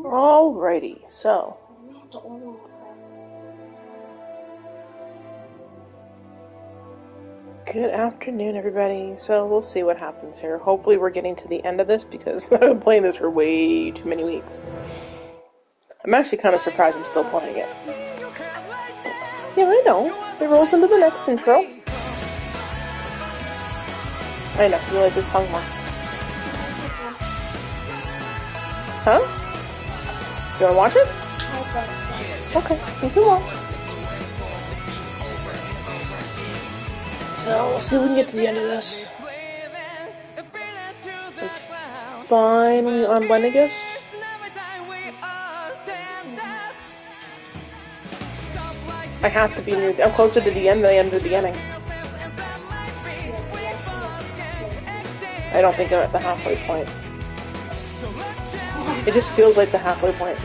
Alrighty, so. Good afternoon, everybody. So, we'll see what happens here. Hopefully we're getting to the end of this, because I've been playing this for way too many weeks. I'm actually kind of surprised I'm still playing it. Yeah, I know. It rolls into the next intro. I know, you like this song more. Huh? You wanna watch it? Okay, you can watch. So, we'll see if we can get to the end of this. It's finally on Lenegus. I have to be near. I'm closer to the end than I am to the beginning. I don't think I'm at the halfway point. It just feels like the halfway point.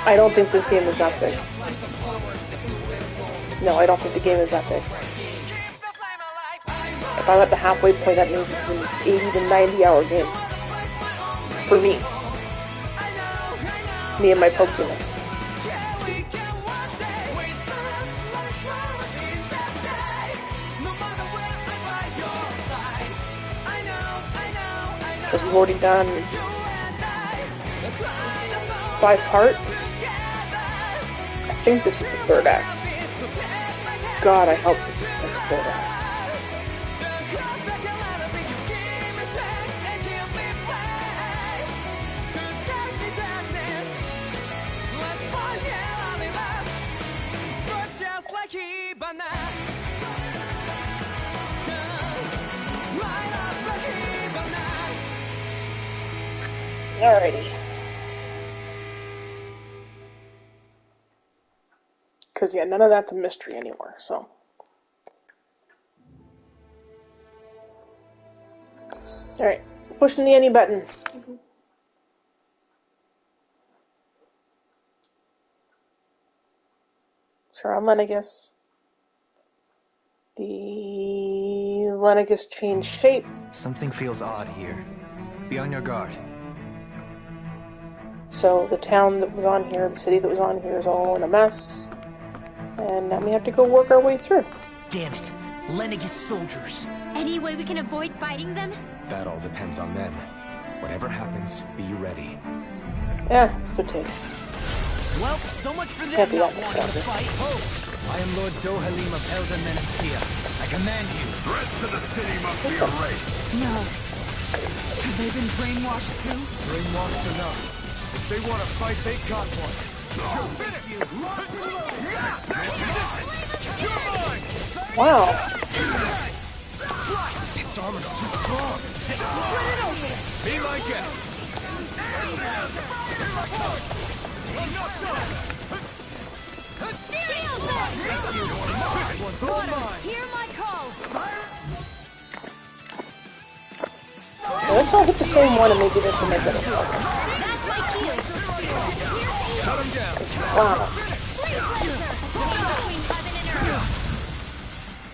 I don't think this game is that big. No, I don't think the game is that big. If I'm at the halfway point, that means this is an 80 to 90 hour game. For me. Me and my pokiness. We've already done 5 parts. I think this is the 3rd act. God, I hope this is the 3rd act. Alrighty. Because, yeah, none of that's a mystery anymore, so. Alright, pushing the any button. Mm-hmm. So we're on Lenegus. The Lenegus changed shape. Something feels odd here. Be on your guard. So the town that was on here, the city that was on here is all in a mess. And now we have to go work our way through. Damn it. Lenegus soldiers. Any way we can avoid fighting them? That all depends on them. Whatever happens, be ready. Yeah, let's go take it. Well, so much for them not wanting to fight. I am Lord Dohalim of Elden Menethia. I command you. The rest of the city must be erased. No. Have they been brainwashed too? Brainwashed enough. If they want to fight, they got one. Wow. Its armor's too strong. Be my guest. one's all mine. Hear my call. Let's all hit the same one and maybe this will make it a focus. That's my cue. Shut him down. Wow.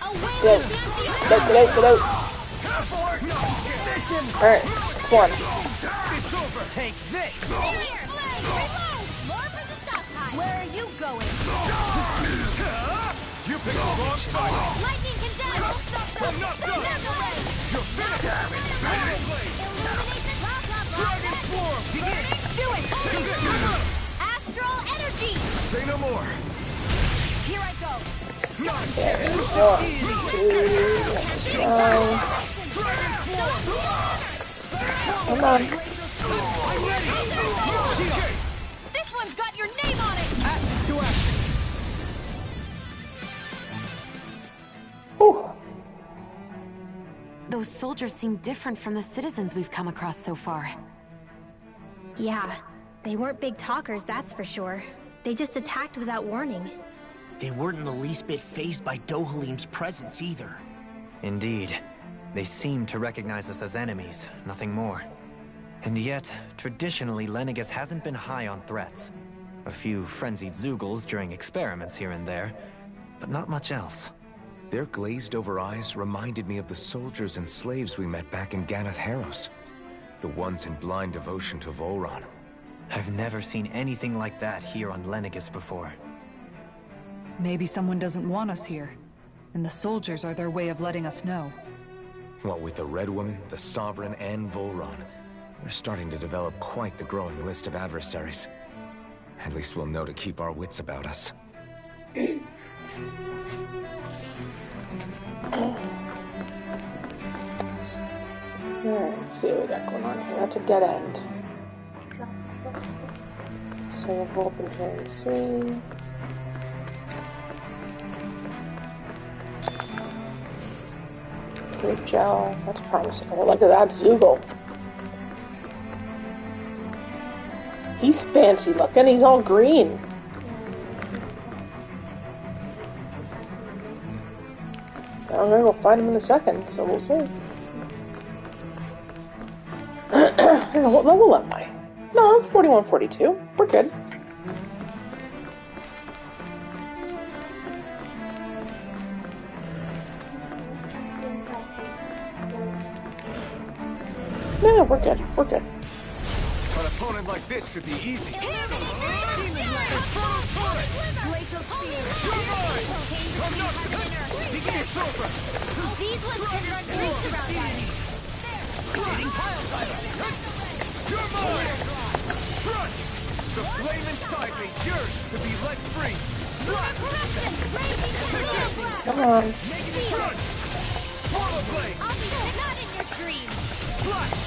Away, Get out. Alright, come on. It's over. Take this. Where are you going? You picked the wrong fight. Lightning can dazzle. I'm not done. You're finished. Dragon Blade. Dragon Swarm. Begin. Do it. Astral energy. Say no more. Here I go. Not There we go. 2, that's 9. Dragon Swarm. Come on. This one's got your name on it. To action. Whew. Those soldiers seem different from the citizens we've come across so far. Yeah, they weren't big talkers, that's for sure. They just attacked without warning. They weren't in the least bit fazed by Dohalim's presence either. Indeed. They seem to recognize us as enemies, nothing more. And yet, traditionally, Lenegis hasn't been high on threats. A few frenzied Zeugles during experiments here and there, but not much else. Their glazed-over eyes reminded me of the soldiers and slaves we met back in Ganath Haros. The ones in blind devotion to Volron. I've never seen anything like that here on Lenegis before. Maybe someone doesn't want us here, and the soldiers are their way of letting us know. What with the Red Woman, the Sovereign, and Volron, we're starting to develop quite the growing list of adversaries. At least we'll know to keep our wits about us. Let's see what we got going on here. That's a dead end. So we'll open here and see. Grape gel. That's promising. Oh, look at that Zeugle. He's fancy looking. He's all green. I'm gonna go find him in a second, so we'll see. What level am I? No, I'm 41, 42. We're good. Yeah, we're good. We're good. An opponent like this should be easy. Glacial spear. I'm not it's over. These ones can run drinks around us. Creating pile driver. You're mine. Crunch. The flame inside me yearns to be let free. Come on. Crunch. Swallow blade. I'll be not in your dreams. Slash.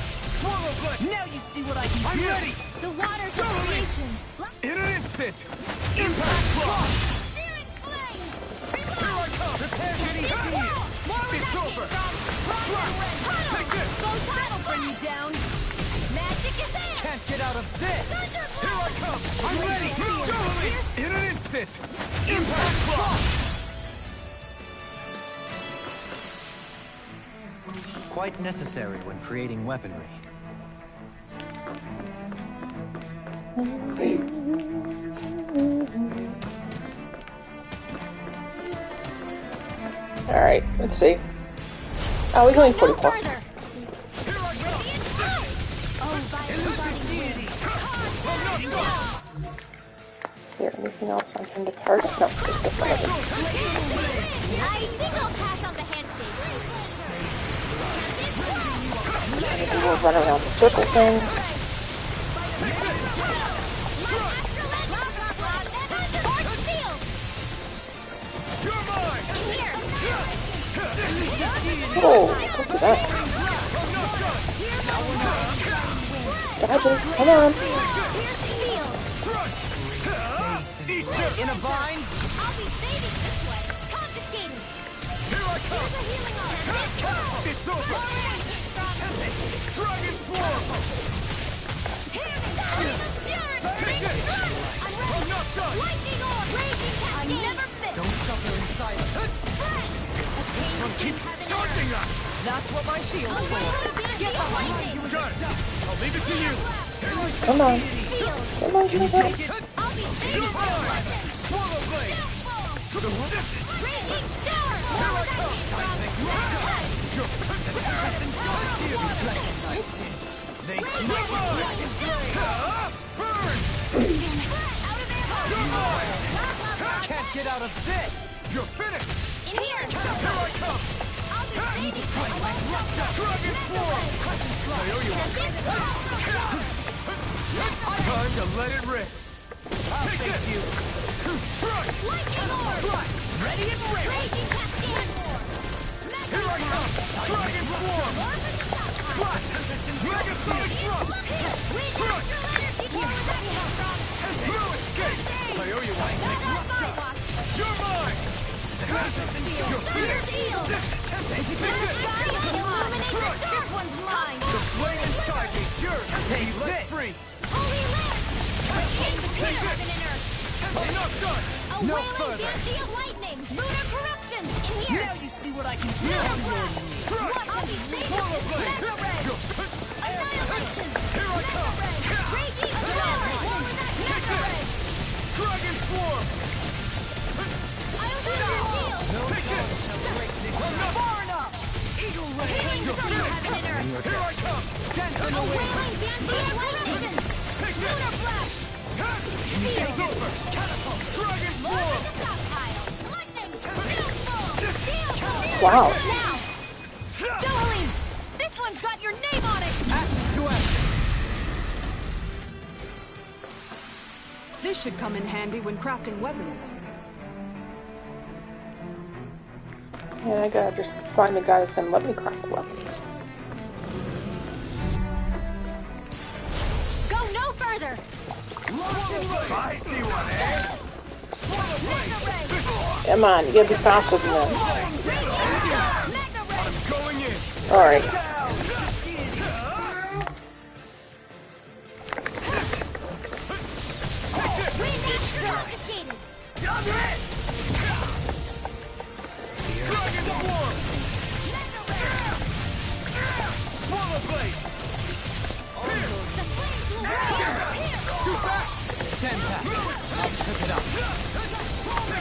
Swallow blade. Now you see what I can I'm do. ready. The water's of Totally. creation. In an instant. Impact block. Searing flame. Here I come. Prepare to be healed. It's over. Take this. That'll bring you down. Magic is in. Can't get out of this. Here I come. I'm ready. Totally. In an instant. Impact block. Quite necessary when creating weaponry. Alright, let's see. Oh, he's only 44. Here I go. Oh, by deity. Is there anything else I can depart? No, just the front of it. I think I'll pass on the handshake. Maybe we'll run around the circle thing. Oh, look at that. Dodges, come on. In a bind. I'll be saving this one. Confiscating. Here I come. Here's a healing arm. It's over. Dragon Swarm. Take it. I'm not done. Lightning orb. Raging cascade. I never miss. Don't suffer in This one keeps charging us! That's what my shield's for. Get behind me! Got it! I'll leave it to you! Come on. Come on, come on. Swallow blade! Here I come! They burn! Can't get out of this! You're finished! In here! Here I come! Dragon Form! I owe you one. Time to let it rip! I'll take you! Lightning orb! Ready and ready! Raging Cascade! Here I come! Dragon Form! Flash! Megasonic Thrust! No escape! I owe you one. You're mine! You're finished! This one's mine! The flame inside me, yours! Take this! Free! Holy Land! Take this! I'm not done! A No wailing further! Banshee of lightning! Lunar corruption! In here! Now you see what I can do. Lunar blast! I'll be safe! Swallow blade! Mega ray! Annihilation! Here I come! Raging Annihilation! Mega ray! Dragon Swarm! I'll do your shield! Take this! I'm not far enough! Eagle ray. Hitting from heaven and earth! Here I come! Dancing A away. wailing Banshee of corruption! Take this! Lunar blast! It's over! Catapult! Dragon Swarm! Stockpile! Lightning! Shield ball! Wow. Now! Jolene! This one's got your name on it! Action to action. This should come in handy when crafting weapons. Yeah, I gotta just find the guy that's gonna let me craft the weapons. Go no further! I see one, eh? Mega ray! Come on, you gotta be faster than this. Mega ray! I'm going in! Alright. Confiscated! Dragon Swarm! Swallow blade! Too fast! Stand back. I'll trip it up.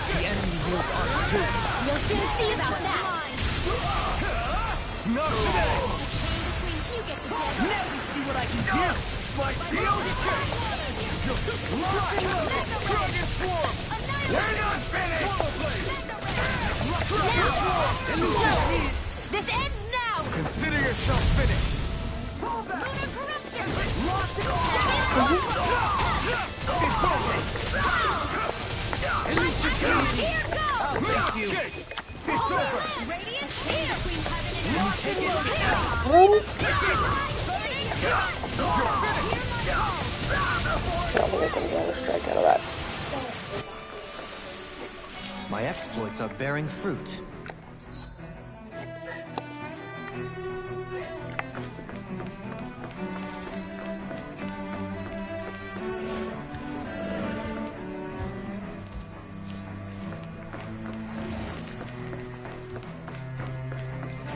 The enemy wields arms too. You'll soon see about that! Not today! You get the Now you see what I can do. My shield escape! Dragon Swarm! We're not finished! Swallow blade! This ends now! Consider yourself finished! Lunar corruption! Here goes! Escape! It's over! Radiant here! I don't think I can get a strike out of that. My exploits are bearing fruit.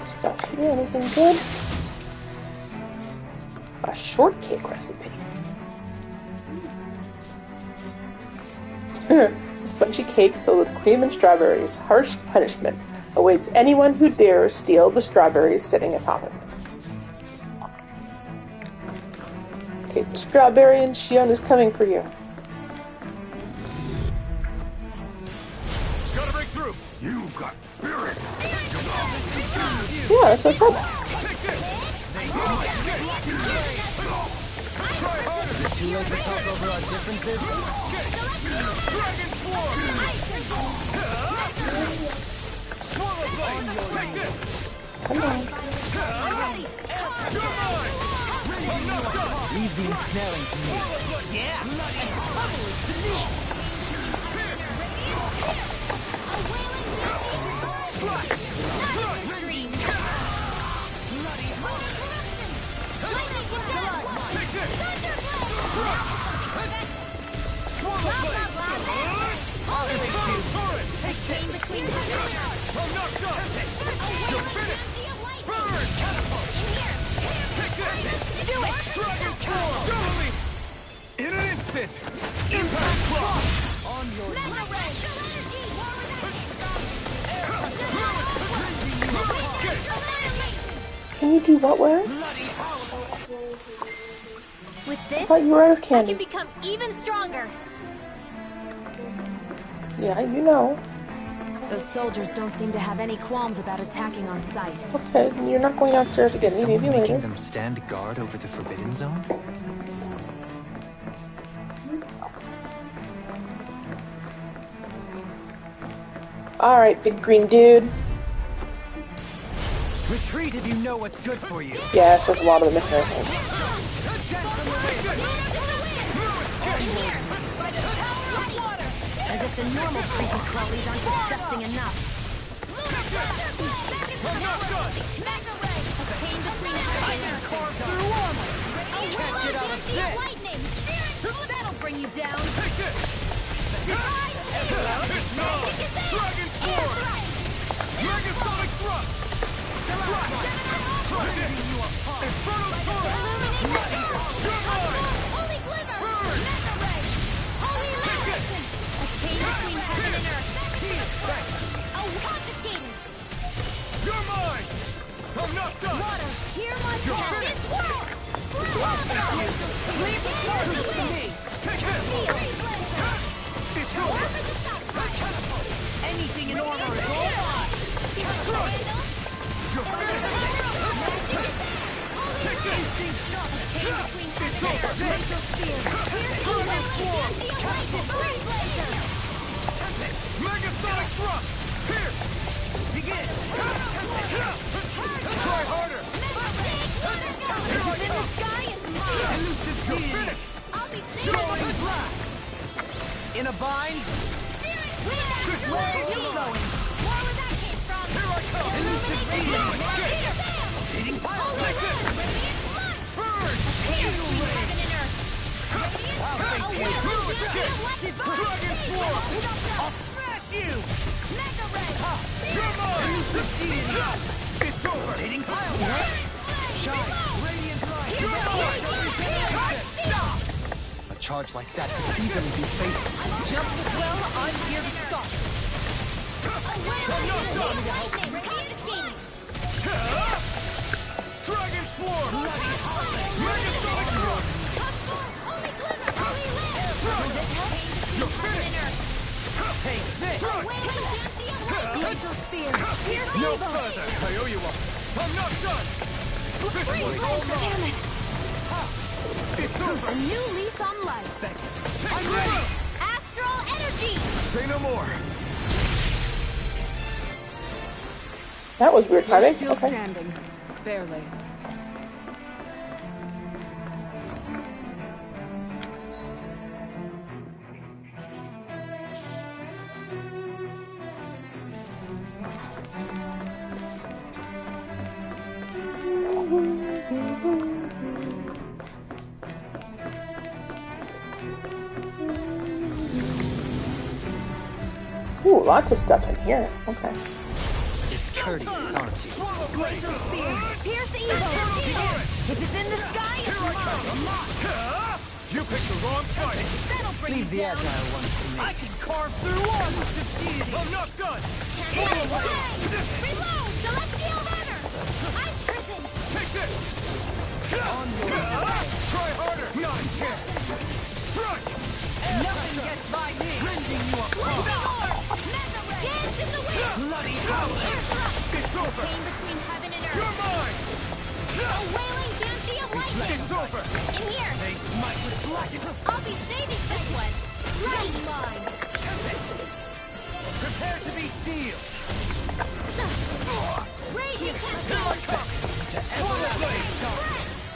Stuff here, anything good? A shortcake recipe. Spongy cake filled with cream and strawberries. Harsh punishment awaits anyone who dares steal the strawberries sitting atop it. Take the strawberry and Shion is coming for you. Gotta break through! You got spirit! Yeah, that's what I said. Take this! Try harder! Too late to talk over our differences. Dragon Swarm! Swallow blade! Take this! Come on. You're mine! I'm not done! Leave the ensnaring to me. Yeah! Take this! Swallow blade! I'll take you! Take this! instant! Impact block! On your Mega Ray! Can you do what, where? With I this, thought you were out of I candy. can become even stronger. Yeah, you know. Those soldiers don't seem to have any qualms about attacking on sight. Okay, you're not going downstairs to get Is me. someone Maybe making later. them stand guard over the Forbidden Zone? Alright, big green dude. retreat if you know what's good for you. Yes, there's a lot of them in here. As if the normal creepy crawlies aren't disgusting enough. That'll bring you down. Dragon Sword! Megasonic Thrust! Inferno Sword! You're mine! Holy Glimmer! Burn! Mega Ray! Holy Light! A chain between heaven and earth. A confiscated! You're mine! I'm not done! Water, hear my call! This world! Leave the charges to me. Take this! It's over! Anything in order is all mine. You're finished! Take this! It's over! Megasonic Thrust! Here! Begin. Try harder! Here I come! Elusive You're deity. finished! Soaring blast. In a bind. Where are you going? Here I come! Elusive deity. Eating pile. Take this! Burn! Dragon Sword! I'll smash you. You're mine! Elusive deity. It's over! Eating pile. Shine. Radiant light. You're mine! A charge like that could easily be fatal. Just as well, I'm here to stop. Dragon Sword! Megasonic Thrust! You're finished! Take this. Glacial Spear! No further! I owe you one! I'm not done! This one's all mine! It's over! A new lease on life! I'm ready! Astral Energy! Say no more! That was weird timing. Still Okay. standing. Barely. Ooh, lots of stuff in here. Okay. Discourteous, aren't you? Glacial Spear! Pierce the evil! If it's in the sky, it's mine! You picked the wrong fight! That'll bring Leave you the down! agile ones to me. I can carve through all elusive deity. I'm not done! Reload! Celestial Runner! Ice Prison! Take this! Try harder! Not a chance! Strike! Nothing gets by me. Rending you apart. Mega Ray! Dance in the wind! Bloody hell. It's over! Chain between heaven and You're earth! mine! A wailing Dancy of lightning! It's over! In here! They might with black. I'll be saving this one! Right mine! Prepare to be sealed. Raging Cascade!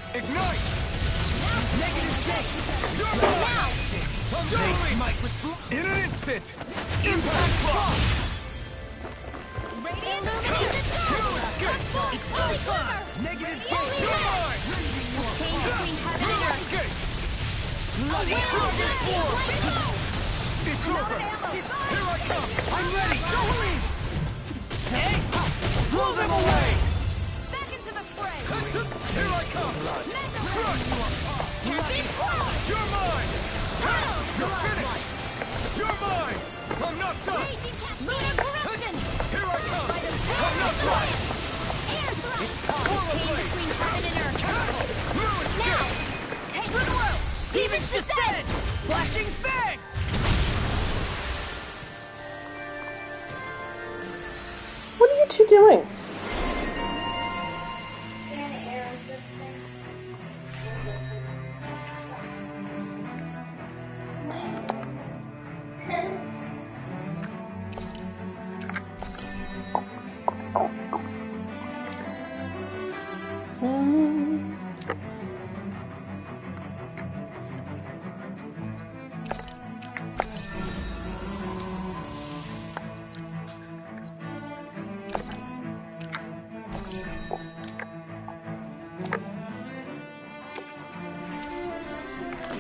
Ignite! Negative gate. You're mine! They might with in an instant! Impact block! Radiant Illuminated Sword! Holy Glimmer! Negative Holy gate. Light! Chain between heaven and earth! Gate! Bloody Dragon Sword! It's over! Here I come! I'm ready. Go in. Hey. Blow them away. Back into the fray! Here I come! Mega Ray! Tempest Claw! You're mine! I'm not done! Lunar corruption! Here I come! By the I'm not done! air thrust! It's time! Chain between heaven and earth! Now! Take the world! Demon's descent! Flashing fang! What are you two doing?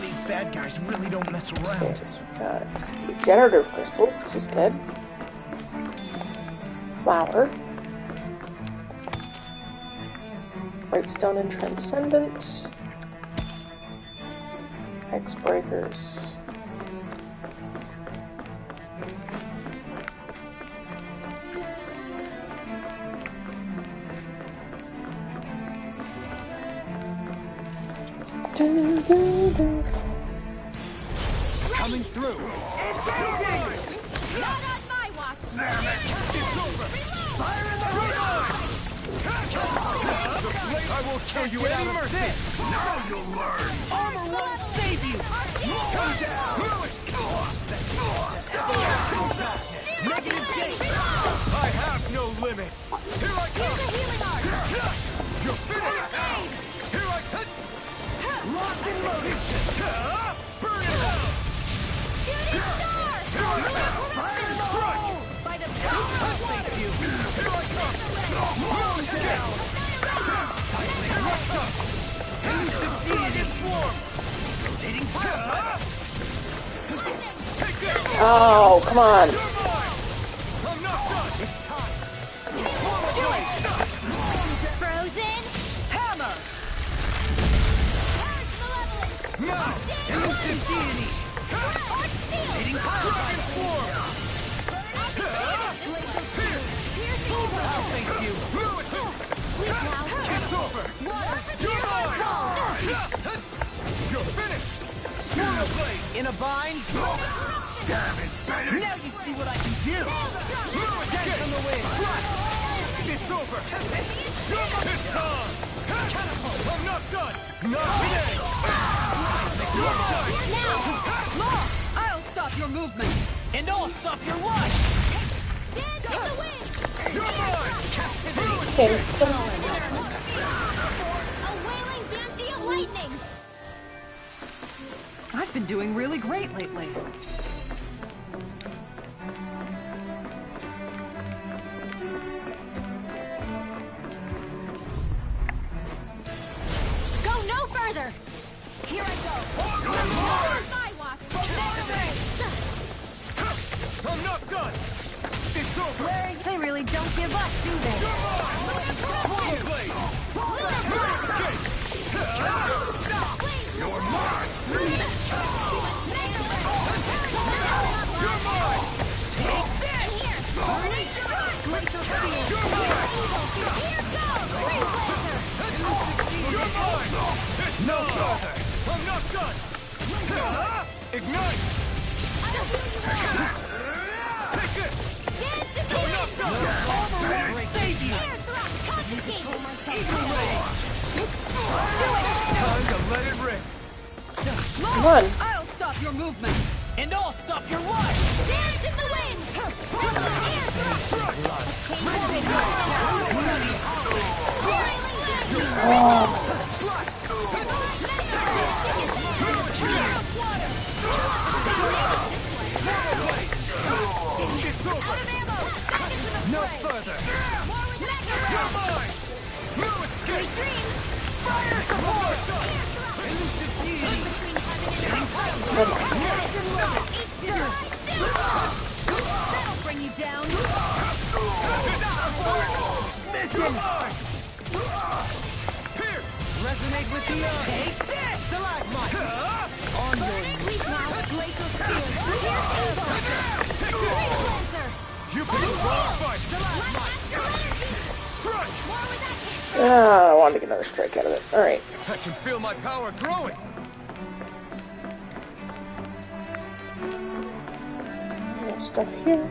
These bad guys really don't mess around. Generative crystals, this is good. Flower. Brightstone and Transcendent. Hex Breakers. Coming through! Not on my watch! It's over! Fire in the reload! I won't show you any mercy! Now you'll learn! Armor won't save you! Come down! Negative gate! I have no limits! Here I come! You're finished! Here I come! Locked and loaded! Burn it out! Shooting star! Fire strike! By the power of water! Thank you! Here I come! Blow it down! Tightly locked up! Elusive dragon swarm! Rotating fire! Take this! Oh, come on. You're mine! I'm not done! It's time! Frozen! Hammer! Earth malevolence! Now! Elusive deity! Arch steel! Dragon swarm! I'll thank you! It's over! You're mine! You're finished! Swirl blade in a bind! Damn it, Bennett! Now you see what I can do! Dead from the wind! It's over! It's time! I'm not done! Not today! You're mine! Law! I'll stop your movement! And I'll stop your life! Dance in the wind! You're mine! Okay. A wailing banshee of lightning! I've been doing really great lately. Go no further! Here I go! My watch! I'm not done! It's over! They really don't give up, do they? Swirl blade! You're mine! You're mine! Take this! You're mine! You're mine! No further! I'm not done! Ignite! Take it! I'm not done! Armor won't save you! Time to let it rip! Come on. I'll stop your movement! And I'll stop your life! Dance in the wind! It's over! No further! You're mine! No escape! Fire support! Elusive deity! That'll bring you down! You're mine! Pierce! Resonate with the earth! Take this! Stalagmite! On your Weak now, glacial spear! Take this! You picked the wrong fight! Strike! I wanted to get another strike out of it. Alright. I can feel my power growing! More stuff here.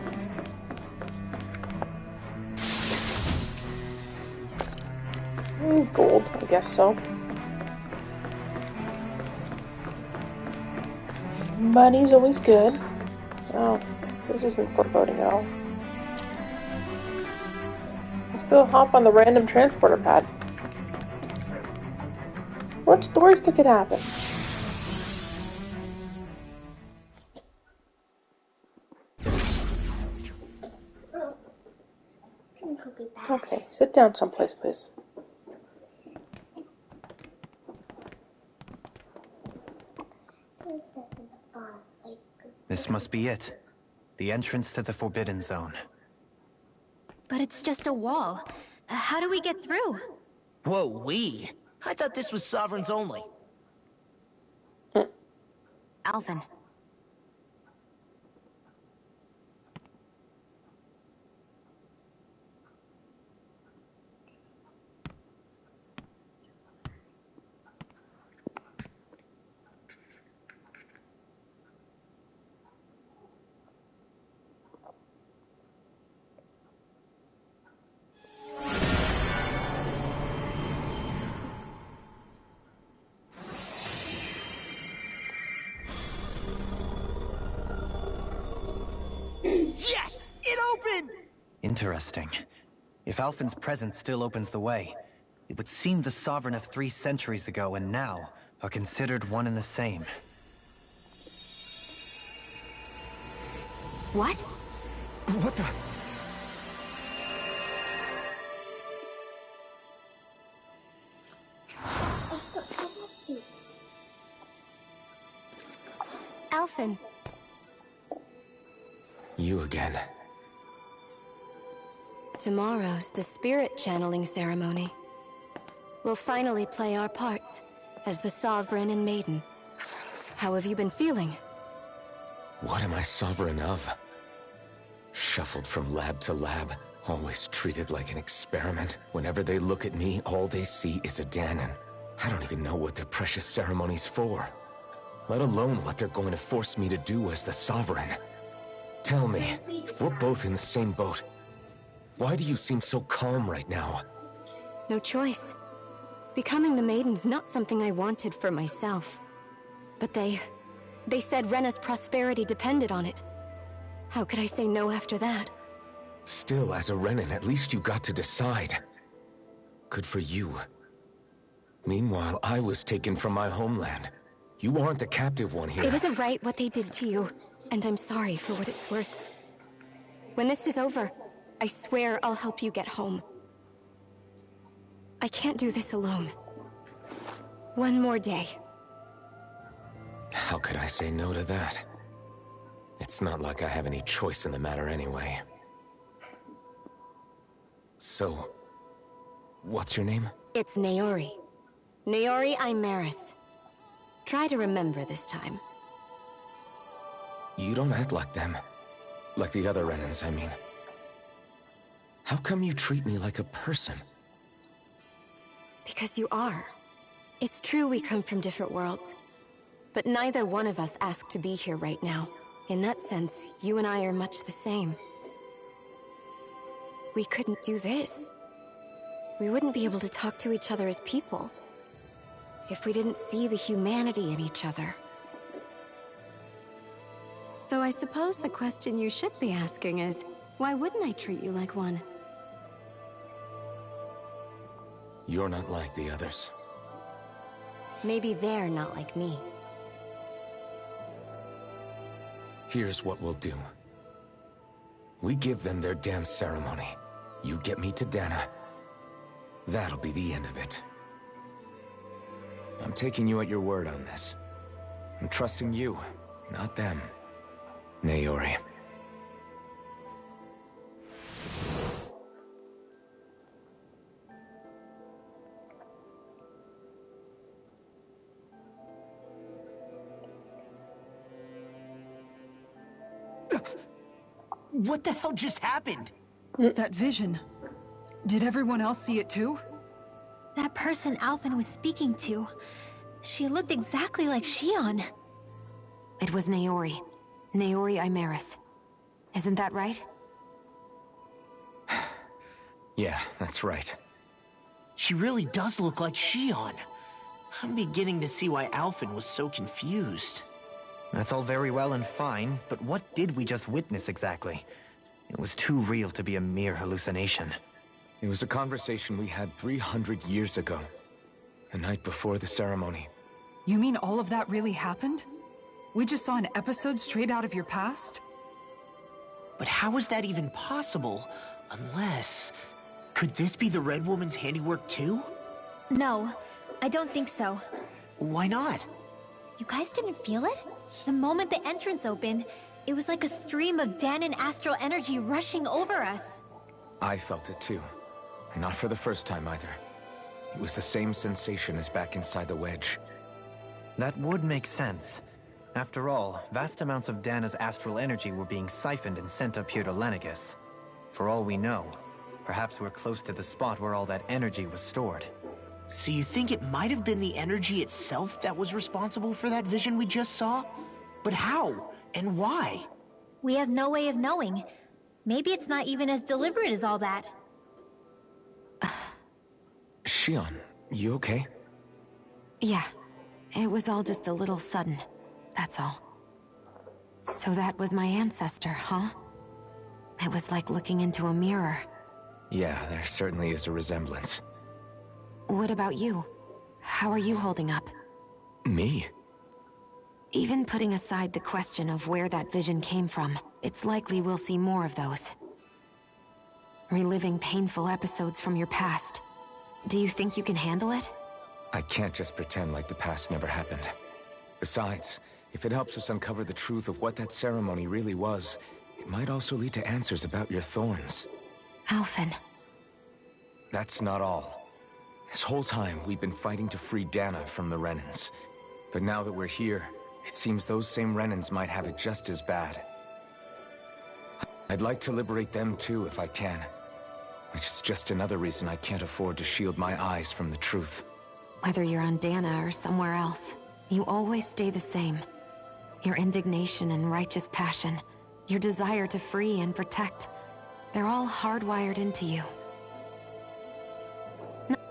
Gold, I guess so. Money's always good. Oh, this isn't foreboding at all. Let's go hop on the random transporter pad. What's the worst that could happen? Okay, sit down someplace, please. This must be it. The entrance to the Forbidden Zone. But it's just a wall. How do we get through? Whoa, we? I thought this was Sovereigns only. Alvin. Yes! It opened! Interesting. If Alphen's presence still opens the way, it would seem the Sovereign of 3 centuries ago and now are considered one and the same. What? What the? Alphen. You again. Tomorrow's the spirit channeling ceremony. We'll finally play our parts as the Sovereign and Maiden. How have you been feeling? What am I sovereign of? Shuffled from lab to lab, always treated like an experiment. Whenever they look at me, all they see is a Dahnan. I don't even know what their precious ceremony's for, let alone what they're going to force me to do as the Sovereign. Tell me, if we're both in the same boat, why do you seem so calm right now? No choice. Becoming the Maiden's not something I wanted for myself. But they said Rena's prosperity depended on it. How could I say no after that? Still, as a Renan, at least you got to decide. Good for you. Meanwhile, I was taken from my homeland. You aren't the captive one here. It isn't right what they did to you, and I'm sorry for what it's worth. When this is over, I swear I'll help you get home. I can't do this alone. One more day. How could I say no to that? It's not like I have any choice in the matter anyway. So, what's your name? It's Naori. Naori Imaris. Try to remember this time. You don't act like them. Like the other Renans, I mean. How come you treat me like a person? Because you are. It's true we come from different worlds. But neither one of us asked to be here right now. In that sense, you and I are much the same. We couldn't do this. We wouldn't be able to talk to each other as people if we didn't see the humanity in each other. So I suppose the question you should be asking is, why wouldn't I treat you like one? You're not like the others. Maybe they're not like me. Here's what we'll do. We give them their damn ceremony. You get me to Dahna. That'll be the end of it. I'm taking you at your word on this. I'm trusting you, not them. Naori. What the hell just happened? That vision. Did everyone else see it too? That person Alphen was speaking to, she looked exactly like Shion. It was Naori. Naori Imeris. Isn't that right? Yeah, that's right. She really does look like Shion. I'm beginning to see why Alphen was so confused. That's all very well and fine, but what did we just witness exactly? It was too real to be a mere hallucination. It was a conversation we had 300 years ago. The night before the ceremony. You mean all of that really happened? We just saw an episode straight out of your past? But how is that even possible? Unless... Could this be the Red Woman's handiwork too? No, I don't think so. Why not? You guys didn't feel it? The moment the entrance opened, it was like a stream of Danon astral energy rushing over us. I felt it too. And not for the first time either. It was the same sensation as back inside the wedge. That would make sense. After all, vast amounts of Dana's astral energy were being siphoned and sent up here to Lenegis. For all we know, perhaps we're close to the spot where all that energy was stored. So you think it might have been the energy itself that was responsible for that vision we just saw? But how? And why? We have no way of knowing. Maybe it's not even as deliberate as all that. Shion, you okay? Yeah. It was all just a little sudden. That's all. So that was my ancestor, huh? It was like looking into a mirror. Yeah, there certainly is a resemblance. What about you? How are you holding up? Me? Even putting aside the question of where that vision came from, it's likely we'll see more of those. Reliving painful episodes from your past. Do you think you can handle it? I can't just pretend like the past never happened. Besides, if it helps us uncover the truth of what that ceremony really was, it might also lead to answers about your thorns. Alphen. That's not all. This whole time, we've been fighting to free Dana from the Renans. But now that we're here, it seems those same Renans might have it just as bad. I'd like to liberate them too if I can. Which is just another reason I can't afford to shield my eyes from the truth. Whether you're on Dana or somewhere else, you always stay the same. Your indignation and righteous passion, your desire to free and protect, they're all hardwired into you.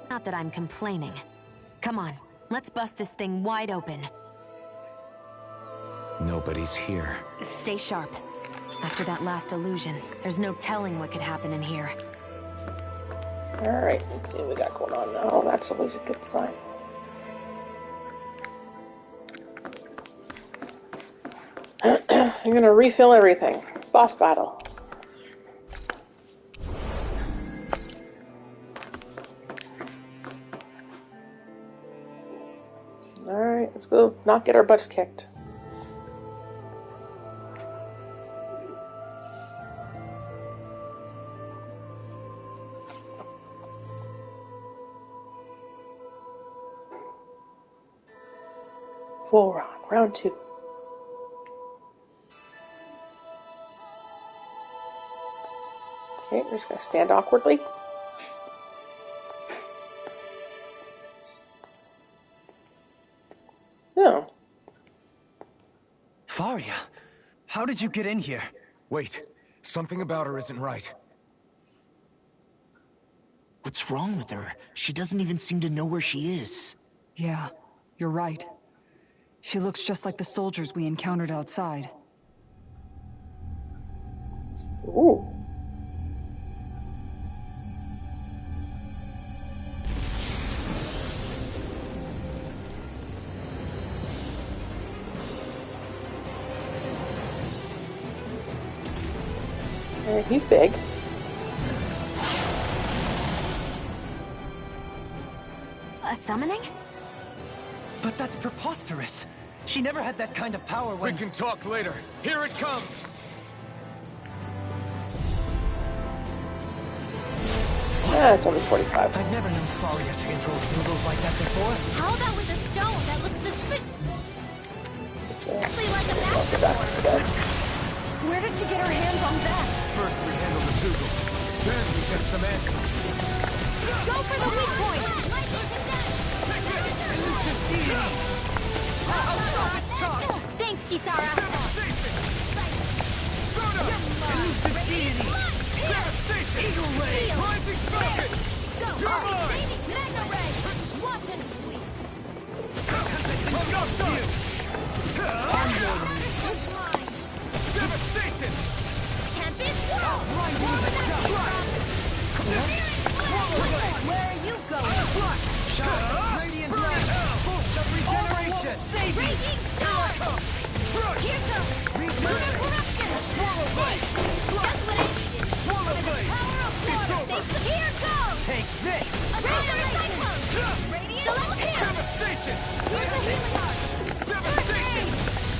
Not that I'm complaining. Come on, let's bust this thing wide open. Nobody's here. Stay sharp. After that last illusion, there's no telling what could happen in here. Alright, let's see what we got going on now. Oh, that's always a good sign. I'm gonna refill everything. Boss battle. Alright, let's go not get our butts kicked. Full round. Round 2. Okay, we're just gonna stand awkwardly. No. Faria, how did you get in here? Wait, something about her isn't right. What's wrong with her? She doesn't even seem to know where she is. Yeah, you're right. She looks just like the soldiers we encountered outside. Ooh. He's big. A summoning? But that's preposterous. She never had that kind of power when... We can talk later. Here it comes! Yeah, it's only 45. I've never known Faria to control noodles like that before. How about with a stone that looks suspicious? Okay. Actually, like a I'll get back basketball. instead. Where did she get her hands on that? First we handle the Zoogle, then we get some answers. Go for the weak point! Elusive deity! I'll stop its charge! Thanks, Kisara! Soda! Elusive deity! Devastation! Eagle Ray! Rising Falcon! You're mine! Magna Ray! Watch and I'll knock you! Devastation! Tempest Whirl! Where are you going? Radiant Blast! Bolts of regeneration! Raging Power! Here comes! Lunar Corruption! Swallow Blade! That's what I needed! Swallow Blade! Power of It's water! over! Here goes! Take this! Radiant Cyclone! Radiant Select Devastation! Here's the healing art! Devastation!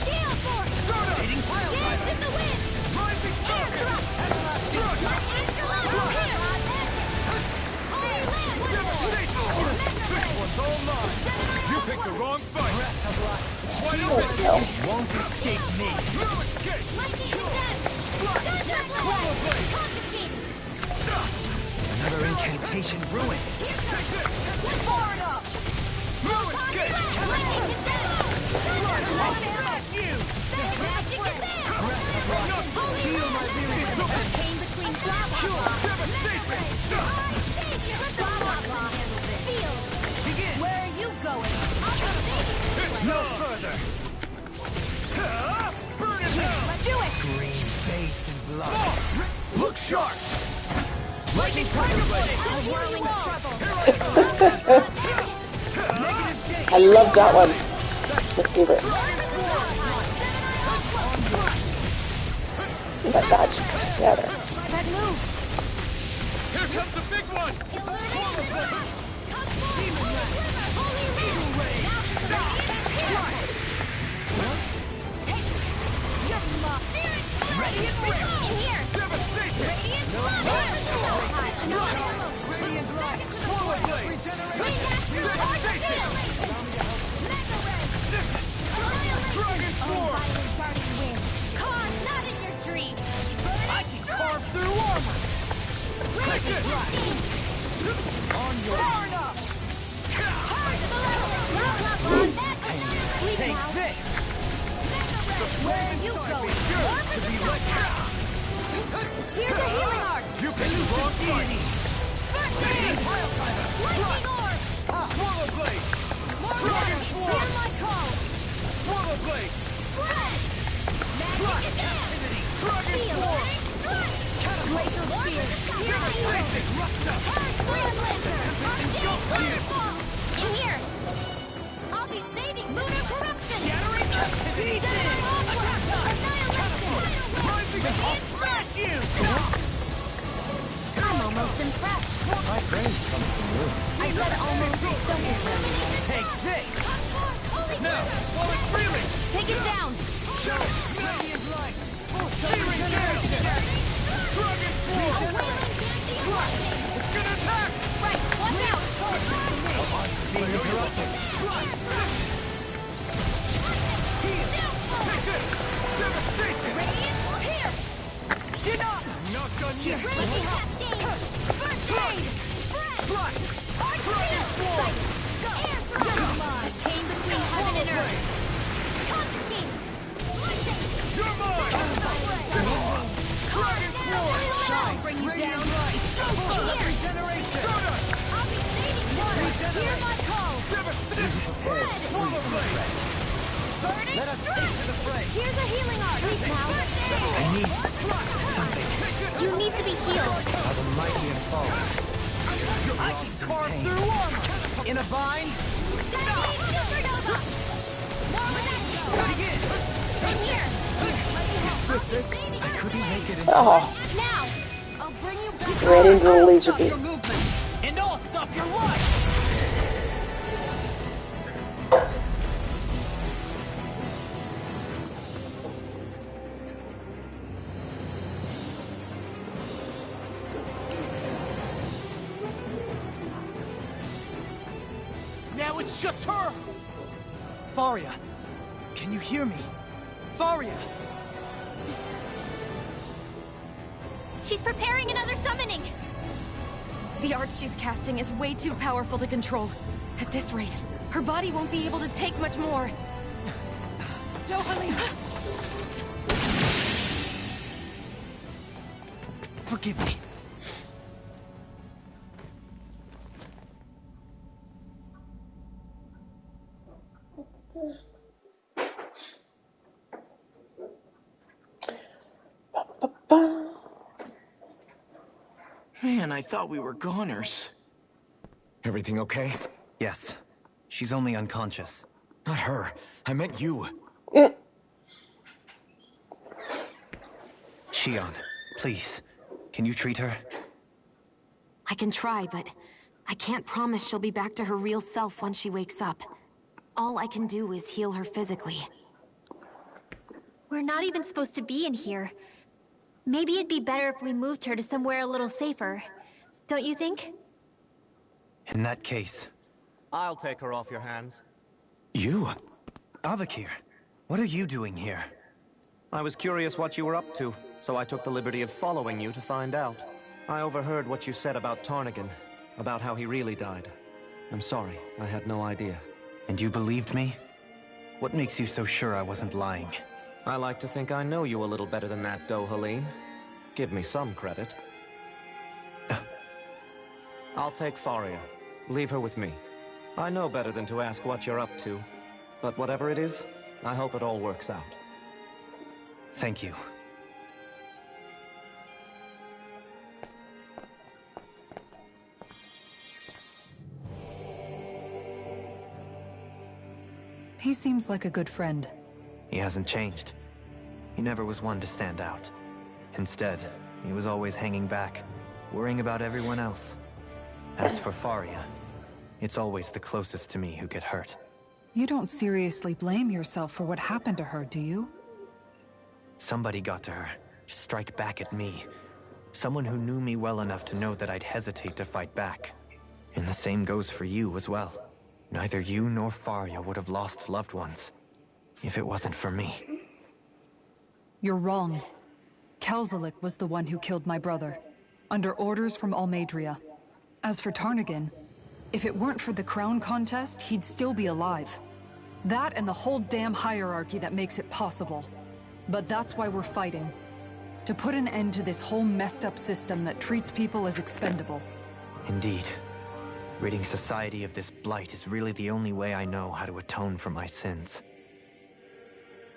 Gale Force! Soda! Dance in the wind! Rising Air Falcon! Thrust! Thrust! This one's all mine! You picked the wrong fight! It's wide open! You won't escape me! No escape! Swallow Blade! Another incantation ruined. Forward up! No escape! You! Feel my Came between blah blah blah. Devastation! Where are you going? No further! Burn it down! Let's do it! Green, bathed in blood. Look sharp! Lightning Tiger Blade! Whirling struggle! I love that one. My favorite. That dodge. Yeah, there. That move! Here comes the big one! Radiant Rip! In here! Devastation! Radiant Blood! Radiant Blast! Swallow Blade! Devastation! Dragon Sword! Con, not in your dreams! I can carve through armor! Take it! On your... Take this! Where are you going? To be let down! Here's a healing art! You picked the wrong fight! Lightning orb! Swallow Blade! Dragon Sword! Hear my call! Swallow Blade! Spread! Magic Activity! Dragon Sword! Glacial Spear! Here's the healing! In here! I'll be saving Lunar Corruption! Shattering Activity! I'll smash you! I'm almost impressed. My praise comes from you. I said almost. Don't be silly. Take this! Now, while it's reeling! Take it down. Radiant Light! Searing Regeneration! Dragon Sword! It's gonna attack! Right, watch out. Being interrupted. Take this! Devastation! Radiant, here. Do not. Not done yet! Raging Cascade. First aid. Flush! Dragon Sword! Go. Air Thrust. A chain between heaven and earth. Confiscate. Lightning. You're mine! Dragon Sword! I'll bring you down. Regeneration! Soda! I'll be saving water. Hear my call. Devastation! Swallow Blade! Burning Let us take to the fray! Here's a healing art. Now, I need something. you need to be healed. By the mighty and fallen. I can carve through armor! In a bind? Begin! In here. This it? I couldn't make it in Oh, Now, I'll bring you back. right into the laser beam. movement! And I'll stop your life! Now it's just her! Faria, can you hear me? Faria! She's preparing another summoning! The art she's casting is way too powerful to control. At this rate, her body won't be able to take much more. Dohalim! Forgive me. Man, I thought we were goners. Everything okay? Yes. She's only unconscious. Not her. I meant you. Shion, please. Can you treat her? I can try, but I can't promise she'll be back to her real self once she wakes up. All I can do is heal her physically. We're not even supposed to be in here. Maybe it'd be better if we moved her to somewhere a little safer. Don't you think? In that case... I'll take her off your hands. You? Avakir, what are you doing here? I was curious what you were up to, so I took the liberty of following you to find out. I overheard what you said about Tarnagin, about how he really died. I'm sorry, I had no idea. And you believed me? What makes you so sure I wasn't lying? I like to think I know you a little better than that, Dohalim. Give me some credit. I'll take Faria. Leave her with me. I know better than to ask what you're up to. But whatever it is, I hope it all works out. Thank you. He seems like a good friend. He hasn't changed. He never was one to stand out. Instead, he was always hanging back, worrying about everyone else. As for Faria, it's always the closest to me who get hurt. You don't seriously blame yourself for what happened to her, do you? Somebody got to her, to strike back at me. Someone who knew me well enough to know that I'd hesitate to fight back. And the same goes for you as well. Neither you nor Faria would have lost loved ones, if it wasn't for me. You're wrong. Kelzelik was the one who killed my brother, under orders from Almeidria. As for Tarnagin, if it weren't for the crown contest, he'd still be alive. That and the whole damn hierarchy that makes it possible. But that's why we're fighting. To put an end to this whole messed up system that treats people as expendable. Indeed. Ridding society of this blight is really the only way I know how to atone for my sins.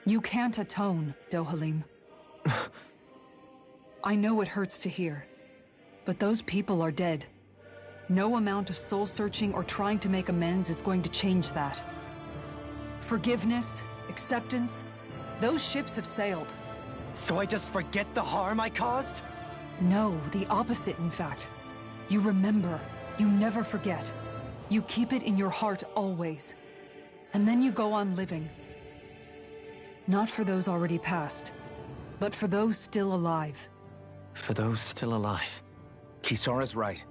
You can't atone, Dohalim. I know it hurts to hear, but those people are dead. No amount of soul-searching or trying to make amends is going to change that. Forgiveness, acceptance, those ships have sailed. So I just forget the harm I caused? No, the opposite, in fact. You remember, you never forget. You keep it in your heart always. And then you go on living. Not for those already passed, but for those still alive. For those still alive. Kisara's right.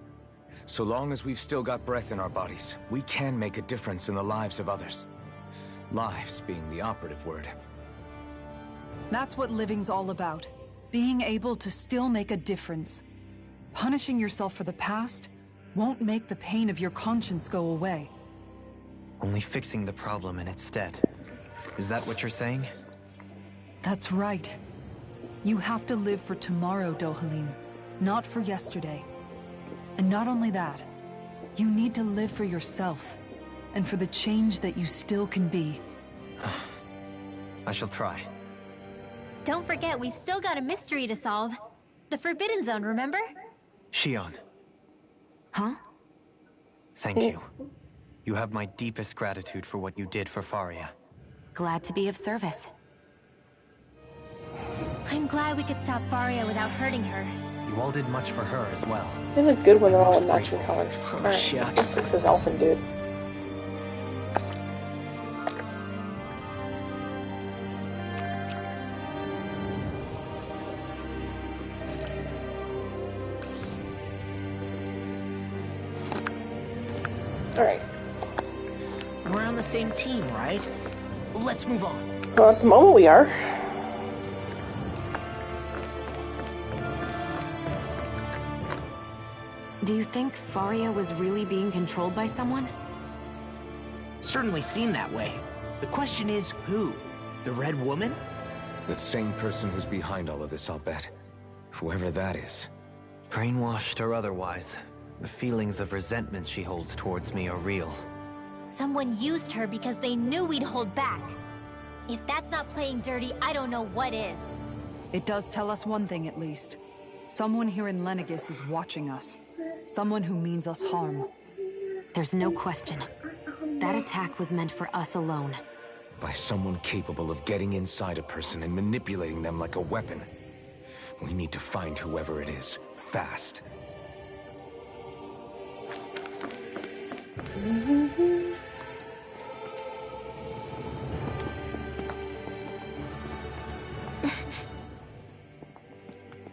So long as we've still got breath in our bodies, we can make a difference in the lives of others. Lives being the operative word. That's what living's all about. Being able to still make a difference. Punishing yourself for the past won't make the pain of your conscience go away. Only fixing the problem in its stead. Is that what you're saying? That's right. You have to live for tomorrow, Dohalim, not for yesterday. And not only that, you need to live for yourself, and for the change that you still can be. I shall try. Don't forget, we've still got a mystery to solve. The Forbidden Zone, remember? Shion. Huh? Thank you. You have my deepest gratitude for what you did for Faria. Glad to be of service. I'm glad we could stop Faria without hurting her. You all did much for her as well. They look good when they're all in Most matching grateful. colors. Alright, let's go shucks. fix this elfin dude. Alright. We're on the same team, right? Let's move on. Well, at the moment we are. Do you think Faria was really being controlled by someone? Certainly seemed that way. The question is, who? The Red Woman? That same person who's behind all of this, I'll bet. Whoever that is. Brainwashed or otherwise, the feelings of resentment she holds towards me are real. Someone used her because they knew we'd hold back. If that's not playing dirty, I don't know what is. It does tell us one thing at least. Someone here in Lenegis is watching us. Someone who means us harm. There's no question. That attack was meant for us alone. By someone capable of getting inside a person and manipulating them like a weapon. We need to find whoever it is, fast.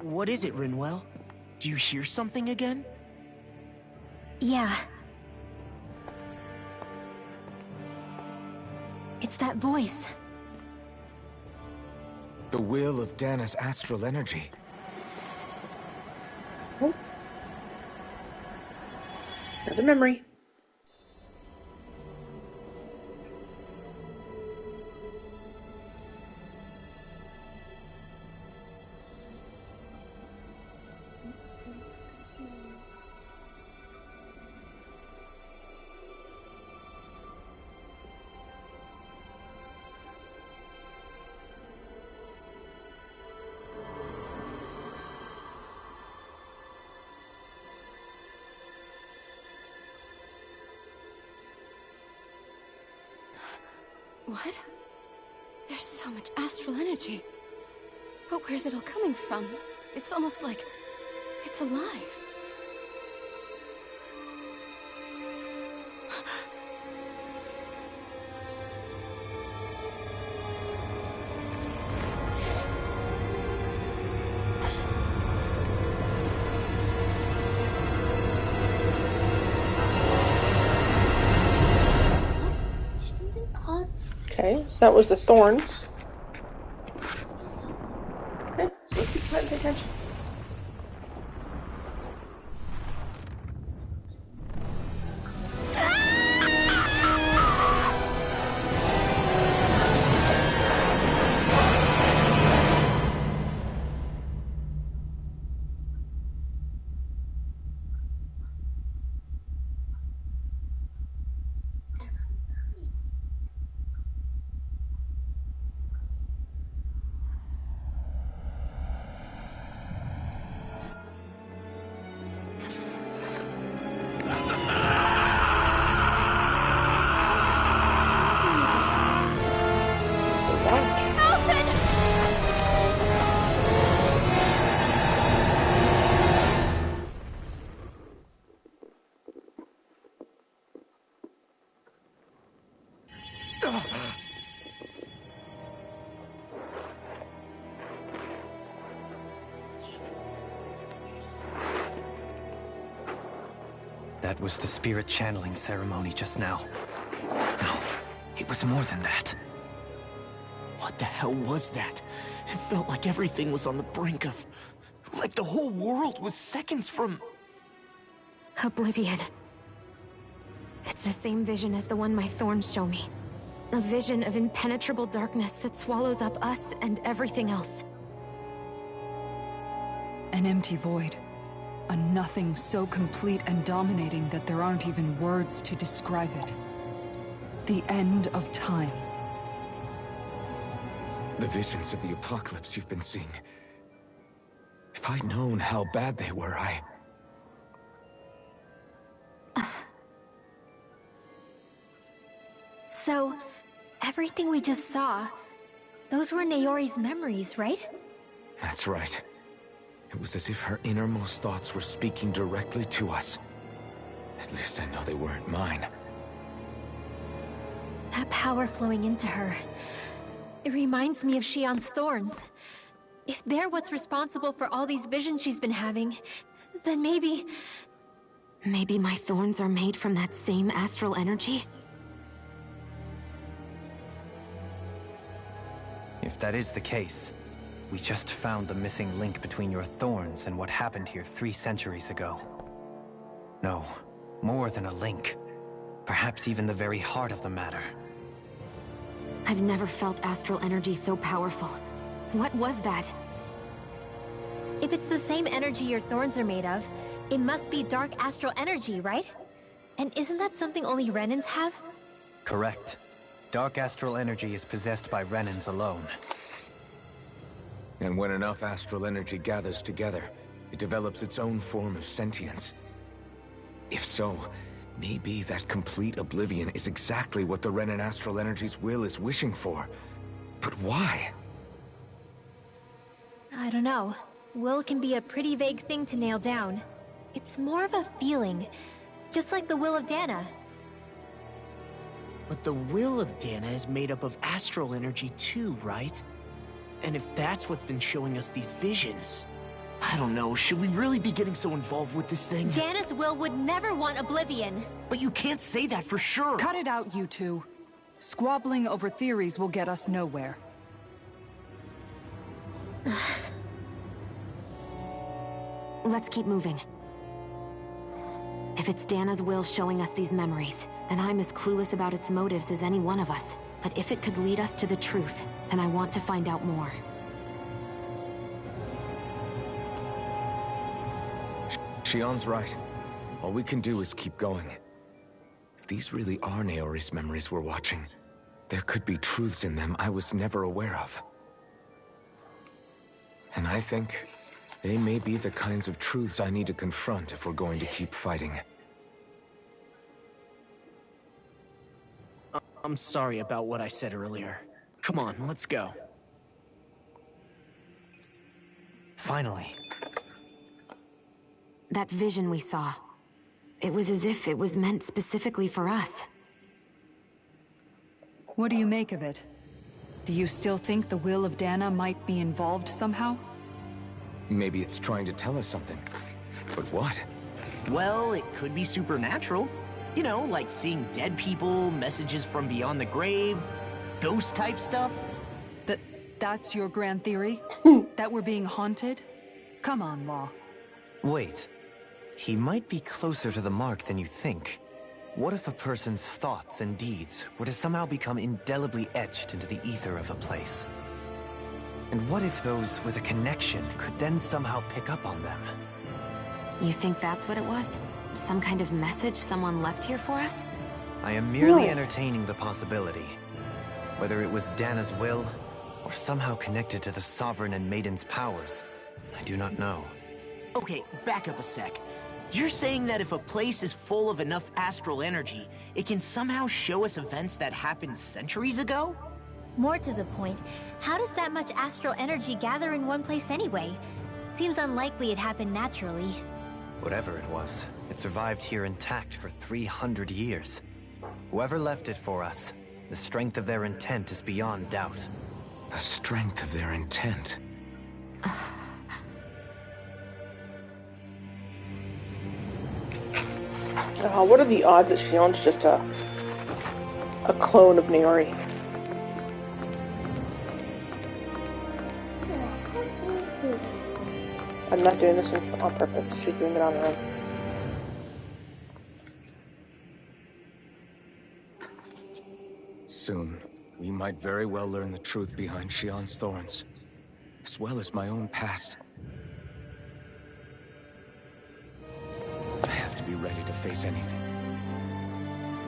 What is it, Rinwell? Do you hear something again? Yeah. It's that voice. The will of Dana's astral energy. Another memory. What? There's so much astral energy. But where's it all coming from? It's almost like it's alive. Okay, so that was the thorns. Okay, so keep paying attention. That was the spirit channeling ceremony just now. No, it was more than that. What the hell was that? It felt like everything was on the brink of... like the whole world was seconds from... Oblivion. It's the same vision as the one my thorns show me. A vision of impenetrable darkness that swallows up us and everything else. An empty void. A nothing so complete and dominating that there aren't even words to describe it. The end of time. The visions of the apocalypse you've been seeing. If I'd known how bad they were, So, everything we just saw, those were Naori's memories, right? That's right. It was as if her innermost thoughts were speaking directly to us. At least I know they weren't mine. That power flowing into her, it reminds me of Shionne's thorns. If they're what's responsible for all these visions she's been having, then maybe... Maybe my thorns are made from that same astral energy? If that is the case, we just found the missing link between your thorns and what happened here 3 centuries ago. No, more than a link. Perhaps even the very heart of the matter. I've never felt astral energy so powerful. What was that? If it's the same energy your thorns are made of, it must be dark astral energy, right? And isn't that something only Renans have? Correct. Dark astral energy is possessed by Renans alone. And when enough astral energy gathers together, it develops its own form of sentience. If so, maybe that complete oblivion is exactly what the Renan astral energy's will is wishing for. But why? I don't know. Will can be a pretty vague thing to nail down. It's more of a feeling, just like the will of Dana. But the will of Dana is made up of astral energy too, right? And if that's what's been showing us these visions... I don't know, should we really be getting so involved with this thing? Dana's will would never want oblivion. But you can't say that for sure. Cut it out, you two. Squabbling over theories will get us nowhere. Let's keep moving. If it's Dana's will showing us these memories, then I'm as clueless about its motives as any one of us. But if it could lead us to the truth, then I want to find out more. Shionne's right. All we can do is keep going. If these really are Naori's memories we're watching, there could be truths in them I was never aware of. And I think they may be the kinds of truths I need to confront if we're going to keep fighting. I'm sorry about what I said earlier. Come on, let's go. Finally. That vision we saw. It was as if it was meant specifically for us. What do you make of it? Do you still think the will of Dana might be involved somehow? Maybe it's trying to tell us something. But what? Well, it could be supernatural. You know, like seeing dead people, messages from beyond the grave, ghost-type stuff. That's your grand theory? That we're being haunted? Come on, Law. Wait. He might be closer to the mark than you think. What if a person's thoughts and deeds were to somehow become indelibly etched into the ether of a place? And what if those with a connection could then somehow pick up on them? You think that's what it was? Some kind of message someone left here for us? I am merely entertaining the possibility. Whether it was Dana's will, or somehow connected to the Sovereign and Maiden's powers, I do not know. Okay, back up a sec. You're saying that if a place is full of enough astral energy, it can somehow show us events that happened centuries ago? More to the point, how does that much astral energy gather in one place anyway? Seems unlikely it happened naturally. Whatever it was, it survived here intact for 300 years. Whoever left it for us, the strength of their intent is beyond doubt. The strength of their intent? What are the odds that Shionne's just a clone of Naori? I'm not doing this on purpose. She's doing it on her own. Soon, we might very well learn the truth behind Shionne's thorns, as well as my own past. I have to be ready to face anything.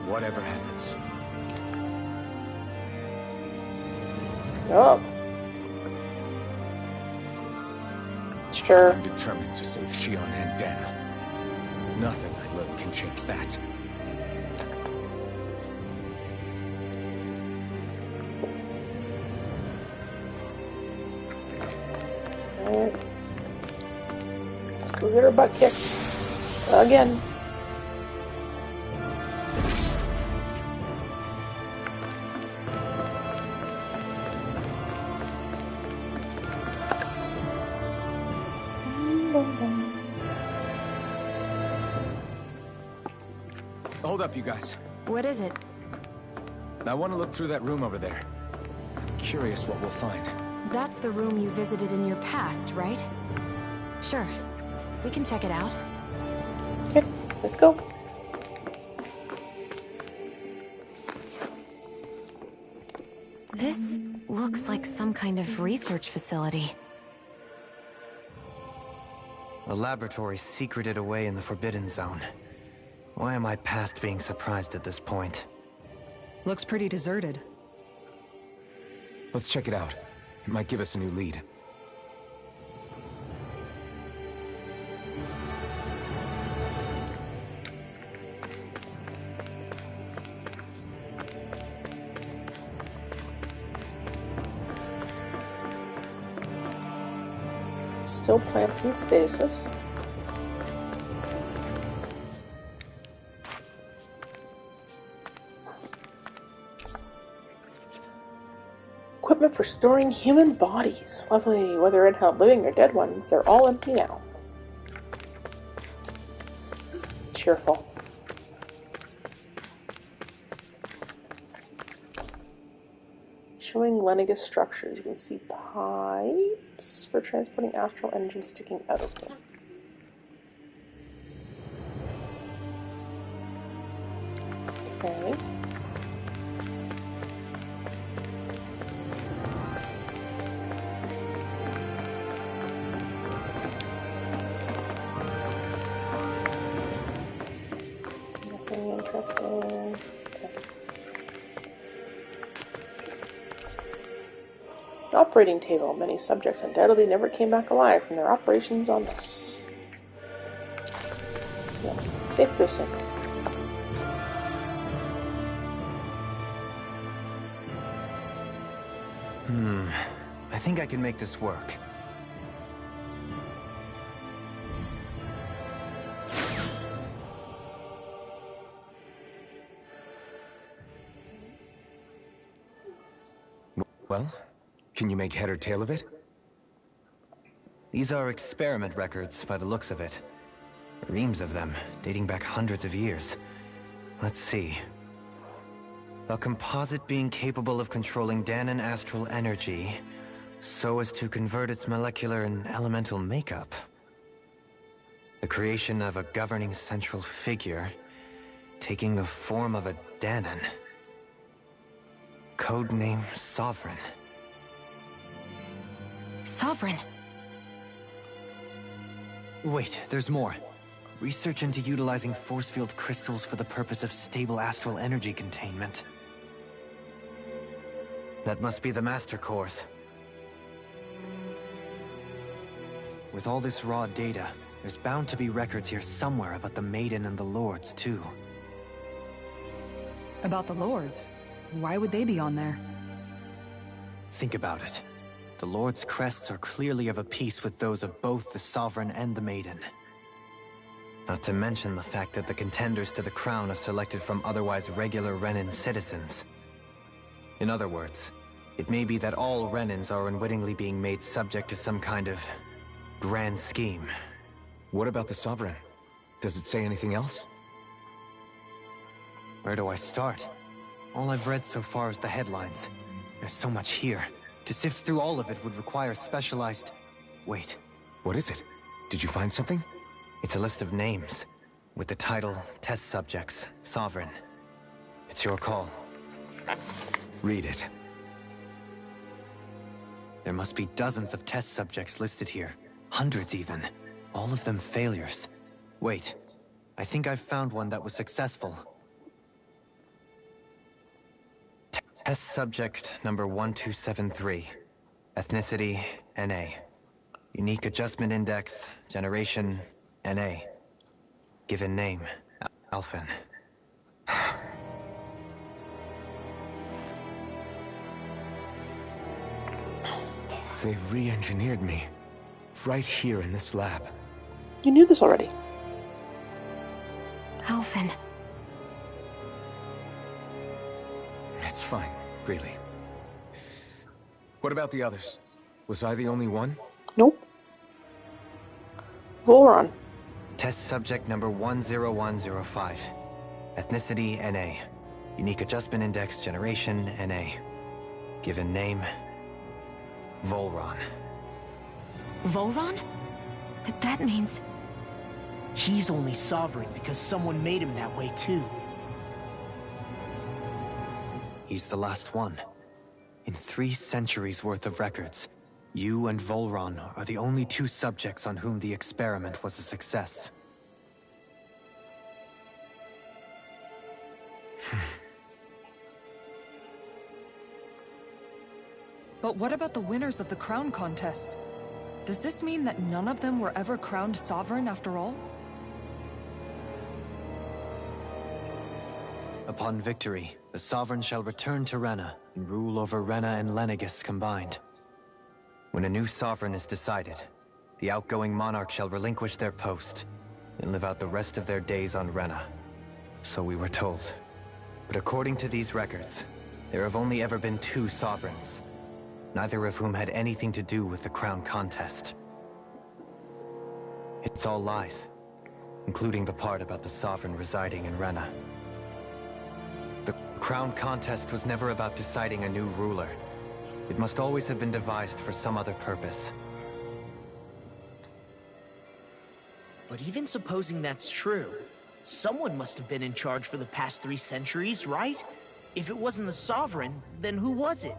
Whatever happens. Oh. Sure. I'm determined to save Shionne and Dana. Nothing I learn can change that. Let's go get her butt kicked. Again. Hold up, you guys. What is it? I want to look through that room over there. I'm curious what we'll find. That's the room you visited in your past, right? Sure. We can check it out. Okay. Let's go. This looks like some kind of research facility. A laboratory secreted away in the Forbidden Zone. Why am I past being surprised at this point? Looks pretty deserted. Let's check it out. It might give us a new lead. Still plants in stasis. Equipment for storing human bodies. Lovely. Whether it held living or dead ones, they're all empty now. Cheerful. Showing Lennigus structures. You can see pipes for transporting astral energy sticking out of them. Okay. Nothing interesting. Okay. An operating table. Many subjects undoubtedly never came back alive from their operations on this. Yes, safe precinct. I think I can make this work. Well, can you make head or tail of it? These are experiment records by the looks of it. Reams of them, dating back hundreds of years. Let's see. A composite being capable of controlling Dahnan astral energy so as to convert its molecular and elemental makeup. The creation of a governing central figure taking the form of a Dahnan. Codename Sovereign. Sovereign. Wait, there's more. Research into utilizing force field crystals for the purpose of stable astral energy containment. That must be the Master Cores. With all this raw data, there's bound to be records here somewhere about the Maiden and the Lords, too. About the Lords? Why would they be on there? Think about it. The Lord's crests are clearly of a piece with those of both the Sovereign and the Maiden. Not to mention the fact that the contenders to the crown are selected from otherwise regular Renan citizens. In other words, it may be that all Renans are unwittingly being made subject to some kind of grand scheme. What about the Sovereign? Does it say anything else? Where do I start? All I've read so far is the headlines. There's so much here. To sift through all of it would require specialized... Wait. What is it? Did you find something? It's a list of names, with the title, Test Subjects, Sovereign. It's your call. Read it. There must be dozens of test subjects listed here. Hundreds even. All of them failures. Wait. I think I've found one that was successful. Test subject number 1273. Ethnicity, NA. Unique adjustment index, generation, NA. Given name, Alphen. They re-engineered me. Right here in this lab. You knew this already. Alphen. It's fine, really. What about the others? Was I the only one? Nope. Volron. Test subject number 10105. Ethnicity, NA. Unique adjustment index, generation, NA. Given name, Volron. Volron? That means... He's only sovereign because someone made him that way too. He's the last one. In 3 centuries worth of records, you and Volron are the only 2 subjects on whom the experiment was a success. But what about the winners of the crown contests? Does this mean that none of them were ever crowned sovereign after all? Upon victory, the Sovereign shall return to Rena and rule over Rena and Lenegis combined. When a new Sovereign is decided, the outgoing monarch shall relinquish their post and live out the rest of their days on Rena. So we were told. But according to these records, there have only ever been 2 Sovereigns, neither of whom had anything to do with the crown contest. It's all lies, including the part about the Sovereign residing in Rena. The crown contest was never about deciding a new ruler. It must always have been devised for some other purpose. But even supposing that's true, someone must have been in charge for the past 3 centuries, right? If it wasn't the Sovereign, then who was it?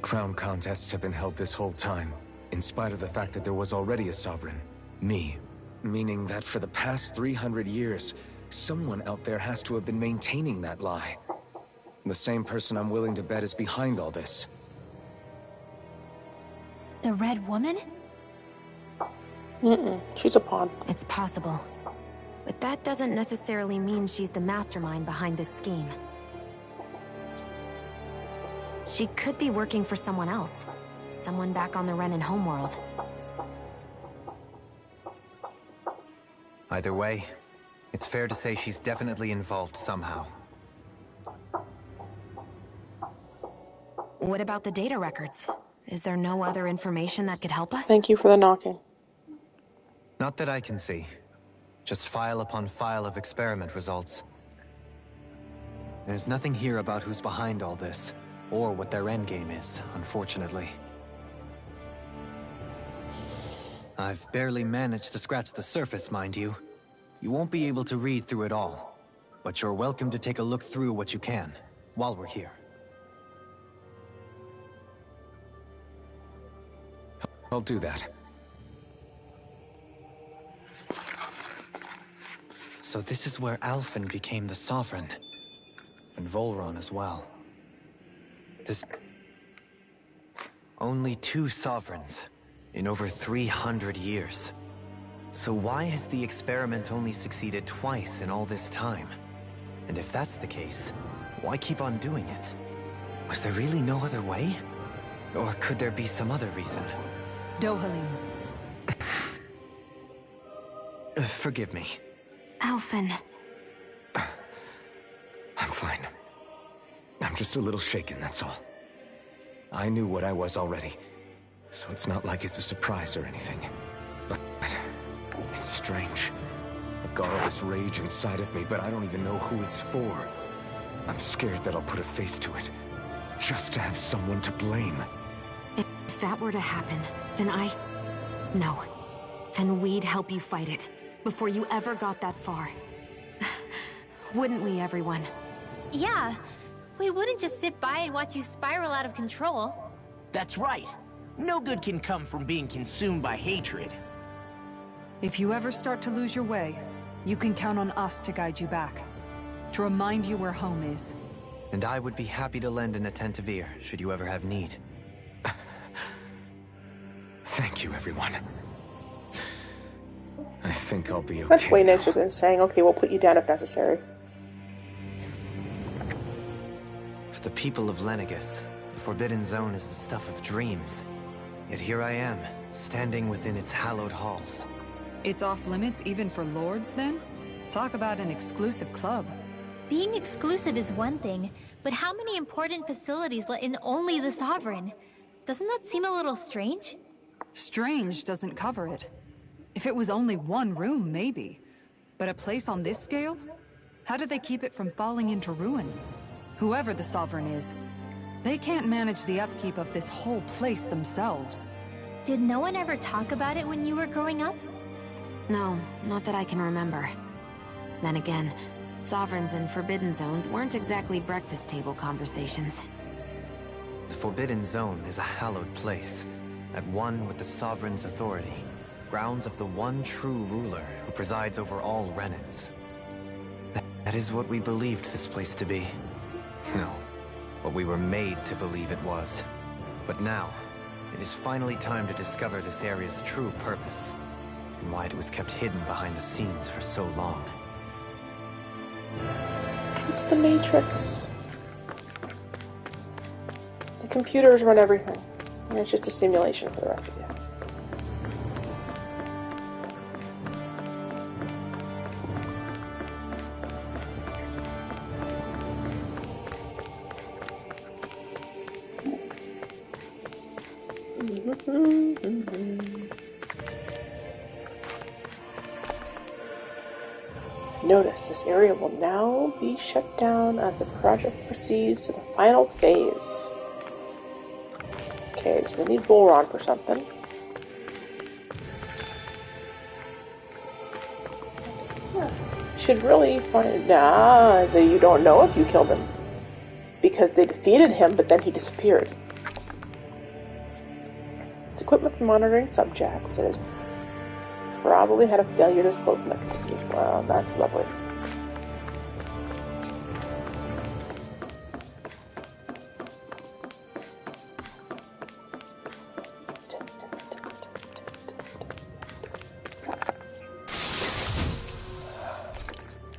Crown contests have been held this whole time, in spite of the fact that there was already a Sovereign. Me. Meaning that for the past 300 years, someone out there has to have been maintaining that lie. The same person I'm willing to bet is behind all this. The Red Woman? She's a pawn. It's possible. But that doesn't necessarily mean she's the mastermind behind this scheme. She could be working for someone else. Someone back on the Renan homeworld. Either way, it's fair to say she's definitely involved somehow. What about the data records? Is there no other information that could help us? Thank you for the knocking. Not that I can see. Just file upon file of experiment results. There's nothing here about who's behind all this, or what their endgame is, unfortunately. I've barely managed to scratch the surface, mind you. You won't be able to read through it all, but you're welcome to take a look through what you can, while we're here. I'll do that. So this is where Alphen became the Sovereign, and Volron as well. Only 2 Sovereigns in over 300 years. So why has the experiment only succeeded twice in all this time? And if that's the case, why keep on doing it? Was there really no other way? Or could there be some other reason? Dohalim. Forgive me. Alphen. I'm fine. I'm just a little shaken, that's all. I knew what I was already, so it's not like it's a surprise or anything. But it's strange. I've got all this rage inside of me, but I don't even know who it's for. I'm scared that I'll put a face to it, just to have someone to blame. If that were to happen, then No. Then we'd help you fight it, before you ever got that far. Wouldn't we, everyone? Yeah. We wouldn't just sit by and watch you spiral out of control. That's right. No good can come from being consumed by hatred. If you ever start to lose your way, you can count on us to guide you back. To remind you where home is. And I would be happy to lend an attentive ear, should you ever have need. Thank you, everyone. I think I'll be okay. That's way nicer than saying, okay, we'll put you down if necessary. For the people of Lenegis, the Forbidden Zone is the stuff of dreams. Yet here I am, standing within its hallowed halls. It's off limits even for lords, then? Talk about an exclusive club. Being exclusive is one thing, but how many important facilities let in only the Sovereign? Doesn't that seem a little strange? Strange doesn't cover it. If it was only one room, maybe. But a place on this scale? How do they keep it from falling into ruin? Whoever the Sovereign is, they can't manage the upkeep of this whole place themselves. Did no one ever talk about it when you were growing up? No, not that I can remember. Then again, Sovereigns and Forbidden Zones weren't exactly breakfast table conversations. The Forbidden Zone is a hallowed place, at one with the Sovereign's authority. Grounds of the one true ruler who presides over all Renans. That is what we believed this place to be. No, what we were made to believe it was. But now, it is finally time to discover this area's true purpose, and why it was kept hidden behind the scenes for so long. It's the Matrix. The computers run everything, and it's just a simulation for the rest of you. Notice this area will now be shut down as the project proceeds to the final phase. Okay, so they need Volron for something. Should really find... Nah, you don't know if you killed him. Because they defeated him, but then he disappeared. It's equipment for monitoring subjects. It has probably had a failure to disclose mechanism as well. That's lovely.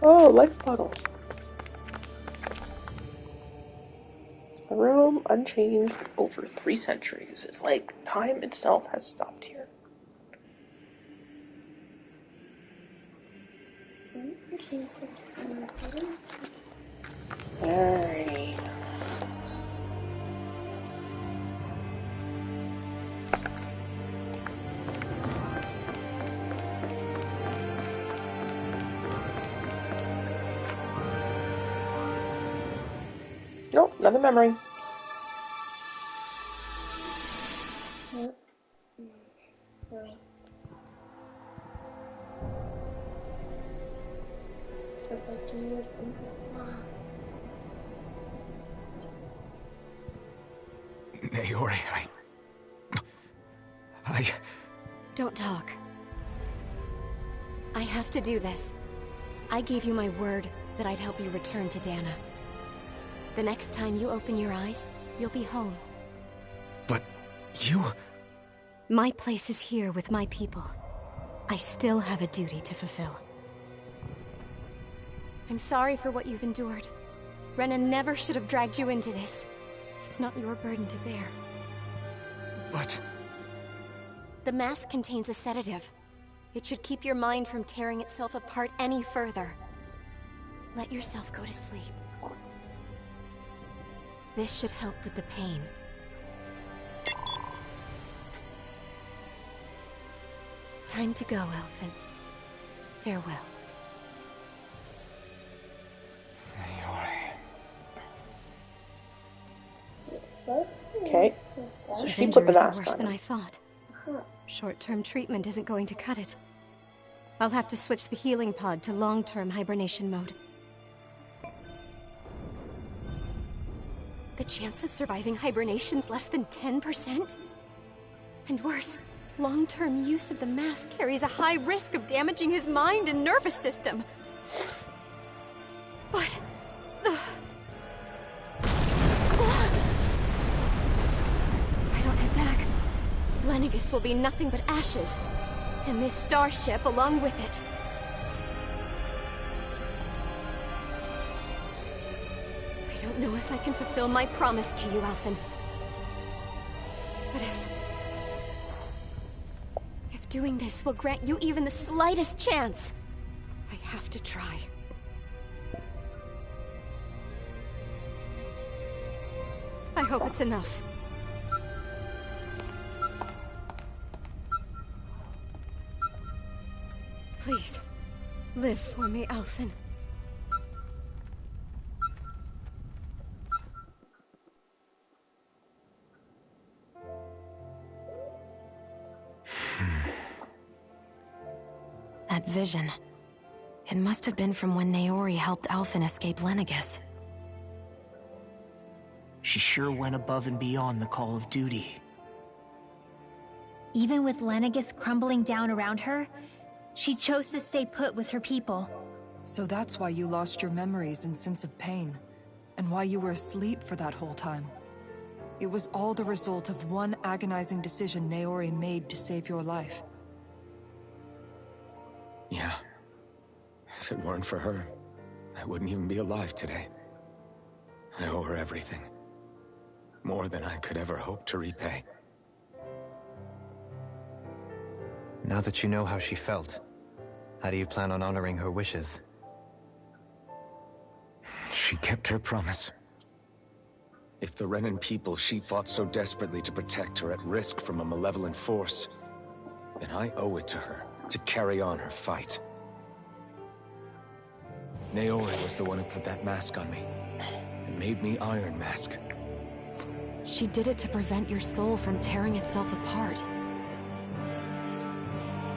Oh, life bottles. A room unchanged over 3 centuries. It's like time itself has stopped here. Alrighty. Nope, another memory. Naori, I... Don't talk. I have to do this. I gave you my word that I'd help you return to Dana. The next time you open your eyes, you'll be home. But you... My place is here with my people. I still have a duty to fulfill. I'm sorry for what you've endured. Renan never should have dragged you into this. It's not your burden to bear. But... The mask contains a sedative. It should keep your mind from tearing itself apart any further. Let yourself go to sleep. This should help with the pain. Time to go, Elfin. Farewell. Okay. So His she put the injuries are mask worse on than him. I thought. Short-term treatment isn't going to cut it. I'll have to switch the healing pod to long-term hibernation mode. The chance of surviving hibernation's less than 10%? And worse, long-term use of the mask carries a high risk of damaging his mind and nervous system. But... If I don't head back, Lenegis will be nothing but ashes. And this starship along with it. I don't know if I can fulfill my promise to you, Alphen. But if doing this will grant you even the slightest chance, I have to try. I hope it's enough. Please, live for me, Alphen. vision. It must have been from when Naori helped Alphen escape Lenegis. She sure went above and beyond the call of duty. Even with Lenegis crumbling down around her, she chose to stay put with her people. So that's why you lost your memories and sense of pain, and why you were asleep for that whole time. It was all the result of one agonizing decision Naori made to save your life. Yeah. If it weren't for her, I wouldn't even be alive today. I owe her everything. More than I could ever hope to repay. Now that you know how she felt, how do you plan on honoring her wishes? She kept her promise. If the Renan people she fought so desperately to protect are at risk from a malevolent force, then I owe it to her to carry on her fight. Naori was the one who put that mask on me, and made me Iron Mask. She did it to prevent your soul from tearing itself apart.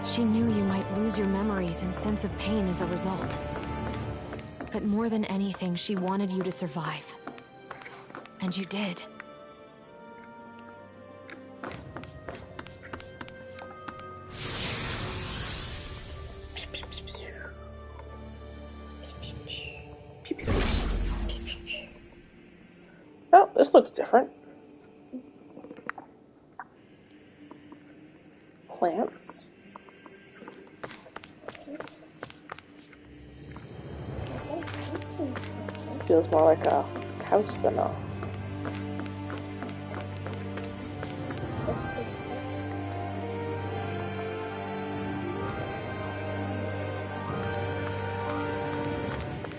She knew you might lose your memories and sense of pain as a result. But more than anything, she wanted you to survive. And you did. Oh, this looks different. Plants. This feels more like a house than a...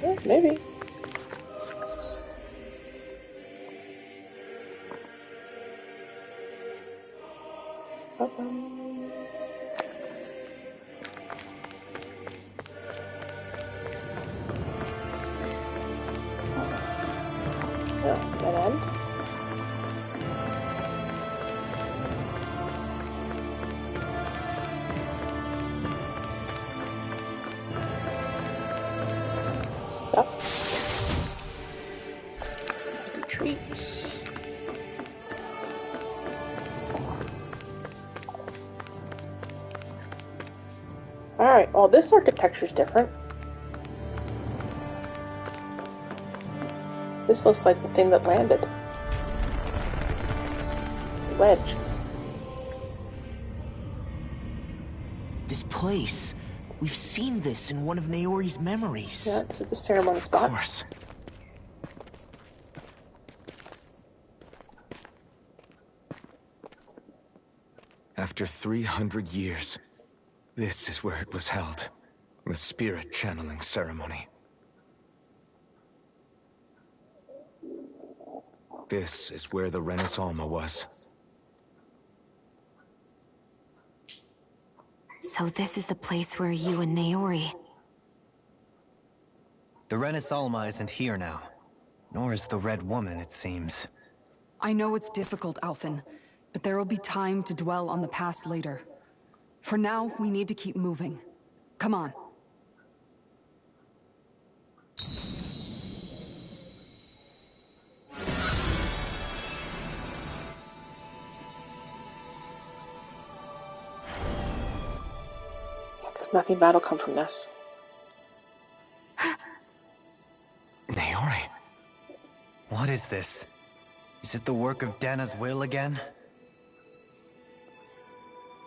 Yeah, maybe. That end. Stuff. Retreat. Alright, well this architecture's different. This looks like the thing that landed. Ledge. This place. We've seen this in one of Naori's memories. Yeah, this is the ceremony spot. Of course. After 300 years, this is where it was held. The spirit channeling ceremony. This is where the Renis Alma was. So this is the place where you and Naori... The Renis Alma isn't here now. Nor is the Red Woman, it seems. I know it's difficult, Alphen, but there will be time to dwell on the past later. For now, we need to keep moving. Come on. Because nothing bad will come from this. Naori. What is this? Is it the work of Dana's will again?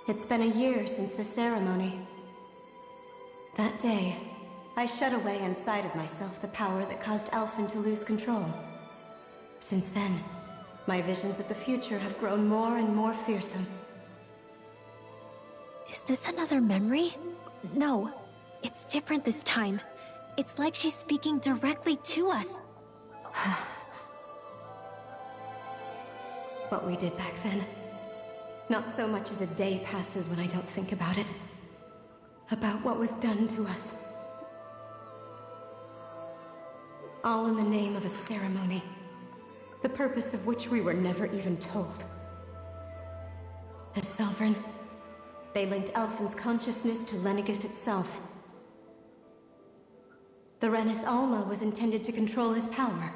It's been a year since the ceremony. That day, I shut away inside of myself the power that caused Alphen to lose control. Since then, my visions of the future have grown more and more fearsome. Is this another memory? No, it's different this time. It's like she's speaking directly to us. What we did back then. Not so much as a day passes when I don't think about it. About what was done to us. All in the name of a ceremony. The purpose of which we were never even told. As Sovereign, they linked Alphen's consciousness to Lenegis itself, The Renis Alma was intended to control his power,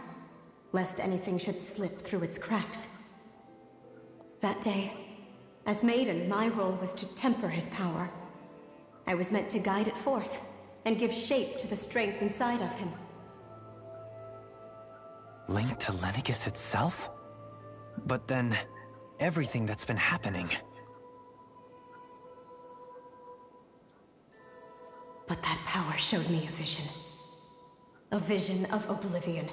lest anything should slip through its cracks. That day, as Maiden, my role was to temper his power. I was meant to guide it forth, and give shape to the strength inside of him. Linked to Lenegis itself? But then, everything that's been happening... But that power showed me a vision. A vision of oblivion.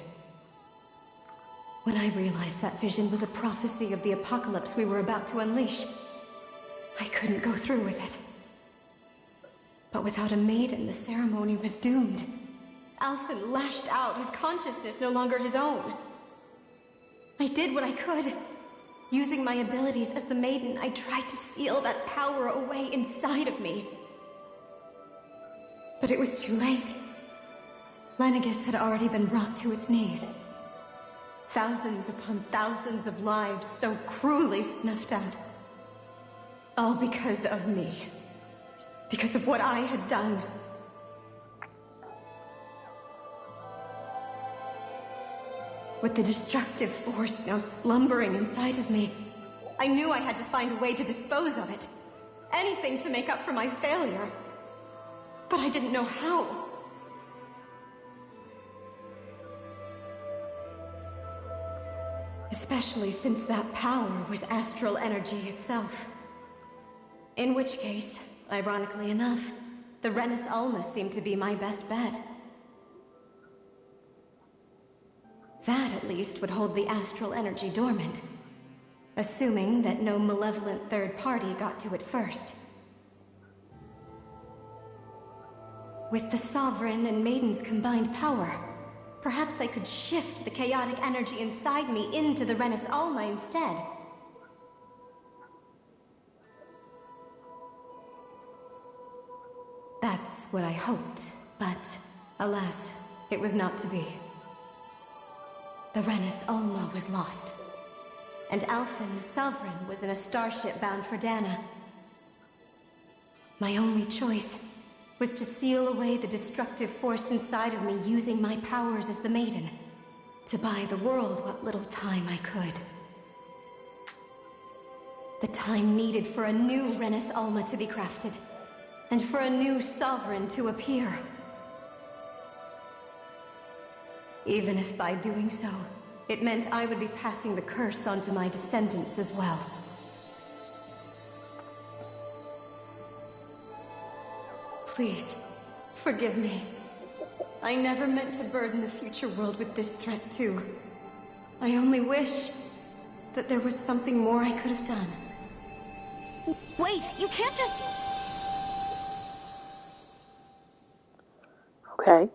When I realized that vision was a prophecy of the apocalypse we were about to unleash, I couldn't go through with it. But without a maiden, the ceremony was doomed. Alphen lashed out, his consciousness no longer his own. I did what I could. Using my abilities as the maiden, I tried to seal that power away inside of me. But it was too late. Lenegis had already been brought to its knees. Thousands upon thousands of lives so cruelly snuffed out. All because of me. Because of what I had done. With the destructive force now slumbering inside of me, I knew I had to find a way to dispose of it. Anything to make up for my failure. But I didn't know how. Especially since that power was astral energy itself. In which case, ironically enough, the Renis Alma seemed to be my best bet. That, at least, would hold the astral energy dormant. Assuming that no malevolent third party got to it first. With the Sovereign and Maiden's combined power, perhaps I could shift the chaotic energy inside me into the Renis Alma instead. That's what I hoped, but alas, it was not to be. The Renis Alma was lost, and Alphen, the Sovereign, was in a starship bound for Dana. My only choice was to seal away the destructive force inside of me using my powers as the Maiden, to buy the world what little time I could. The time needed for a new Renis Alma to be crafted, and for a new Sovereign to appear. Even if by doing so, it meant I would be passing the curse on to my descendants as well. Please, forgive me. I never meant to burden the future world with this threat too. I only wish that there was something more I could have done. Wait, you can't just... Okay.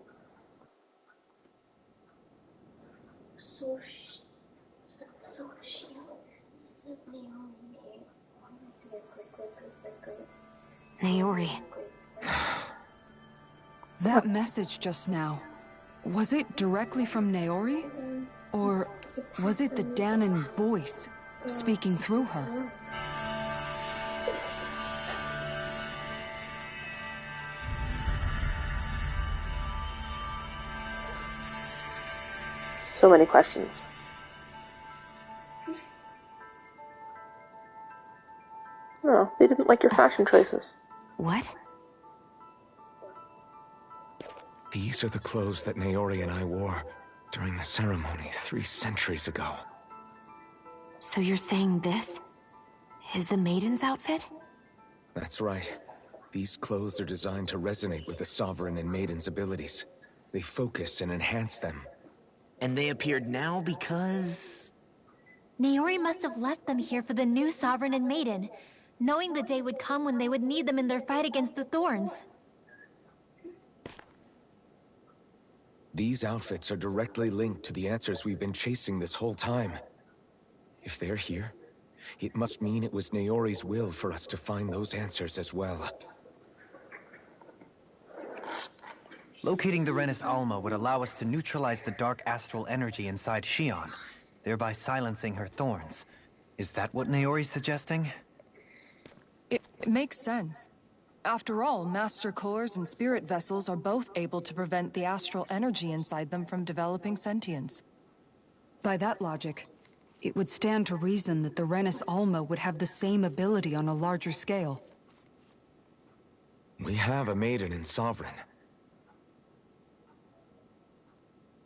Naori. That message just now, was it directly from Naori? Or was it the Dahnan voice speaking through her? So many questions. Oh, they didn't like your fashion choices. What? These are the clothes that Naori and I wore during the ceremony 3 centuries ago. So you're saying this is the Maiden's outfit? That's right. These clothes are designed to resonate with the Sovereign and Maiden's abilities. They focus and enhance them. And they appeared now because... Naori must have left them here for the new Sovereign and Maiden, knowing the day would come when they would need them in their fight against the Thorns. These outfits are directly linked to the answers we've been chasing this whole time. If they're here, it must mean it was Naori's will for us to find those answers as well. Locating the Renis Alma would allow us to neutralize the dark astral energy inside Xion, thereby silencing her thorns. Is that what Naori's suggesting? It makes sense. After all, Master Cores and Spirit Vessels are both able to prevent the astral energy inside them from developing sentience. By that logic, it would stand to reason that the Renus Alma would have the same ability on a larger scale. We have a maiden in Sovereign.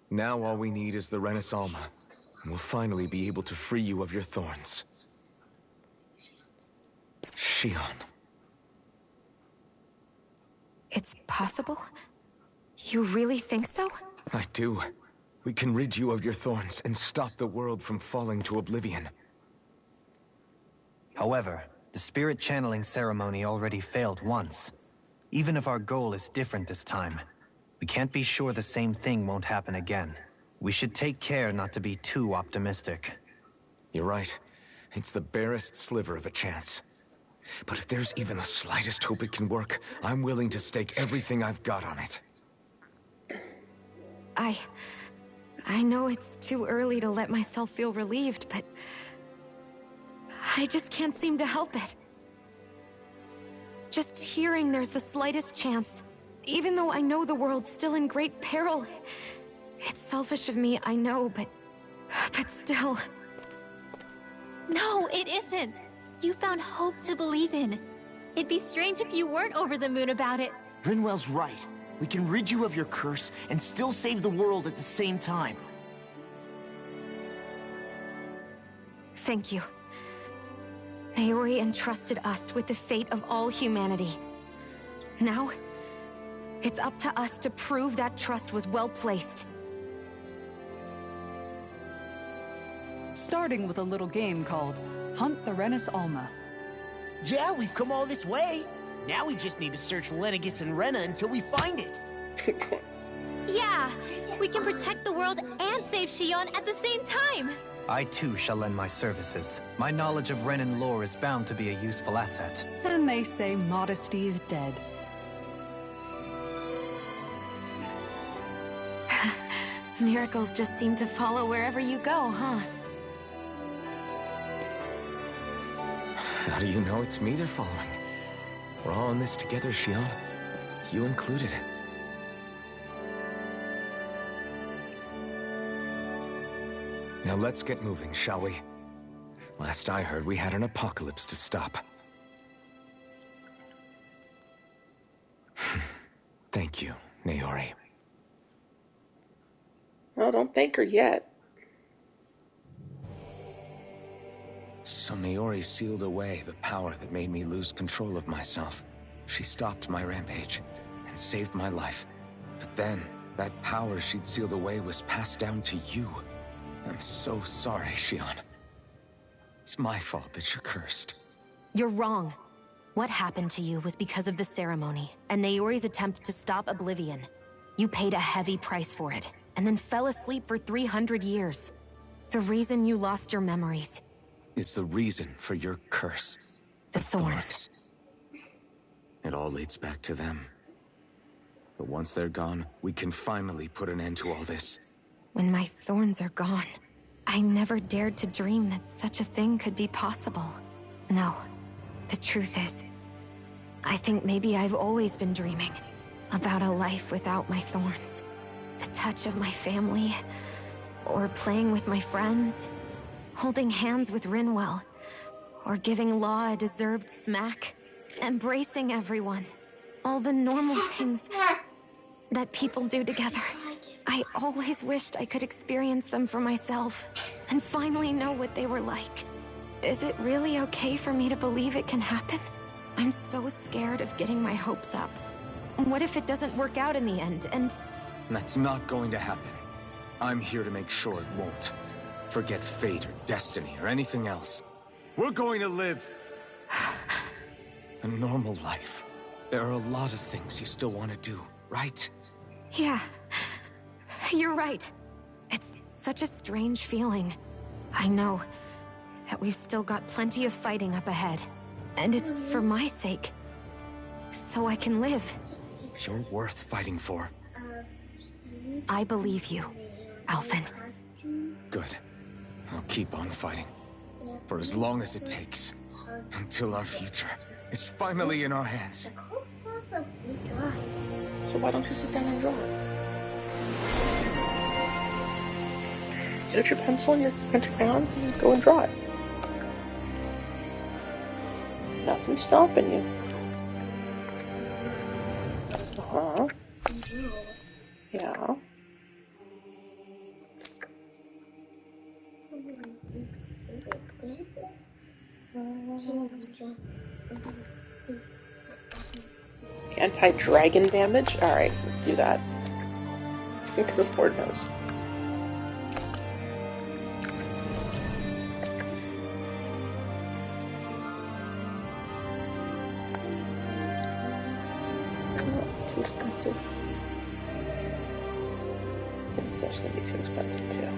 Now all we need is the Renus Alma, and we'll finally be able to free you of your thorns. Shion. It's possible? You really think so? I do. We can rid you of your thorns and stop the world from falling to oblivion. However, the spirit channeling ceremony already failed once. Even if our goal is different this time, we can't be sure the same thing won't happen again. We should take care not to be too optimistic. You're right. It's the barest sliver of a chance. But if there's even the slightest hope it can work, I'm willing to stake everything I've got on it. I know it's too early to let myself feel relieved, but I just can't seem to help it. Just hearing there's the slightest chance, even though I know the world's still in great peril. It's selfish of me, I know, but still. No, it isn't. You found hope to believe in. It'd be strange if you weren't over the moon about it. Rinwell's right. We can rid you of your curse and still save the world at the same time. Thank you. Naori entrusted us with the fate of all humanity. Now, it's up to us to prove that trust was well placed. Starting with a little game called Hunt the Renus Alma. Yeah, we've come all this way. Now we just need to search Lenegis and Rena until we find it. Yeah, we can protect the world and save Shion at the same time. I too shall lend my services. My knowledge of Renan lore is bound to be a useful asset. And they say modesty is dead. Miracles just seem to follow wherever you go, huh? How do you know it's me they're following? We're all in this together, Shion. You included. Now let's get moving, shall we? Last I heard, we had an apocalypse to stop. Thank you, Naori. Well, don't thank her yet. So Naori sealed away the power that made me lose control of myself. She stopped my rampage and saved my life. But then, that power she'd sealed away was passed down to you. I'm so sorry, Shion. It's my fault that you're cursed. You're wrong. What happened to you was because of the ceremony, and Naori's attempt to stop Oblivion. You paid a heavy price for it, and then fell asleep for 300 years. The reason you lost your memories. It's the reason for your curse. The thorns. It all leads back to them. But once they're gone, we can finally put an end to all this. When my thorns are gone, I never dared to dream that such a thing could be possible. No, the truth is, I think maybe I've always been dreaming about a life without my thorns. The touch of my family, or playing with my friends, holding hands with Rinwell, or giving Law a deserved smack, embracing everyone. All the normal things that people do together. I always wished I could experience them for myself, and finally know what they were like. Is it really okay for me to believe it can happen? I'm so scared of getting my hopes up. What if it doesn't work out in the end, and... That's not going to happen. I'm here to make sure it won't. Forget fate or destiny or anything else. We're going to live a normal life. There are a lot of things you still want to do, right? Yeah, you're right. It's such a strange feeling. I know that we've still got plenty of fighting up ahead. And it's for my sake. So I can live. You're worth fighting for. I believe you, Alphen. Good. I'll keep on fighting. For as long as it takes. Until our future is finally in our hands. So why don't you sit down and draw? Get out your pencil and your crayons and go and draw it. Nothing's stopping you. Uh-huh. Yeah. Anti-dragon damage? Alright, let's do that. Because Lord knows. Too expensive. This is just gonna be too expensive too.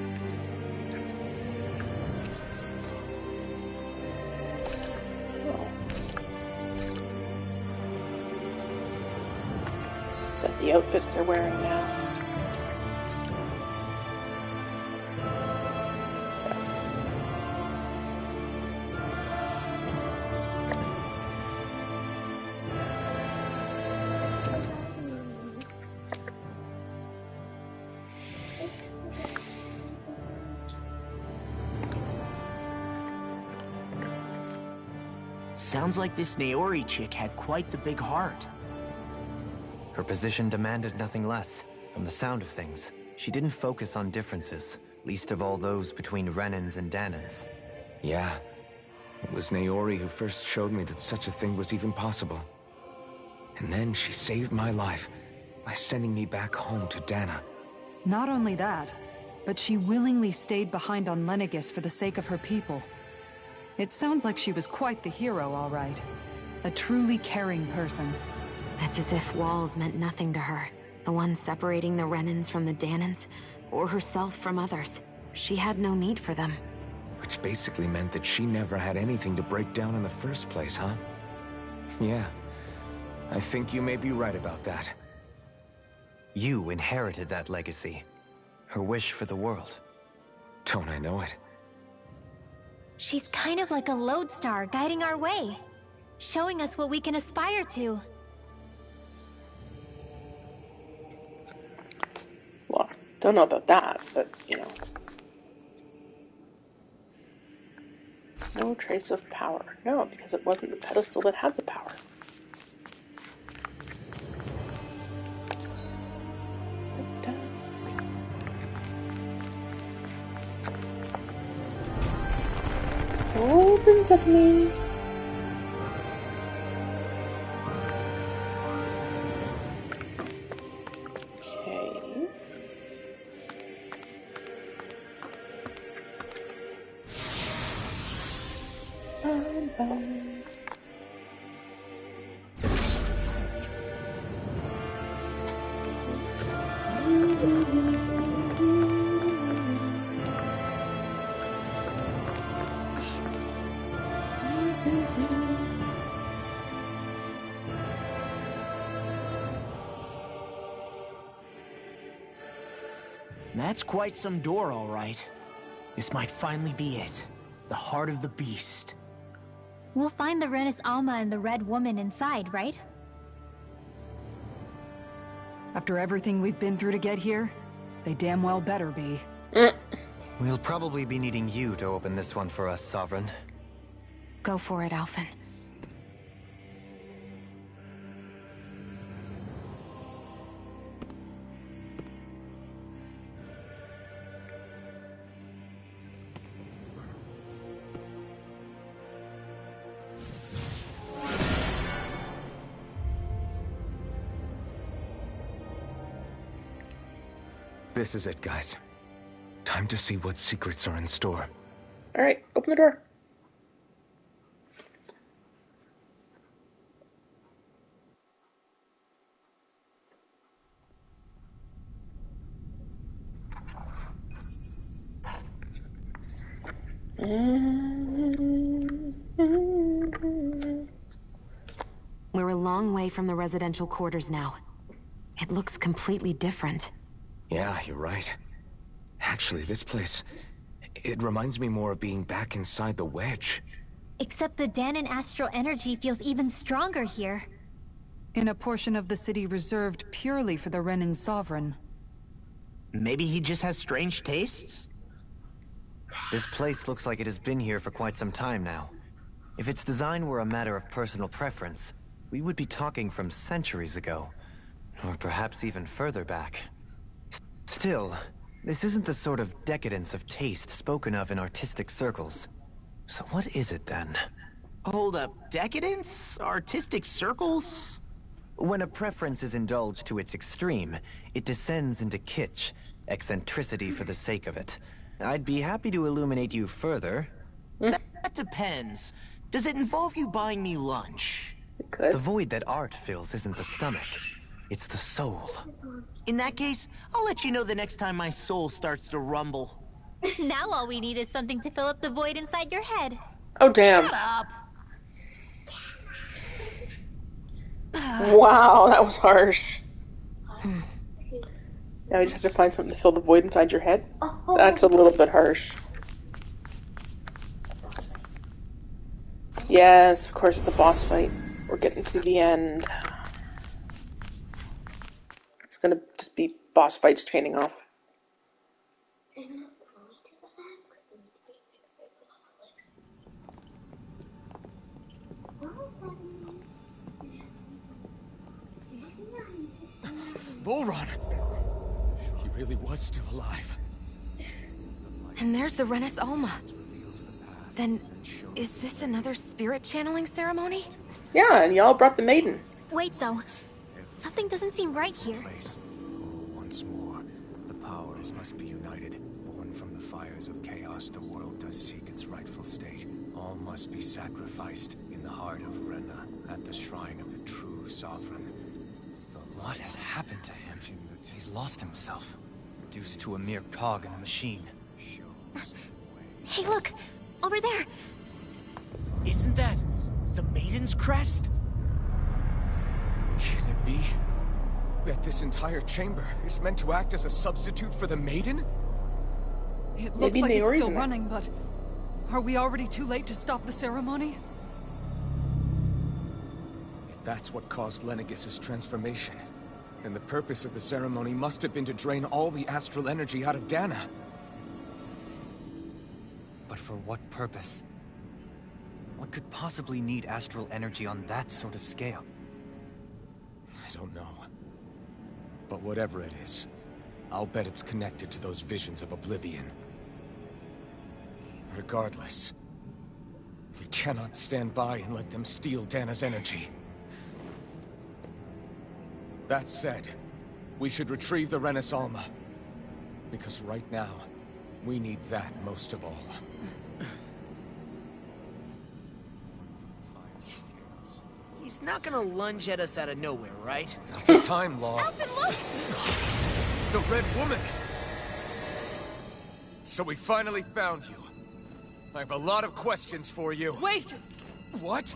Is that the outfits they're wearing now? Sounds like this Naori chick had quite the big heart. Her position demanded nothing less. From the sound of things, she didn't focus on differences, least of all those between Renans and Danans. Yeah. It was Naori who first showed me that such a thing was even possible. And then she saved my life by sending me back home to Dana. Not only that, but she willingly stayed behind on Lenegis for the sake of her people. It sounds like she was quite the hero, all right. A truly caring person. It's as if walls meant nothing to her. The ones separating the Renans from the Danans, or herself from others. She had no need for them. Which basically meant that she never had anything to break down in the first place, huh? Yeah. I think you may be right about that. You inherited that legacy. Her wish for the world. Don't I know it? She's kind of like a lodestar guiding our way, showing us what we can aspire to. Well, don't know about that, but, you know. No trace of power. No, because it wasn't the pedestal that had the power. Open sesame. Okay. That's quite some door, all right. This might finally be it. The heart of the beast. We'll find the Renis Alma and the Red Woman inside, right? After everything we've been through to get here, they damn well better be. We'll probably be needing you to open this one for us, Sovereign. Go for it, Alphen. This is it, guys. Time to see what secrets are in store. Alright, open the door. We're a long way from the residential quarters now. It looks completely different. Yeah, you're right. Actually, this place... it reminds me more of being back inside the Wedge. Except the Danan astral energy feels even stronger here. In a portion of the city reserved purely for the Renan Sovereign. Maybe he just has strange tastes? This place looks like it has been here for quite some time now. If its design were a matter of personal preference, we would be talking from centuries ago. Or perhaps even further back. Still, this isn't the sort of decadence of taste spoken of in artistic circles. So what is it then? Hold up, decadence? Artistic circles? When a preference is indulged to its extreme, it descends into kitsch, eccentricity for the sake of it. I'd be happy to illuminate you further. That depends. Does it involve you buying me lunch? The void that art fills isn't the stomach, it's the soul. In that case, I'll let you know the next time my soul starts to rumble. Now all we need is something to fill up the void inside your head. Oh, damn. Shut up! Wow, that was harsh. Now you just have to find something to fill the void inside your head? That's a little bit harsh. Yes, of course it's a boss fight. We're getting to the end. It's gonna just be boss fights training off. Volron! He really was still alive. And there's the Renis Alma. Then, is this another spirit channeling ceremony? Yeah, and y'all brought the maiden. Wait, though. Something doesn't seem right here. Once more, the powers must be united. Born from the fires of chaos, the world does seek its rightful state. All must be sacrificed in the heart of Rena, at the shrine of the true sovereign. What has happened to him? He's lost himself, reduced to a mere cog in a machine. Hey, look! Over there! Isn't that the Maiden's crest? Can it be that this entire chamber is meant to act as a substitute for the Maiden? It looks like it's still running, but are we already too late to stop the ceremony? If that's what caused Lenegis' transformation, then the purpose of the ceremony must have been to drain all the astral energy out of Dana. But for what purpose? What could possibly need astral energy on that sort of scale? I don't know. But whatever it is, I'll bet it's connected to those visions of oblivion. Regardless, we cannot stand by and let them steal Dana's energy. That said, we should retrieve the Renis Alma. Because right now, we need that most of all. He's not gonna lunge at us out of nowhere, right? Not the time, Law. Alphen, look! The Red Woman! So we finally found you. I have a lot of questions for you. Wait! What?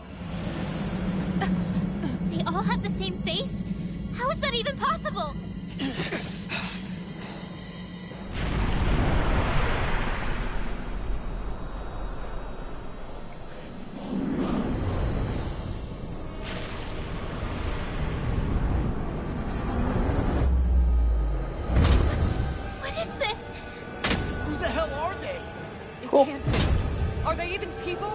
They all have the same face? How is that even possible? What is this? Who the hell are they? It can't be. Are they even people?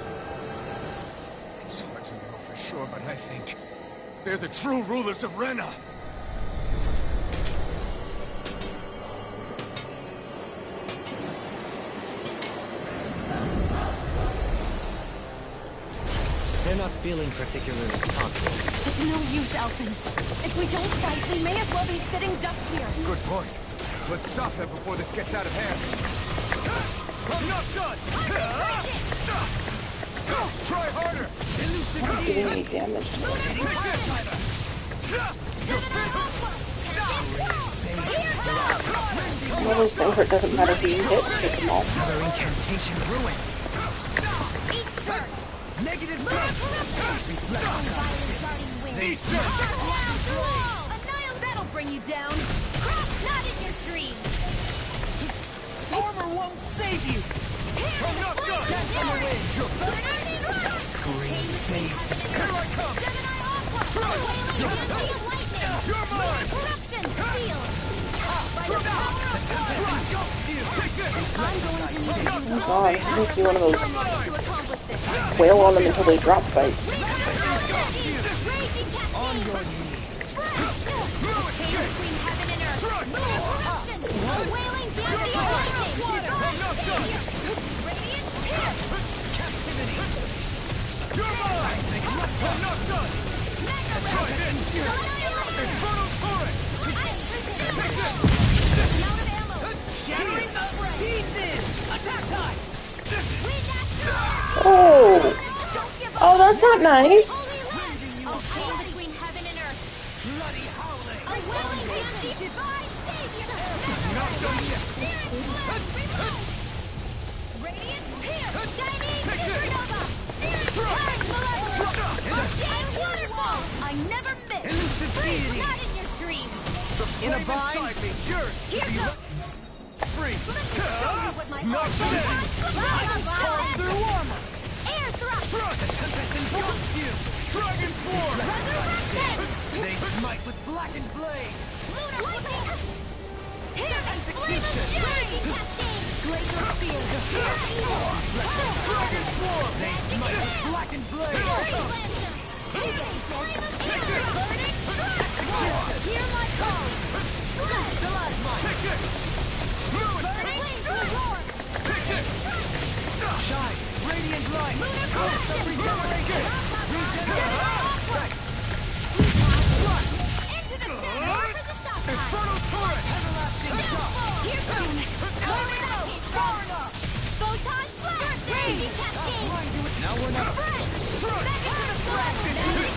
It's hard to know for sure, but I think they're the true rulers of Rena. They're not feeling particularly confident. It's no use, Alphen. If we don't fight, we may as well be sitting ducks here. Good point. Let's stop them before this gets out of hand. I'm not done! Try harder! Not doing any damage to one of those things where it doesn't matter who you hit, hit them all. Another incantation ruined. Negative That'll bring you down. Not in your dreams! Armor won't save you! I'm not done! You're Scream, baby. Here I come! You're mine! Corruption! Seal! Oh god, this is going to be one of those wail on them until they drop fights. On your knees. Between heaven and earth. Corruption! Wailing down the lightning! Radiant pierce! Captivity! You're mine! I'm not done! Try this! Infernal Torrent! Take this! Shattering the pieces! Attack time! Oh! Oh, that's not nice. Between heaven and earth. Bloody howling! A willing and divine savior! Not done yet! Radiant pierce! Shining supernova! Searing and waterfall! I never miss! Elusive deity! Not in your dreams! The flame inside me yearns to be free! Not today! Call through armor! Air thrust! Thrust! The tempest engulfs you! Dragon form! Resurrection! They smite with blackened blade! Lunar lightning! Here and flame of fury! Glacial spear! Dragon form! They smite with blackened blade! Hear my call! Take it! Take it! Shine! Radiant light! House of regeneration! Infernal torrent! Everlasting shock! Here comes! Photon blast! Now we're not...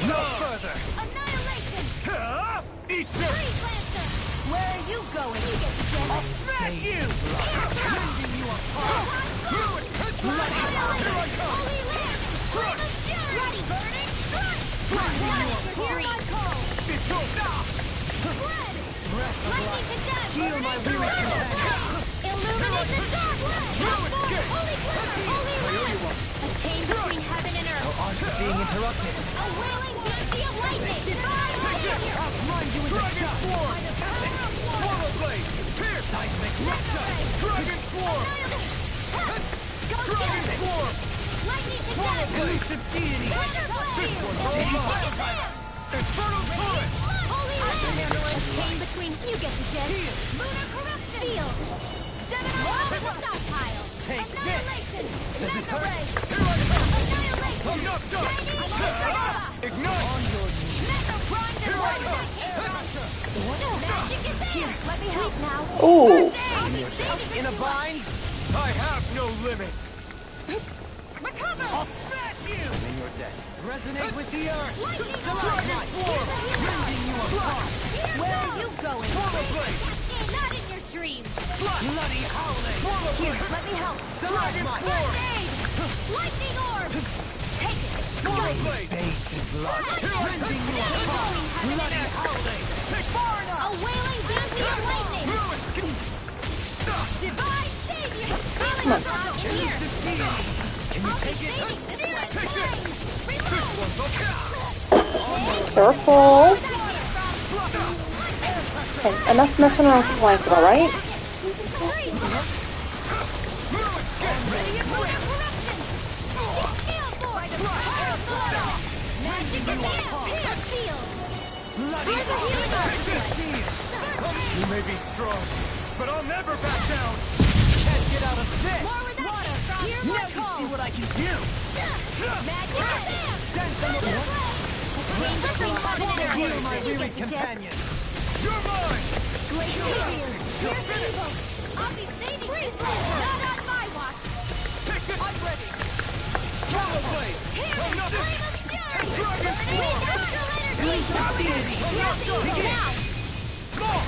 No further! Annihilation! Eat this! Where are you going? I'll smash you! Rending you apart! Bloody hell! Here I come! Crush! Ready, burning! Hear my call! It's over! Lightning to death! Heal my weary companion! Illuminate the dark! Ruin escape! Holy glitter! Holy light! Attain between heaven and earth! Our art is being interrupted! A wailing beauty of lightning! Divine savior! I'll blind you in the dark! Swallow blade! Pierce! Seismic rupture! Dragon form! Dragon form! Lightning to Swallow death! blade! Elusive deity! Thunder This blade! one's all mine! Infernal torrent! Holy light! Attain between... You get the gist. Lunar corruption! Seal! Gemini with the stockpile! Take this! Annihilation! Does it hurt? Ray! Here I come! Annihilation! I'm not done! Ignite! On your knees! Here I come! Magic is there! Let me help now! Ooh. In a bind? I have no limits! Recover! I'll smash you! And you're dead. Resonate with the earth! Lightning Dragon form! Rending you apart! Where are you going? Swallow blade! Not in your dreams! Bloody howling! Swallow blade! Let me help! Dragon form! Lightning orb! Take it! Swallow blade! Bathed in blood! Rending you apart! Bloody howling! Take far A enough! wailing beauty of lightning! Divine savior! Feeling of God in here! Can you take it? Take it! This one's okay! Careful. Okay, enough messing around with the blanket, alright? You may be strong, but I'll never back down! Can't get out of this! Now you see what I can do! Heal my weary companion! You're mine! You're finished! I'll be saving you! Not on my watch! Take this! I'm ready! Swallow blade! I'm not Dragon form! Now! Small!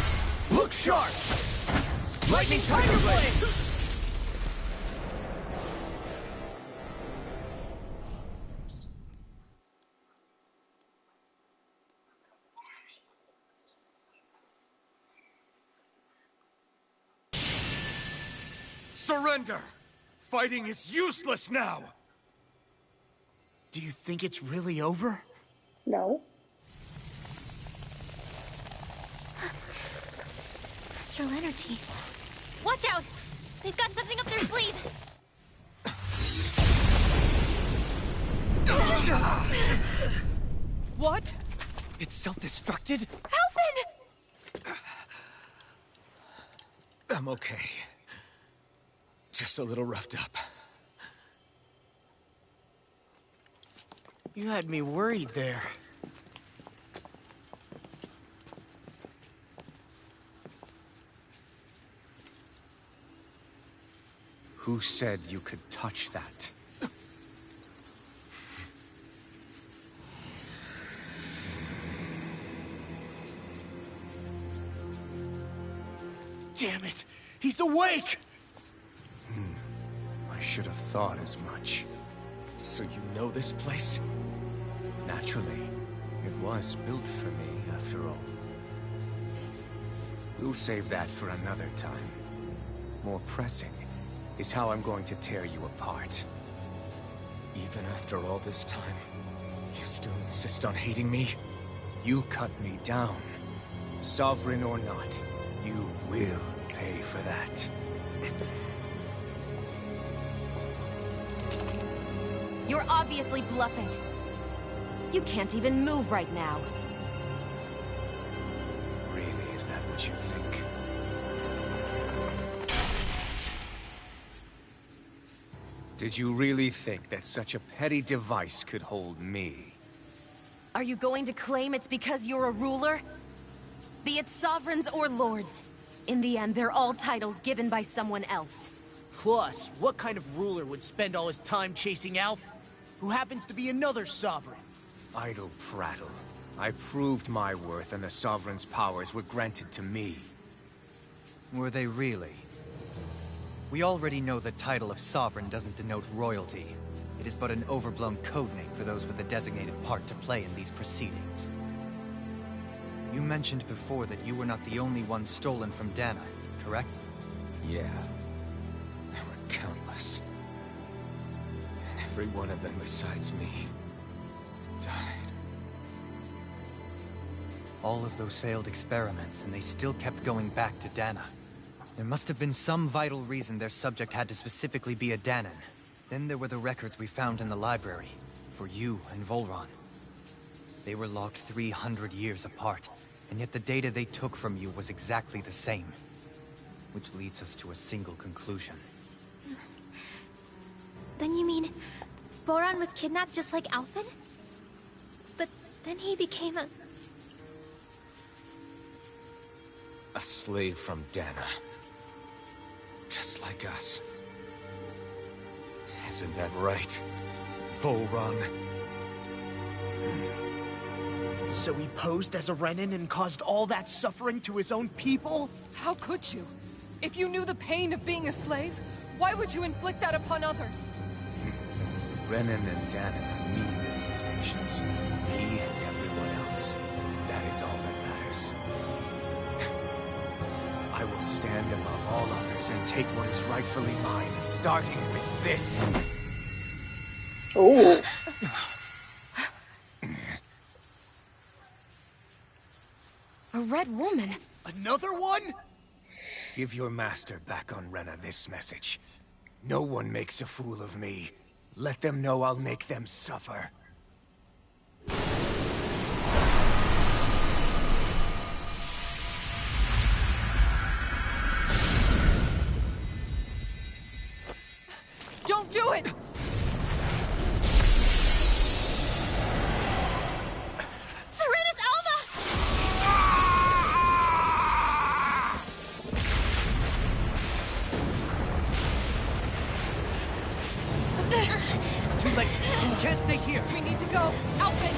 Look sharp! Lightning tiger blade! Surrender! Fighting is useless now! Do you think it's really over? No. astral energy. Watch out! They've got something up their sleeve! What? It's self-destructed? Alphen! I'm okay. Just a little roughed up. You had me worried there. Who said you could touch that? Damn it! He's awake! I should have thought as much. So you know this place? Naturally. It was built for me, after all. We'll save that for another time. More pressing is how I'm going to tear you apart. Even after all this time, you still insist on hating me? You cut me down. Sovereign or not, you will pay for that. You're obviously bluffing. You can't even move right now. Really, is that what you think? Did you really think that such a petty device could hold me? Are you going to claim it's because you're a ruler? Be it sovereigns or lords. In the end, they're all titles given by someone else. Plus, what kind of ruler would spend all his time chasing Alph, who happens to be another sovereign? Idle prattle. I proved my worth and the Sovereign's powers were granted to me. Were they really? We already know the title of Sovereign doesn't denote royalty. It is but an overblown codename for those with a designated part to play in these proceedings. You mentioned before that you were not the only one stolen from Dana, correct? Yeah. There were countless. And every one of them besides me died. All of those failed experiments, and they still kept going back to Dana. There must have been some vital reason their subject had to specifically be a Danan. Then there were the records we found in the library, for you and Volron. They were logged 300 years apart, and yet the data they took from you was exactly the same. Which leads us to a single conclusion. Then you mean... Voron was kidnapped just like Alphen? But then he became a... A slave from Dana. Just like us. Isn't that right, Volron? So he posed as a Renan and caused all that suffering to his own people? How could you? If you knew the pain of being a slave, why would you inflict that upon others? Renan and Dana are meaningless distinctions. He and everyone else. That is all that matters. I will stand above all others and take what is rightfully mine, starting with this. Oh. A red woman? Another one? Give your master back on Rena this message. No one makes a fool of me. Let them know I'll make them suffer. Don't do it! Serenus Alva! It's too late. You can't stay here. We need to go. Alphen!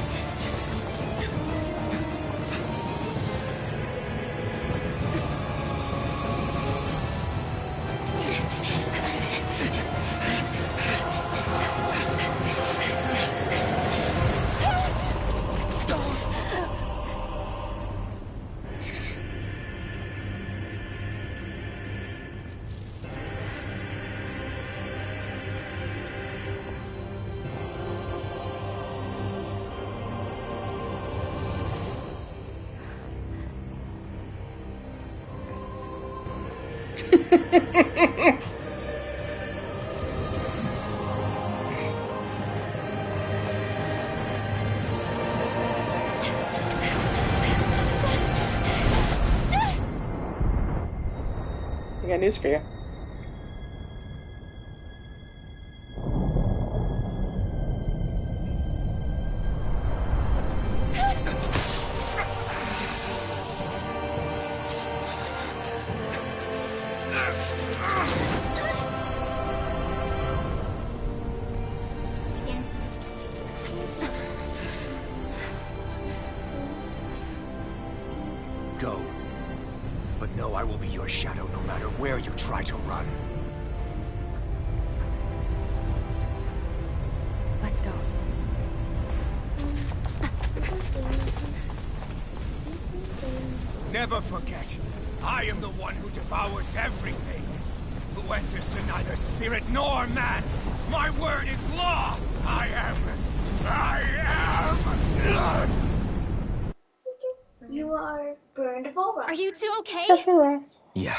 I got news for you. Go. But know I will be your shadow no matter where you try to run. Let's go. Never forget, I am the one who devours everything. Who answers to neither spirit nor man. My word is law. I am. You are burned Volron. Are you two okay? Yeah,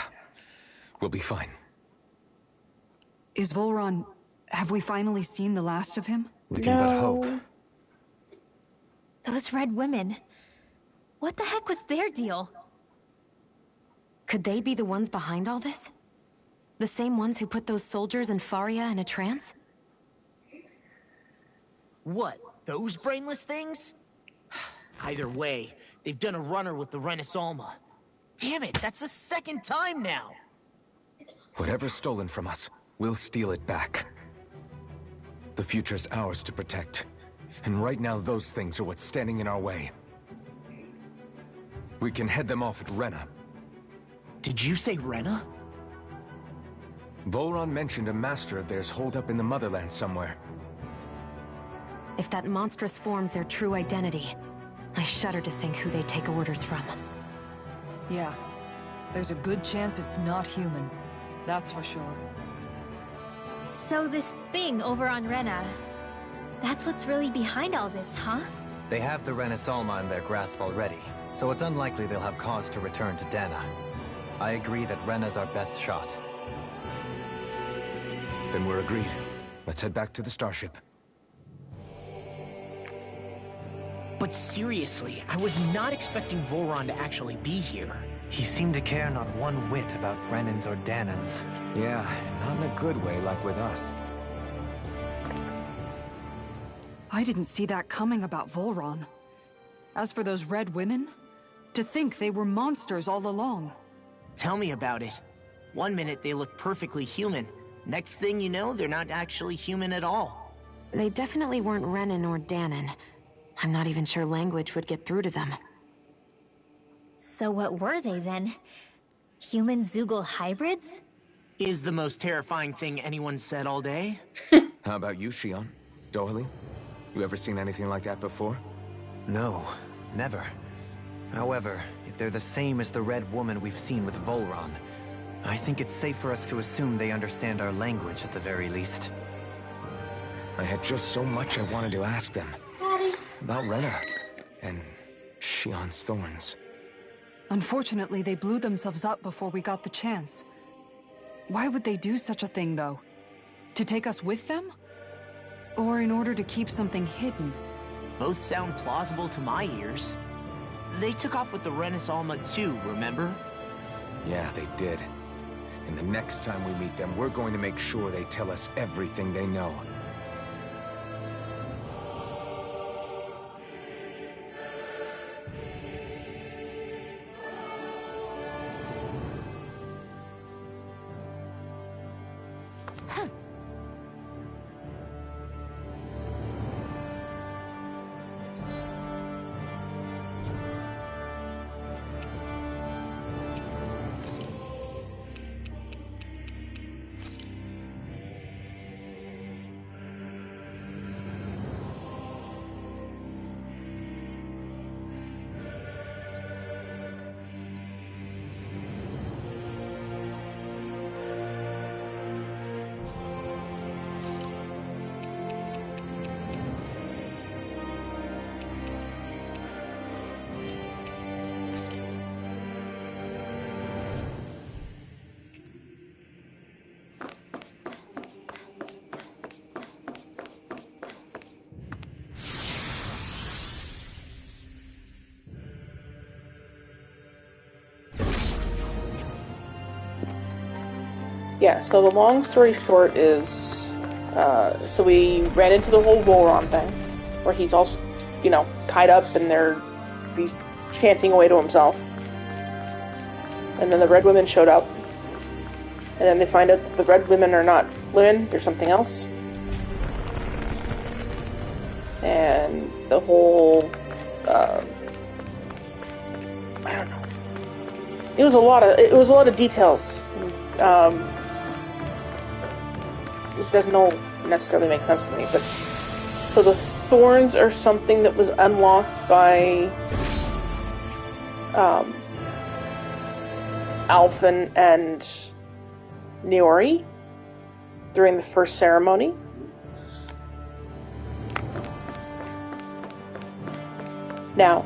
we'll be fine. Is Volron... Have we finally seen the last of him? We can but hope. Those red women. What the heck was their deal? Could they be the ones behind all this? The same ones who put those soldiers in Faria in a trance? What? Those brainless things? Either way, they've done a runner with the Renis Alma. Damn it, that's the second time now! Whatever's stolen from us, we'll steal it back. The future's ours to protect. And right now, those things are what's standing in our way. We can head them off at Rena. Did you say Rena? Volron mentioned a master of theirs holed up in the Motherland somewhere. If that monstrous form's their true identity, I shudder to think who they take orders from. Yeah. There's a good chance it's not human. That's for sure. So this thing over on Rena, that's what's really behind all this, huh? They have the Renis Alma in their grasp already, so it's unlikely they'll have cause to return to Dana. I agree that Rena's our best shot. Then we're agreed. Let's head back to the starship. But seriously, I was not expecting Volron to actually be here. He seemed to care not one whit about Renans or Danans. Yeah, not in a good way like with us. I didn't see that coming about Volron. As for those red women, to think they were monsters all along. Tell me about it. One minute they look perfectly human. Next thing you know, they're not actually human at all. They definitely weren't Renan or Danan. I'm not even sure language would get through to them. So what were they then? Human Zoogle hybrids? Is the most terrifying thing anyone said all day? How about you, Shion? Dohaly? You ever seen anything like that before? No, never. However, if they're the same as the Red Woman we've seen with Volron, I think it's safe for us to assume they understand our language at the very least. I had just so much I wanted to ask them. Daddy. About Rena. And Shion's thorns. Unfortunately, they blew themselves up before we got the chance. Why would they do such a thing, though? To take us with them? Or in order to keep something hidden? Both sound plausible to my ears. They took off with the Renis Alma too, remember? Yeah, they did. And the next time we meet them, we're going to make sure they tell us everything they know. Yeah, so the long story short is, so we ran into the whole Volron thing, where he's all, you know, tied up and he's chanting away to himself. And then the Red Women showed up, and then they find out that the Red Women are not women, they're something else. And the whole, I don't know. It was a lot of details. It doesn't necessarily make sense to me, but so the thorns are something that was unlocked by Alphen and Niori during the first ceremony. Now,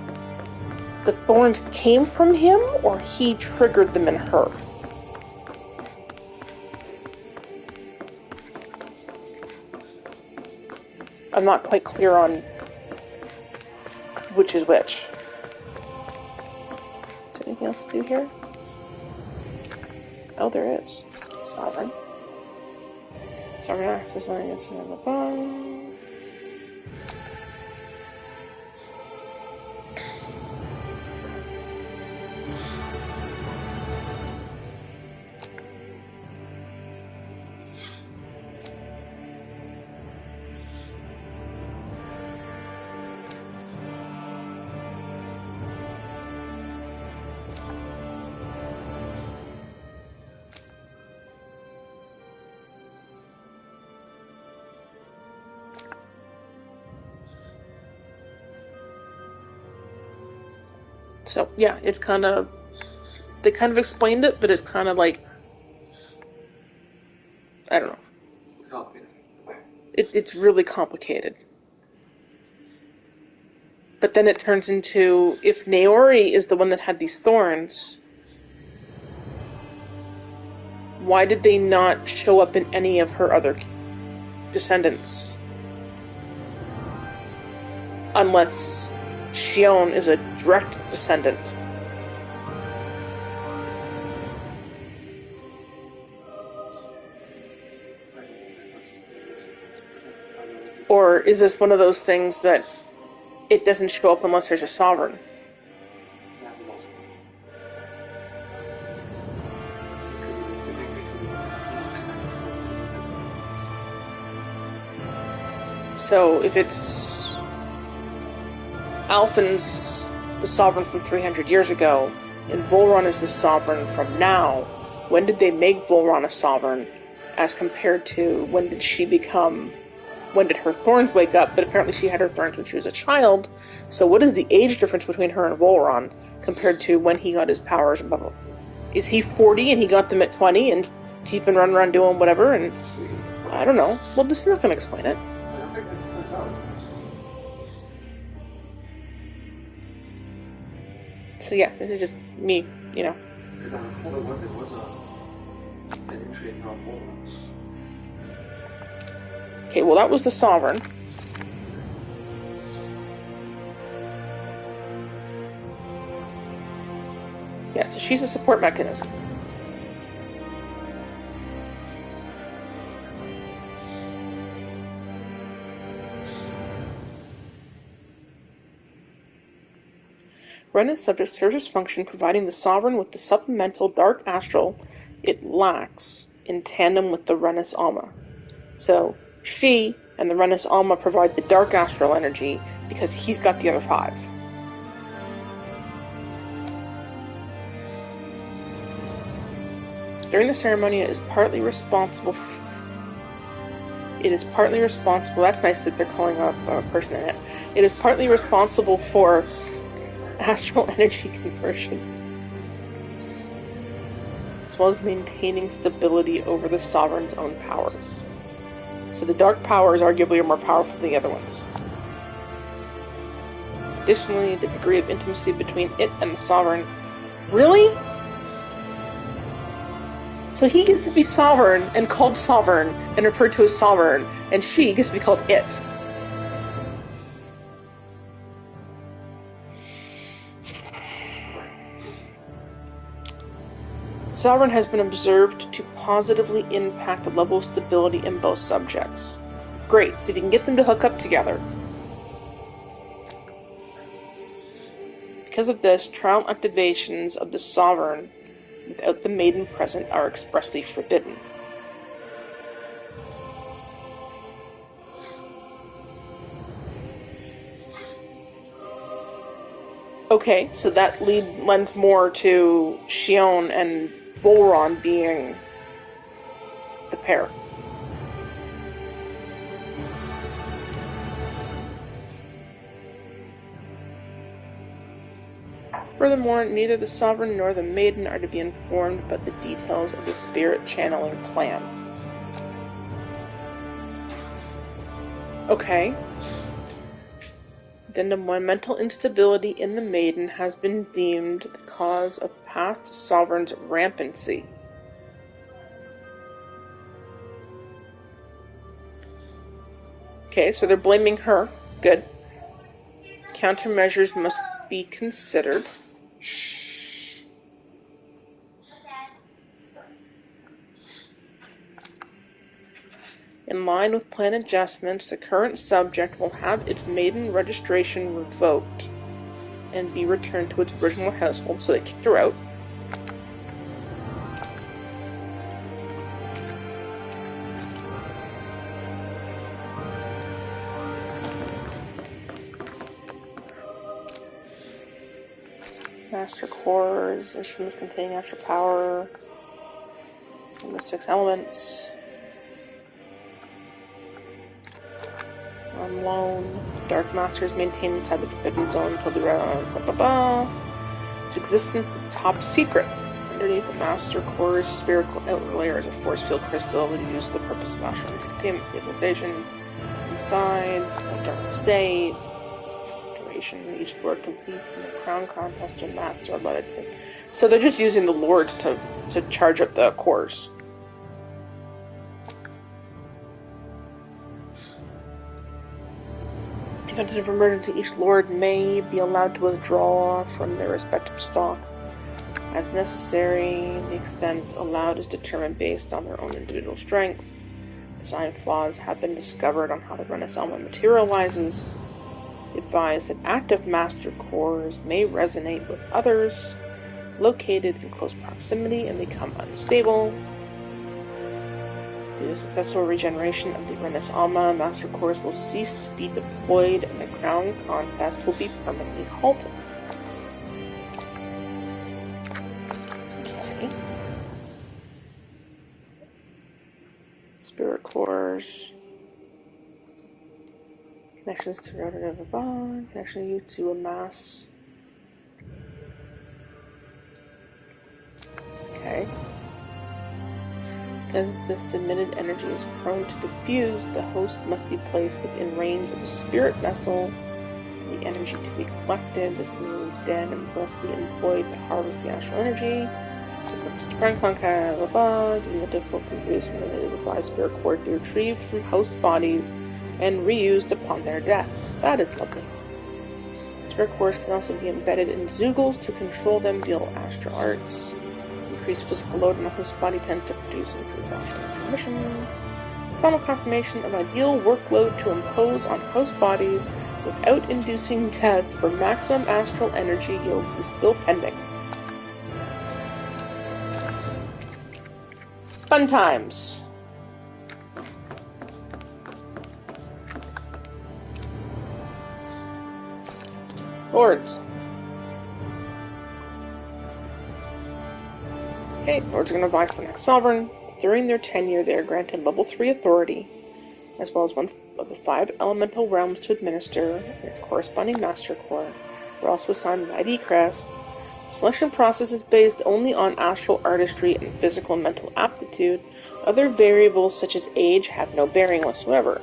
the thorns came from him, or he triggered them in her? I'm not quite clear on which is which. Is there anything else to do here? Oh, there is. Sovereign. Sovereign access line is in the bottom. So, yeah, it's kind of... They kind of explained it, but it's kind of like... I don't know. It's complicated. It's really complicated. But then it turns into... If Naori is the one that had these thorns... Why did they not show up in any of her other descendants? Unless... Xion is a direct descendant. Or is this one of those things that it doesn't show up unless there's a sovereign? So if it's Alphen's the sovereign from 300 years ago, and Volron is the sovereign from now, when did they make Volron a sovereign, as compared to when did her thorns wake up? But apparently she had her thorns when she was a child, so what is the age difference between her and Volron, compared to when he got his powers? Blah, blah. Is he 40 and he got them at 20, and he's been running around doing whatever, and I don't know. Well, this is not going to explain it. So yeah, this is just me, you know. Because I recall that there was an entry in North. Okay, well that was the Sovereign. Yeah, so she's a support mechanism. Rena's subject serves its function providing the Sovereign with the supplemental dark astral it lacks in tandem with the Rena's Alma. So, she and the Rena's Alma provide the dark astral energy because he's got the other 5. During the ceremony, it is partly responsible, that's nice that they're calling up a person in it. It is partly responsible for astral energy conversion, as well as maintaining stability over the Sovereign's own powers. So the dark powers arguably are more powerful than the other ones. Additionally, the degree of intimacy between it and the Sovereign... Really? So he gets to be Sovereign and called Sovereign and referred to as Sovereign, and she gets to be called It. Sovereign has been observed to positively impact the level of stability in both subjects. Great, so if you can get them to hook up together. Because of this, trial activations of the Sovereign without the Maiden present are expressly forbidden. Okay, so that lends more to Xion and Volron being the pair. Furthermore, neither the Sovereign nor the Maiden are to be informed about the details of the spirit channeling plan. Okay. Addendum 1. Mental instability in the Maiden has been deemed the cause of past Sovereign's rampancy. Okay, so they're blaming her. Good. Countermeasures must be considered. In line with plan adjustments, the current subject will have its Maiden registration revoked and be returned to its original household, so they kicked her out. Master cores, instruments containing astral power, some of the 6 elements. On loan, Dark Master is maintained inside the Forbidden Zone until the Its existence is top secret. Underneath the Master Core's spherical outer layer is a force field crystal that is used for the purpose of astral containment stabilization. Inside, a dark state. Duration each Lord completes in the Crown Contest and Master are led to. So they're just using the Lords to charge up the cores. In event of emergency, each Lord may be allowed to withdraw from their respective stock as necessary. The extent allowed is determined based on their own individual strength. Design flaws have been discovered on how the Renus element materializes. Advise that active Master cores may resonate with others located in close proximity and become unstable. Due to successful regeneration of the Renus Alma, Master cores will cease to be deployed and the Crown Contest will be permanently halted. Okay. Spirit cores. Connections to rotative bond. Connection used to amass. Okay. Because the submitted energy is prone to diffuse, the host must be placed within range of a spirit vessel for the energy to be collected. This means Dan must be employed to harvest the astral energy. For the purpose of Crown Contest, due to the difficulty in producing it is applied spirit core to be retrieved from host bodies and reused upon their death. That is lovely. Spirit cores can also be embedded in Zeugles to control them via astral arts. Increased physical load on the host body tends to produce increased astral emissions. Final confirmation of ideal workload to impose on host bodies without inducing death for maximum astral energy yields is still pending. Fun times. Lords. Okay, Lords are going to vie for next Sovereign. During their tenure, they are granted level 3 authority, as well as one of the 5 elemental realms to administer, and its corresponding Master Core. They're also assigned an ID crest. The selection process is based only on astral artistry and physical and mental aptitude. Other variables such as age have no bearing whatsoever.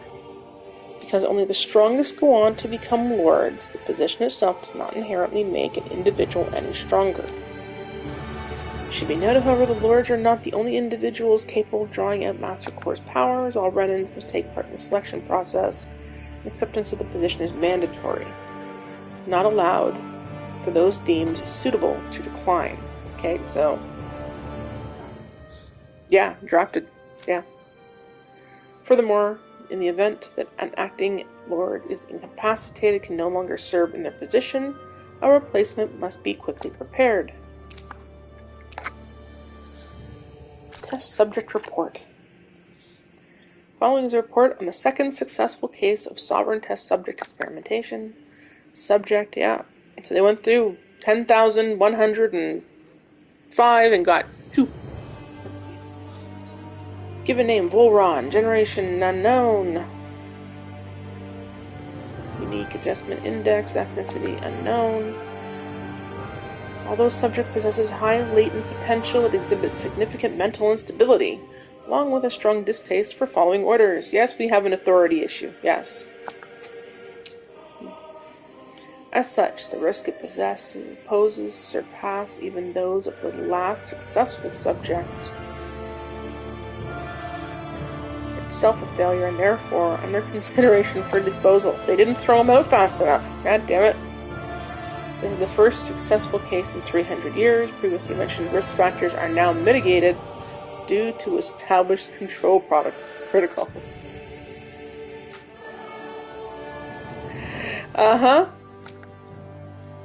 Because only the strongest go on to become Lords, the position itself does not inherently make an individual any stronger. It should be noted, however, the Lords are not the only individuals capable of drawing out Master Core's powers. All Renans must take part in the selection process. Acceptance of the position is mandatory. It's not allowed for those deemed suitable to decline. Okay, so Yeah, drafted. Yeah. Furthermore, in the event that an acting lord is incapacitated, can no longer serve in their position, a replacement must be quickly prepared. Test subject report. Following is a report on the second successful case of sovereign test subject experimentation. Subject, yeah. So they went through 10,105 and got 2. Given name Volron. Generation unknown. Unique adjustment index. Ethnicity unknown. Although subject possesses high latent potential, it exhibits significant mental instability, along with a strong distaste for following orders. Yes, we have an authority issue. Yes. As such, the risk it poses surpass even those of the last successful subject. Itself a failure and therefore under consideration for disposal. They didn't throw him out fast enough. God damn it. This is the first successful case in 300 years. Previously mentioned risk factors are now mitigated due to established control protocols.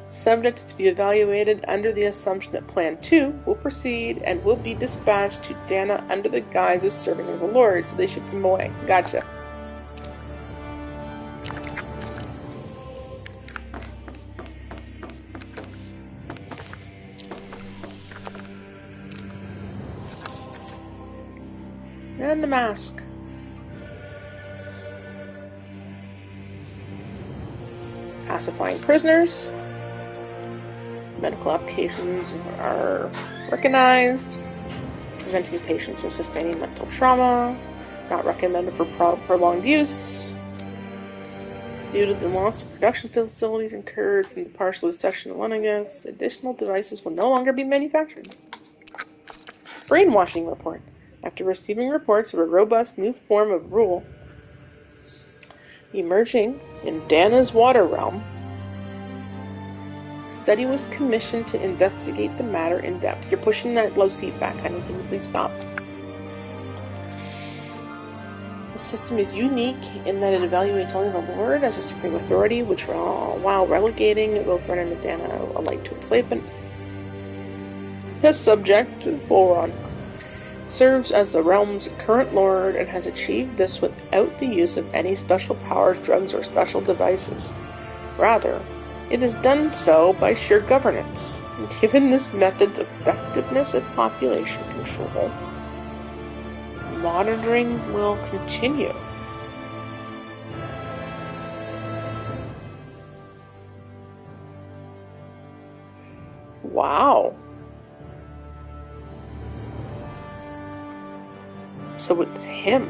Subject to be evaluated under the assumption that Plan 2 will proceed and will be dispatched to Dana under the guise of serving as a lord, so they ship him away. Gotcha. And the mask. Pacifying prisoners. Medical applications are recognized. Preventing patients from sustaining mental trauma. Not recommended for prolonged use. Due to the loss of production facilities incurred from the partial destruction of Lenegus, additional devices will no longer be manufactured. Brainwashing report. After receiving reports of a robust new form of rule emerging in Dana's water realm, a study was commissioned to investigate the matter in depth. You're pushing that low seat back, honey. Can you please stop? The system is unique in that it evaluates only the Lord as a supreme authority, which while relegating both Ren and Dana alike to enslavement. Test subject, Volron, serves as the realm's current lord and has achieved this without the use of any special powers, drugs, or special devices. Rather, it has done so by sheer governance. Given this method's effectiveness at population control, monitoring will continue. Wow. So it's him.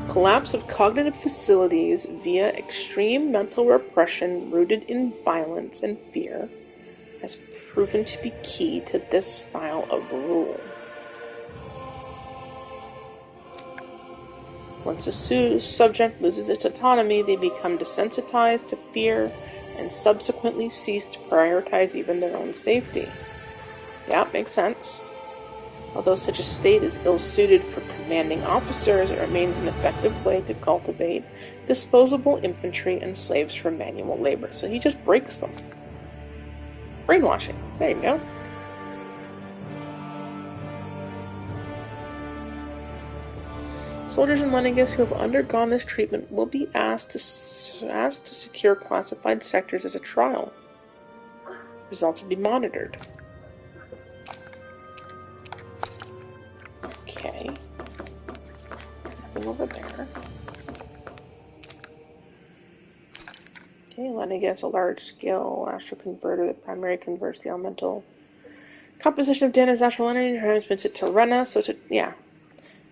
Collapse of cognitive facilities via extreme mental repression rooted in violence and fear has proven to be key to this style of rule. Once a subject loses its autonomy, they become desensitized to fear and subsequently cease to prioritize even their own safety. Yeah, makes sense. Although such a state is ill-suited for commanding officers, it remains an effective way to cultivate disposable infantry and slaves for manual labor. So he just breaks them. Brainwashing. There you go. Soldiers in Lenegus who have undergone this treatment will be asked to secure classified sectors as a trial. Results will be monitored. Okay. Nothing over there. Okay, Lenegus, a large-scale astral converter that primarily converts the elemental composition of Dana's astral energy, transmits it to Rena, so yeah.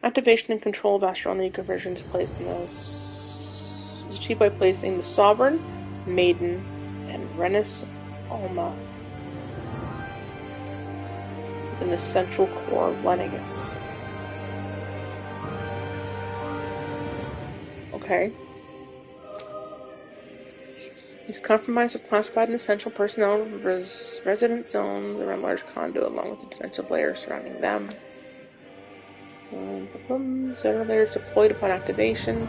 Activation and control of astral energy conversions placed in this is achieved by placing the Sovereign, Maiden, and Renis Alma within the central core of Lenegus. Okay. These compromised are classified in essential personnel resident zones around large conduit along with the defensive layers surrounding them. Zone layers deployed upon activation,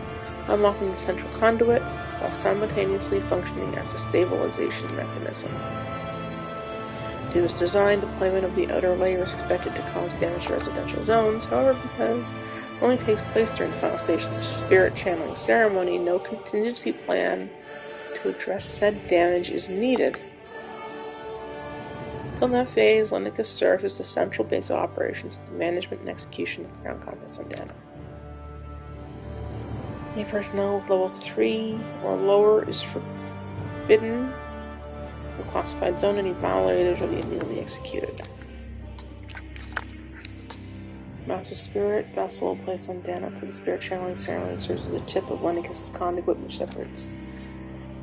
unlocking the central conduit while simultaneously functioning as a stabilization mechanism. Due to its design, deployment of the outer layer is expected to cause damage to residential zones. However, because it only takes place during the final stage of the spirit channeling ceremony, no contingency plan to address said damage is needed. Until that phase, Lennicus serves as the central base of operations for the management and execution of ground combats on Dana. Any personnel with level 3 or lower is forbidden. In the classified zone, any violators will be immediately executed. Master Spirit vessel placed on Dana for the spirit channeling ceremony serves as the tip of Lennicus' conduit, which separates.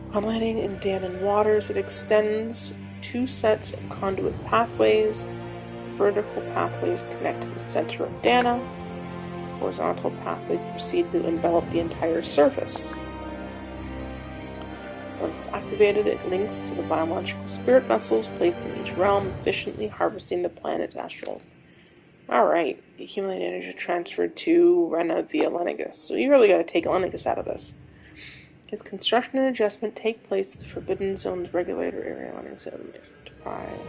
Upon landing in Danon waters, it extends 2 sets of conduit pathways. Vertical pathways connect to the center of Dana. Horizontal pathways proceed to envelop the entire surface. Once activated, it links to the biological spirit vessels placed in each realm, efficiently harvesting the planet's astral. Alright, the accumulated energy transferred to Rena via Lennicus. So you really gotta take Lennicus out of this. His construction and adjustment take place at the Forbidden Zone's regulator area on his own enterprise.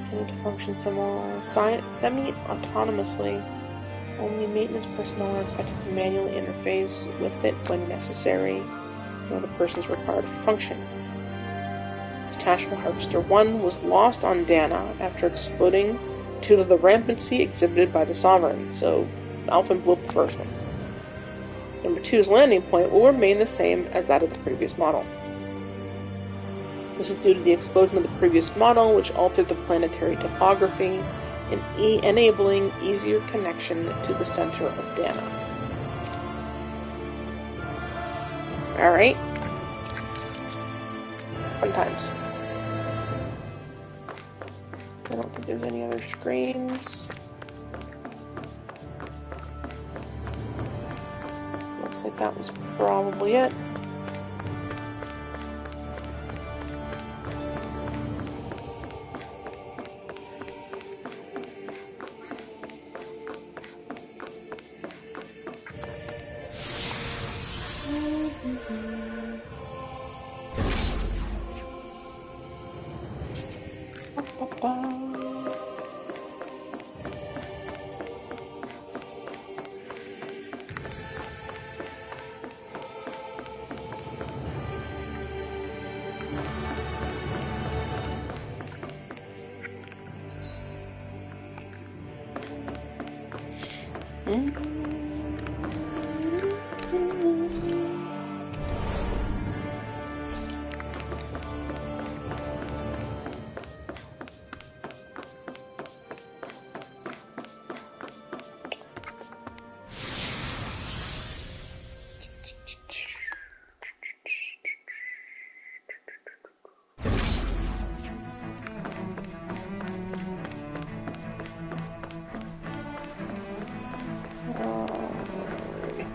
Continue to function semi-autonomously. Only maintenance personnel are expected to manually interface with it when necessary, when the person is required for function. Detachable Harvester 1 was lost on Dana after exploding due to the rampancy exhibited by the Sovereign, so Alphen blew up the first one. Number 2's landing point will remain the same as that of the previous model. This is due to the explosion of the previous model, which altered the planetary topography, enabling easier connection to the center of Dana. Alright. Fun times. I don't think there's any other screens. Looks like that was probably it.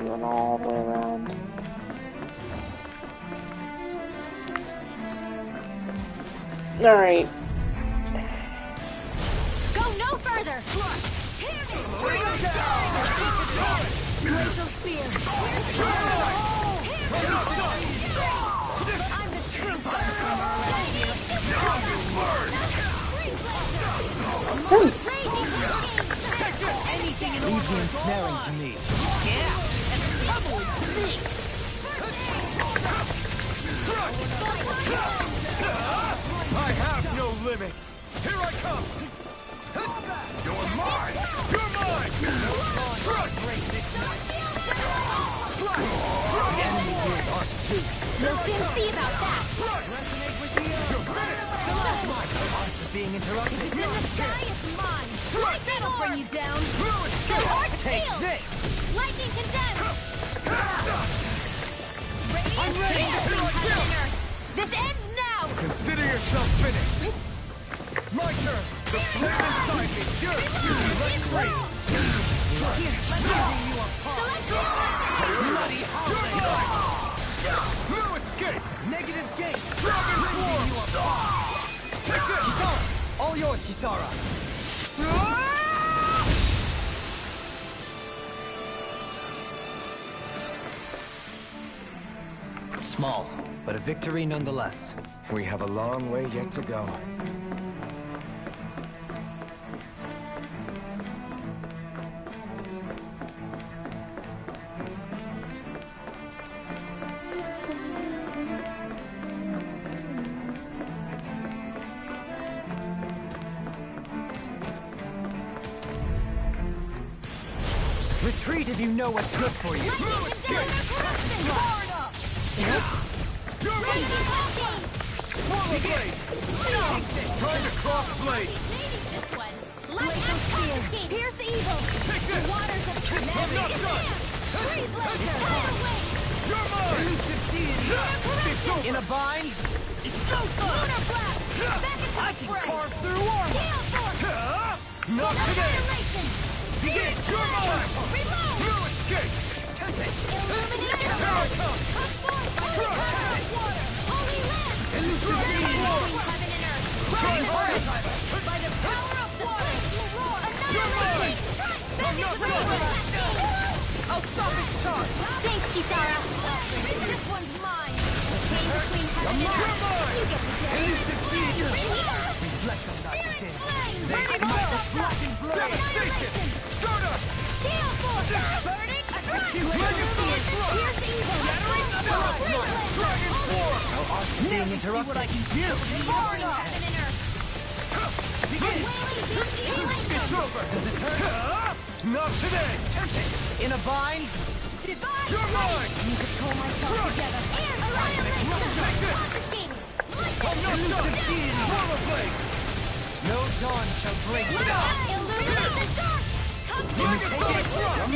Going all the way around. Alright. Go no further! Bring him down! Laser spear! I'm the true Awesome. Leave the ensnaring to me. I have no limits! Here I come! You're mine! You're mine! Enemy here's ours too. We'll soon see about that! Odds of being interrupted. Then the sky is mine! That'll bring you down! The Arc Take Shield! this! Lightning condemned! I'm ready! This ends now! Consider yourself finished! My turn! The flame inside me! Good! Let's free! Bloody holiday! Lewis! escape! Negative gate! Dragon Swarm! Take this! Kisara! All yours, Kisara! Small, but a victory nonetheless. We have a long way yet to go. Retreat if you know what's good for you. Swallow blade! Time to cross blade! Pierce evil! Take this! The waters of Kinetic! I'm not done! Breathe like fire away! You're mine! Elusive deity! In a bind? Lunar blast! Back into I the can fray! carve through armor! Gale force! Not today! Annihilation! Begin! You're mine! Reload! No escape! Illuminator! Here I come! Transform by the power of water! Holy land! Elusive Swarm! Heaven and earth! Try harder! By the power of water! You're mine! Annihilation! I'm not done! I'll stop its charge! Thanks, Kisara! This one's mine! The chain between heaven and You're earth! mine! You get the Elusive deity! Reflect on that Searing sting. flame! They Vertigo! ignite the flashing blade! Devastation! Stardust! Gale force! Burning strike! Megasonic thrust! Pierce evil! Shattering Breathe strike! like Dragon Swarm! Our art's being See what I interrupted. can do! Heaven and earth! Begin! It's over! Not today! In a bind? Divine You're mine! You could pull myself together. Air annihilation! Take this! Confiscating! I'm not done! Swallow blade! No dawn shall break Illuminate the dark! Come forward! Megasonic thrust!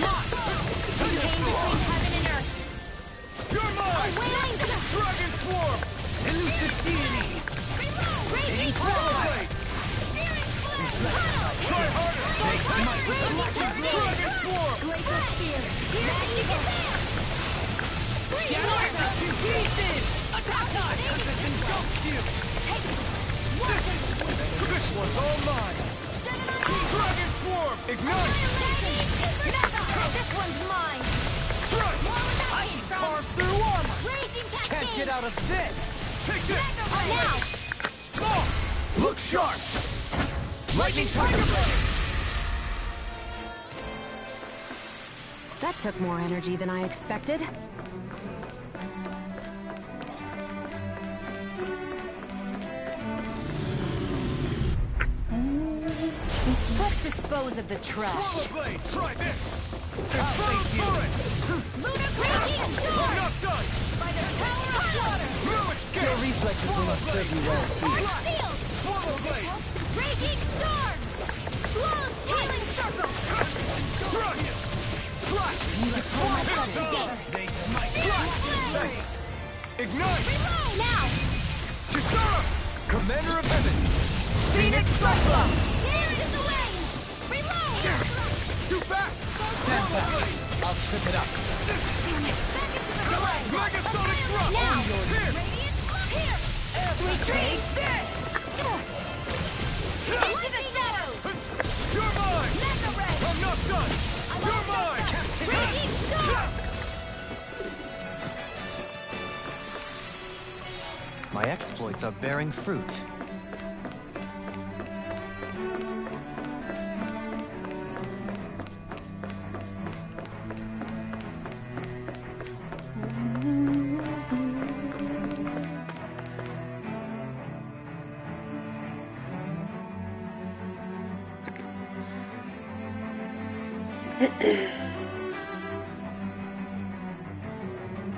Contain between heaven and earth! You're mine! Wailing the Dragon Swarm! Elusive deity! raging Swallow fire! blade! Searing flame! Try harder! Dragon Swarm! Glacial spear! Magic advance! Shatter to pieces! Attack time! Tempest engulfs you! This one's all mine! Dragon Swarm! Ignite! This one's mine! I can carve through armor! Raging Can't cascade! get out of this! Take this! Now! Oh! Look sharp! Lightning Tiger Blade! That took more energy than I expected. Let's dispose of the trash. Swallow blade! Try this! Infernal turret! Lunar raging I'm storm! not done! By the power of water! No escape! Your reflexes will not serve you well. Arc field! Swallow blade! Raging storm! Slow healing circle! Thrust! Slash! Together! They smite! Slash! Ignite! Reload! Now! Kisara! Commander of Heaven! Phoenix Cyclone! Here is the way! Reload! Too fast! Stand back. I'll trip it up. Megasonic thrust! Now! Here! Here! Retreat! This! Into the shadows! You're mine! Mega ray! I'm not done! You're mine! Raging storm! My exploits are bearing fruit.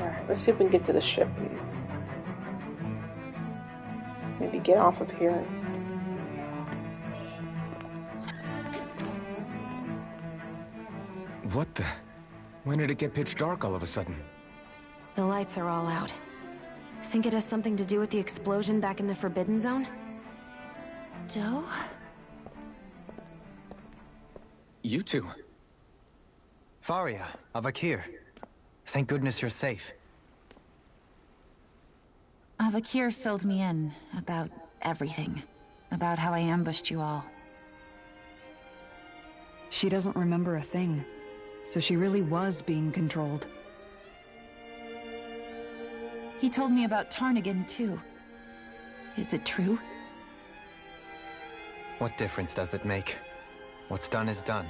Alright, let's see if we can get to the ship and maybe get off of here. What the? When did it get pitch dark all of a sudden? The lights are all out. Think it has something to do with the explosion back in the Forbidden Zone? Doe? You two. Faria, Avakir. Thank goodness you're safe. Avakir filled me in about everything. About how I ambushed you all. She doesn't remember a thing, so she really was being controlled. He told me about Tarnagin, too. Is it true? What difference does it make? What's done is done.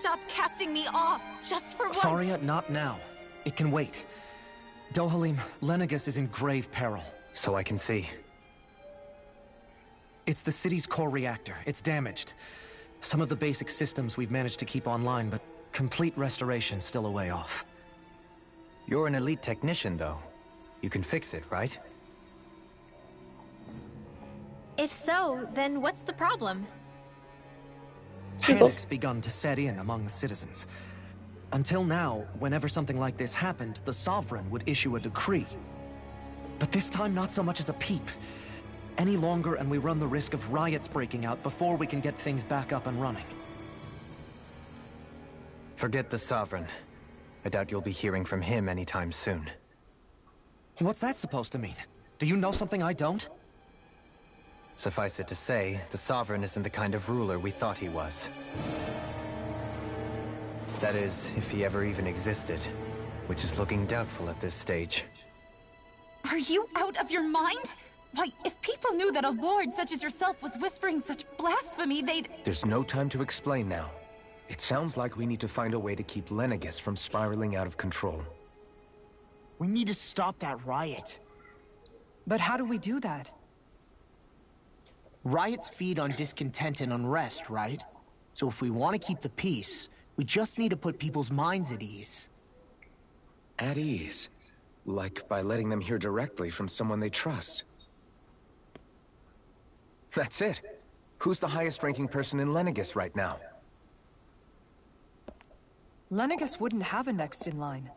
Stop casting me off, just for once! Faria, not now. It can wait. Dohalim, Lenegis is in grave peril. So I can see. It's the city's core reactor. It's damaged. Some of the basic systems we've managed to keep online, but complete restoration's still a way off. You're an elite technician, though. You can fix it, right? If so, then what's the problem? Panic's begun to set in among the citizens. Until now, whenever something like this happened, the Sovereign would issue a decree. But this time, not so much as a peep. Any longer, and we run the risk of riots breaking out before we can get things back up and running. Forget the Sovereign. I doubt you'll be hearing from him anytime soon. What's that supposed to mean? Do you know something I don't? Suffice it to say, the Sovereign isn't the kind of ruler we thought he was. That is, if he ever even existed, which is looking doubtful at this stage. Are you out of your mind? Why, if people knew that a lord such as yourself was whispering such blasphemy, they'd... There's no time to explain now. It sounds like we need to find a way to keep Lenegis from spiraling out of control. We need to stop that riot. But how do we do that? Riots feed on discontent and unrest, right? So if we want to keep the peace, we just need to put people's minds at ease. At ease? Like by letting them hear directly from someone they trust. That's it. Who's the highest-ranking person in Lenegis right now? Lenegis wouldn't have a next in line.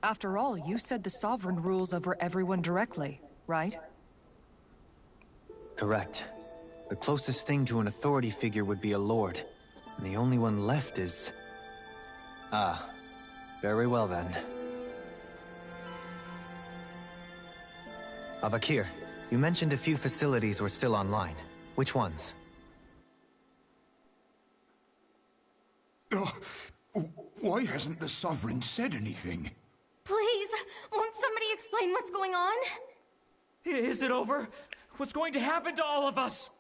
After all, you said the Sovereign rules over everyone directly, right? Correct. The closest thing to an authority figure would be a lord. And the only one left is... Ah. Very well then. Avakir, you mentioned a few facilities were still online. Which ones? Why hasn't the Sovereign said anything? Please, won't somebody explain what's going on? Is it over? What's going to happen to all of us?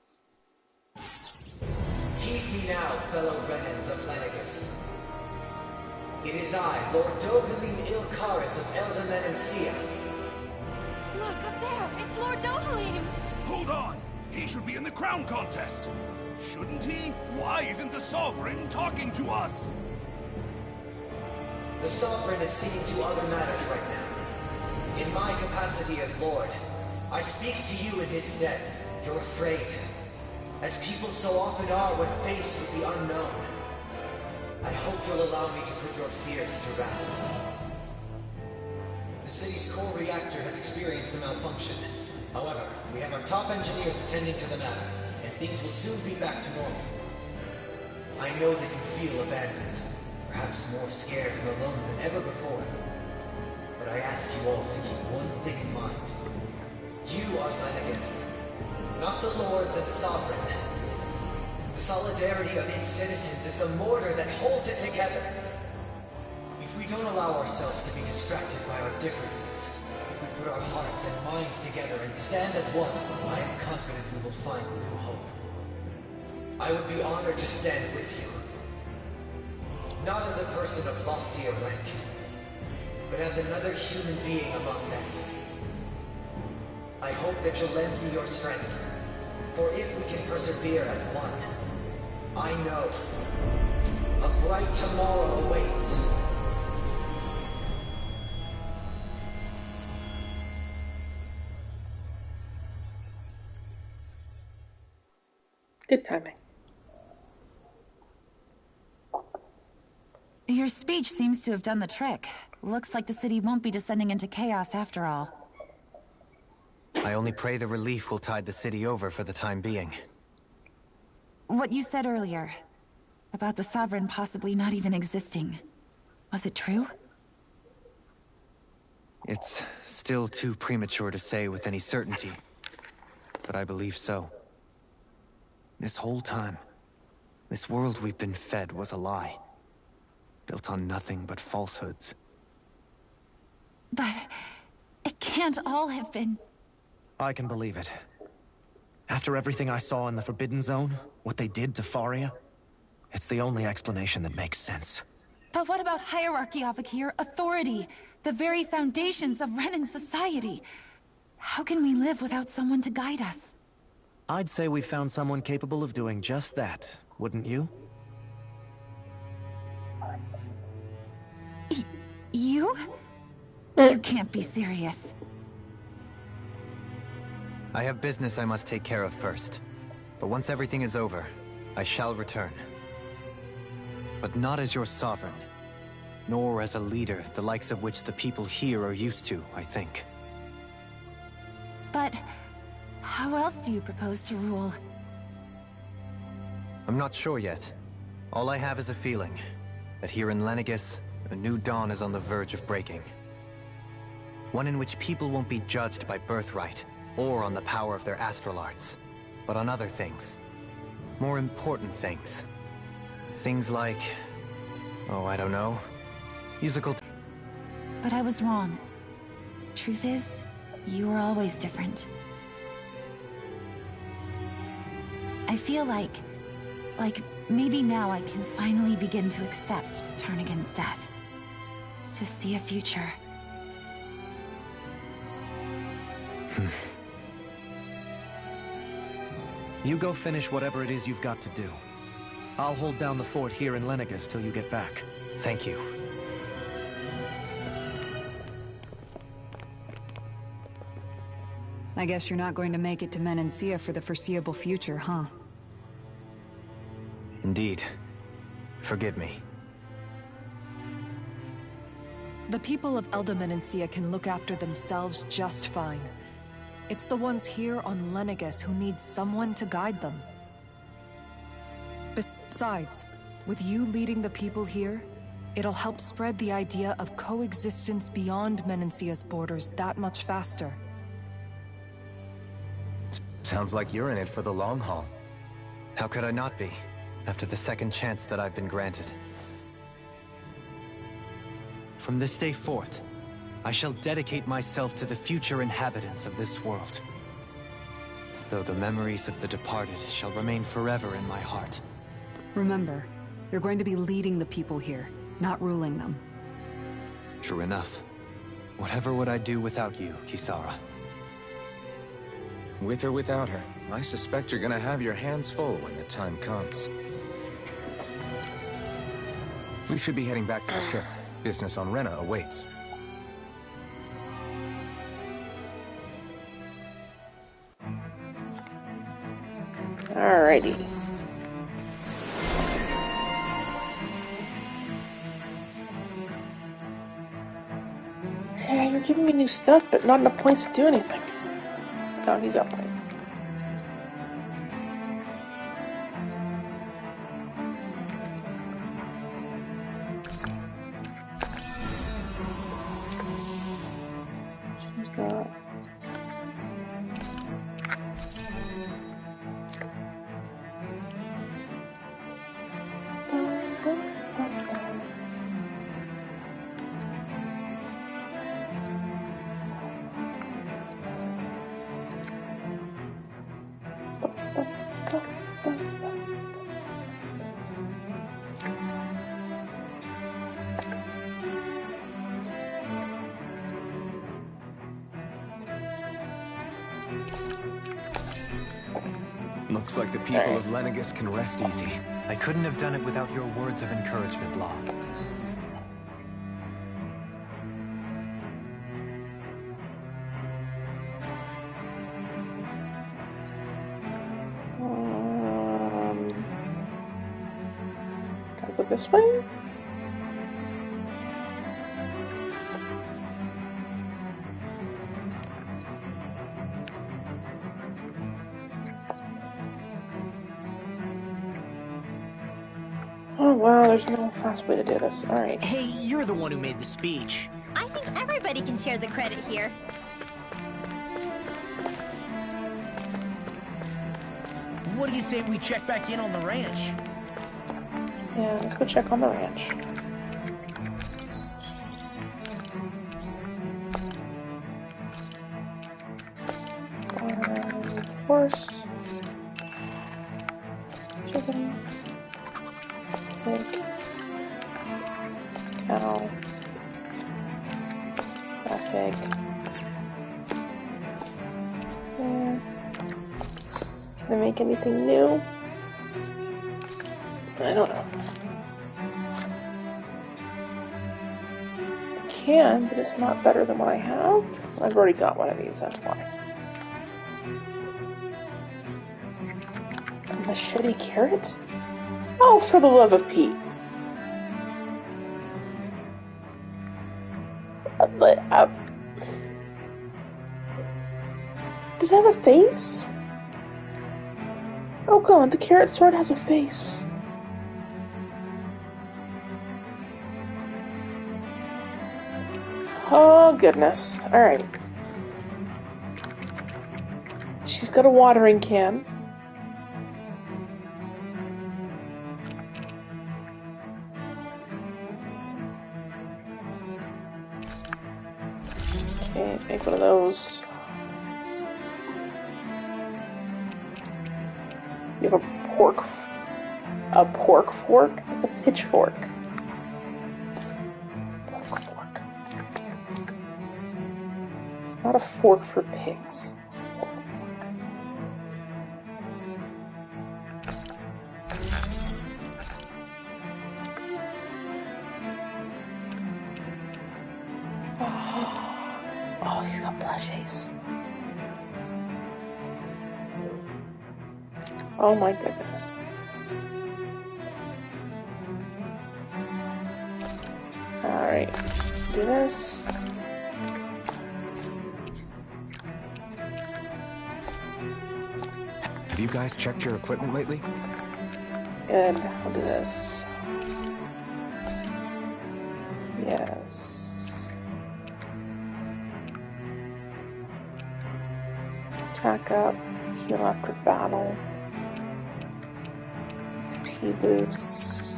Heed me now, fellow Renans of Lenegis. It is I, Lord Dohalim Ilkaris of Elda Menancia. Look, up there! It's Lord Dohalim! Hold on! He should be in the crown contest! Shouldn't he? Why isn't the Sovereign talking to us? The Sovereign is seeing to other matters right now. In my capacity as Lord, I speak to you in his stead. You're afraid, as people so often are when faced with the unknown. I hope you'll allow me to put your fears to rest. The city's core reactor has experienced a malfunction. However, we have our top engineers attending to the matter, and things will soon be back to normal. I know that you feel abandoned, perhaps more scared and alone than ever before. But I ask you all to keep one thing in mind. You are Lenegis, not the Lords and Sovereign. The solidarity of its citizens is the mortar that holds it together. If we don't allow ourselves to be distracted by our differences, if we put our hearts and minds together and stand as one, I am confident we will find new hope. I would be honored to stand with you. Not as a person of loftier rank, but as another human being among them. I hope that you'll lend me your strength, for if we can persevere as one, I know a bright tomorrow awaits. Good timing. Your speech seems to have done the trick. Looks like the city won't be descending into chaos after all. I only pray the relief will tide the city over for the time being. What you said earlier, about the Sovereign possibly not even existing, was it true? It's still too premature to say with any certainty, but I believe so. This whole time, this world we've been fed was a lie, built on nothing but falsehoods. But it can't all have been... I can believe it. After everything I saw in the Forbidden Zone, what they did to Faria, it's the only explanation that makes sense. But what about hierarchy, Avakir? Authority? The very foundations of Renan society? How can we live without someone to guide us? I'd say we found someone capable of doing just that, wouldn't you? You? You can't be serious. I have business I must take care of first. But once everything is over, I shall return. But not as your sovereign, nor as a leader, the likes of which the people here are used to, I think. But how else do you propose to rule? I'm not sure yet. All I have is a feeling that here in Lenegis, a new dawn is on the verge of breaking. One in which people won't be judged by birthright, or on the power of their astral arts, but on other things. More important things. Things like... oh, I don't know. Musical... But I was wrong. Truth is, you were always different. I feel like maybe now I can finally begin to accept Tarnigan's death. To see a future. You go finish whatever it is you've got to do. I'll hold down the fort here in Lenegis till you get back. Thank you. I guess you're not going to make it to Menancia for the foreseeable future, huh? Indeed. Forgive me. The people of Elda Menancia can look after themselves just fine. It's the ones here on Lenegis who need someone to guide them. Besides, with you leading the people here, it'll help spread the idea of coexistence beyond Menancia's borders that much faster. Sounds like you're in it for the long haul. How could I not be, after the second chance that I've been granted? From this day forth, I shall dedicate myself to the future inhabitants of this world. Though the memories of the departed shall remain forever in my heart. Remember, you're going to be leading the people here, not ruling them. True enough. Whatever would I do without you, Kisara? With or without her, I suspect you're gonna have your hands full when the time comes. We should be heading back to the ship. Business on Rena awaits. Alrighty. Yeah, you're giving me new stuff, but not enough points to do anything. Oh, he's got points. She's got... Looks like the people of Lenegis can rest easy. I couldn't have done it without your words of encouragement, Law. Gotta go this way? Oh wow, there's no fast way to do this. Alright. Hey, you're the one who made the speech. I think everybody can share the credit here. What do you say we check back in on the ranch? Yeah, let's go check on the ranch. Horse. Chicken. Pig. Cow. That pig. Can I make anything new? I don't know. I can, but it's not better than what I have. I've already got one of these, that's why. A machete carrot? Oh, for the love of Pete. Does it have a face? Oh god, the carrot sword has a face. Oh goodness. Alright. She's got a watering can. Okay, make one of those. You have a pork fork? It's a pitchfork. Pork fork. It's not a fork for pigs. Oh, he's got plushies. Oh my goodness. Alright, do this. Have you guys checked your equipment lately? Good, I'll do this. Yes. Attack up, heal after battle. XP boosts.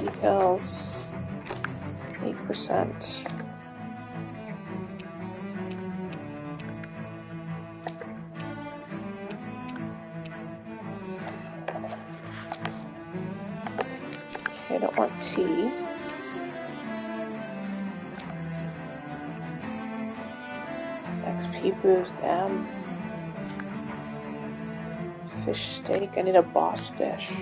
Details. 8%. Okay, I don't want tea. XP boost M. Fish steak. I need a boss fish.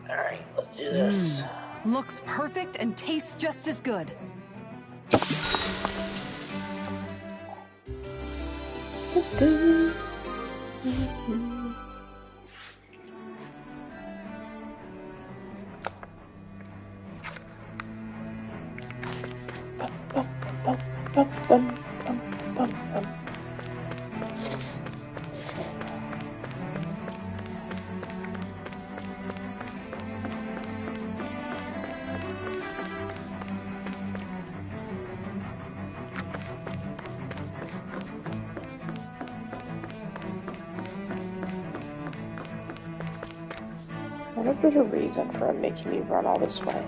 Alright, let's do this. Looks perfect and tastes just as good. I wonder if there's a reason for him making me run all this way.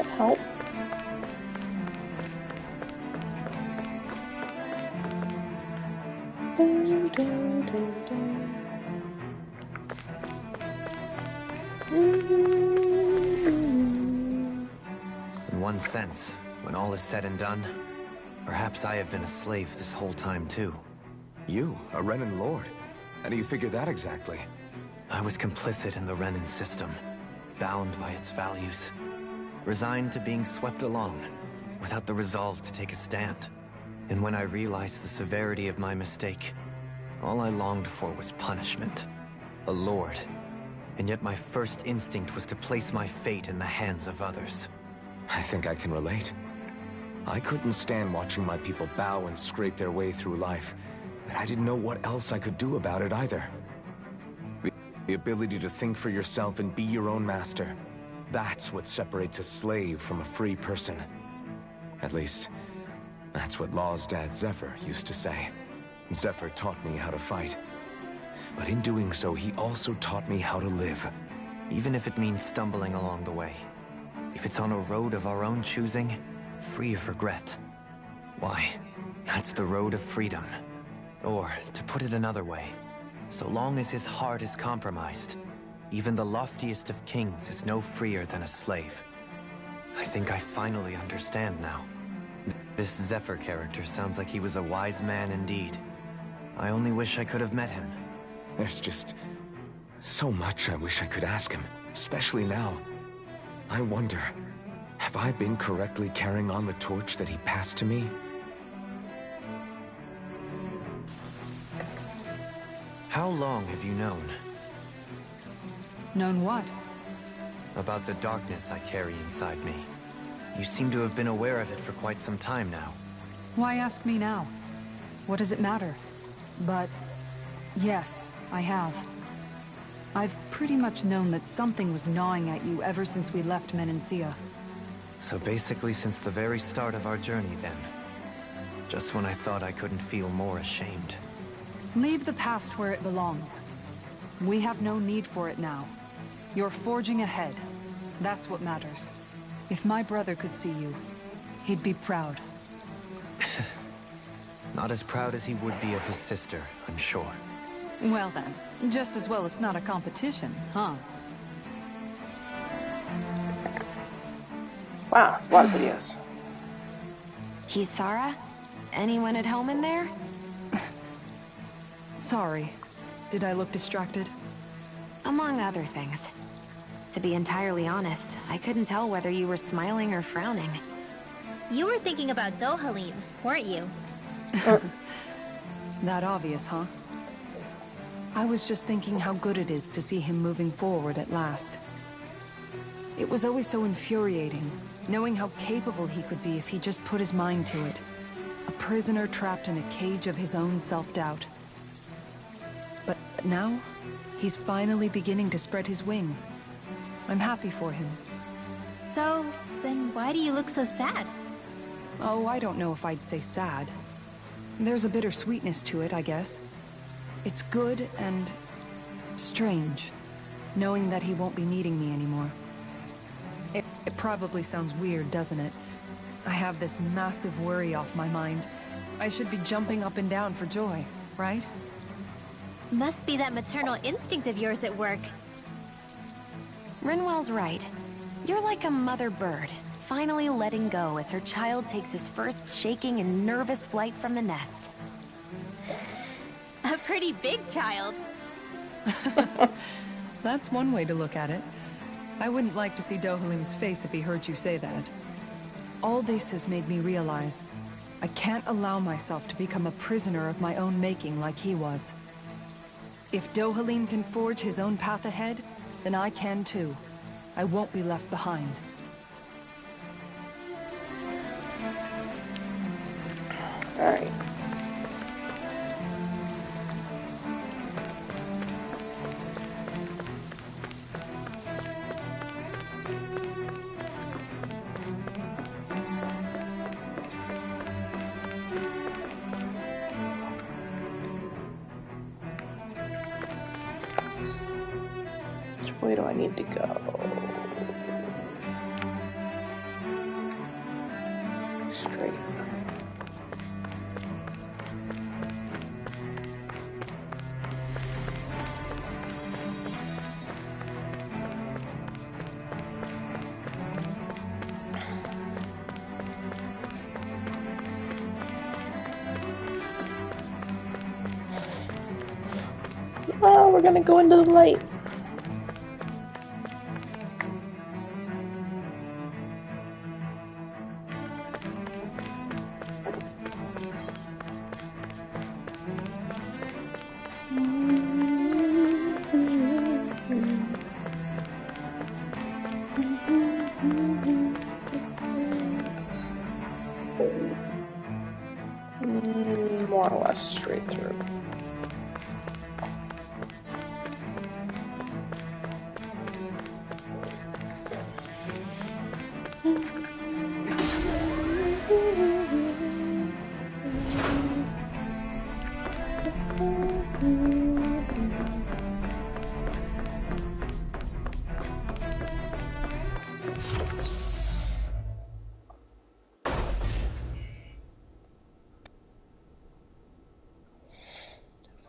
that help? In one sense, when all is said and done, perhaps I have been a slave this whole time too. You, a Renan Lord? How do you figure that exactly? I was complicit in the Renan system, bound by its values, resigned to being swept along, without the resolve to take a stand. And when I realized the severity of my mistake, all I longed for was punishment. A lord. And yet my first instinct was to place my fate in the hands of others. I think I can relate. I couldn't stand watching my people bow and scrape their way through life, but I didn't know what else I could do about it either. The ability to think for yourself and be your own master. That's what separates a slave from a free person. At least, that's what Law's dad Zephyr used to say. Zephyr taught me how to fight. But in doing so, he also taught me how to live. Even if it means stumbling along the way. If it's on a road of our own choosing, free of regret. Why, that's the road of freedom. Or, to put it another way, so long as his heart is compromised, even the loftiest of kings is no freer than a slave. I think I finally understand now. This Zephyr character sounds like he was a wise man indeed. I only wish I could have met him. There's just so much I wish I could ask him, especially now. I wonder, have I been correctly carrying on the torch that he passed to me? How long have you known? Known what? About the darkness I carry inside me. You seem to have been aware of it for quite some time now. Why ask me now? What does it matter? But yes, I have. I've pretty much known that something was gnawing at you ever since we left Menancia. So basically since the very start of our journey then. Just when I thought I couldn't feel more ashamed. Leave the past where it belongs. We have no need for it now. You're forging ahead. That's what matters. If my brother could see you, he'd be proud. Not as proud as he would be of his sister, I'm sure. Well then, just as well it's not a competition, huh? Wow, it's a lot of videos. Kisara? Anyone at home in there? Sorry. Did I look distracted? Among other things. To be entirely honest, I couldn't tell whether you were smiling or frowning. You were thinking about Dohalim, weren't you? That obvious, huh? I was just thinking how good it is to see him moving forward at last. It was always so infuriating, knowing how capable he could be if he just put his mind to it. A prisoner trapped in a cage of his own self-doubt. But now, he's finally beginning to spread his wings. I'm happy for him. So, then why do you look so sad? Oh, I don't know if I'd say sad. There's a bittersweetness to it, I guess. It's good and strange, knowing that he won't be needing me anymore. It probably sounds weird, doesn't it? I have this massive worry off my mind. I should be jumping up and down for joy, right? Must be that maternal instinct of yours at work. Rinwell's right. You're like a mother bird, finally letting go as her child takes his first shaking and nervous flight from the nest. A pretty big child. That's one way to look at it. I wouldn't like to see Dohalim's face if he heard you say that. All this has made me realize I can't allow myself to become a prisoner of my own making like he was. If Dohalim can forge his own path ahead, then I can too. I won't be left behind. Alright. Which way do I need to go? Oh, we're gonna go into the light. More or less straight through.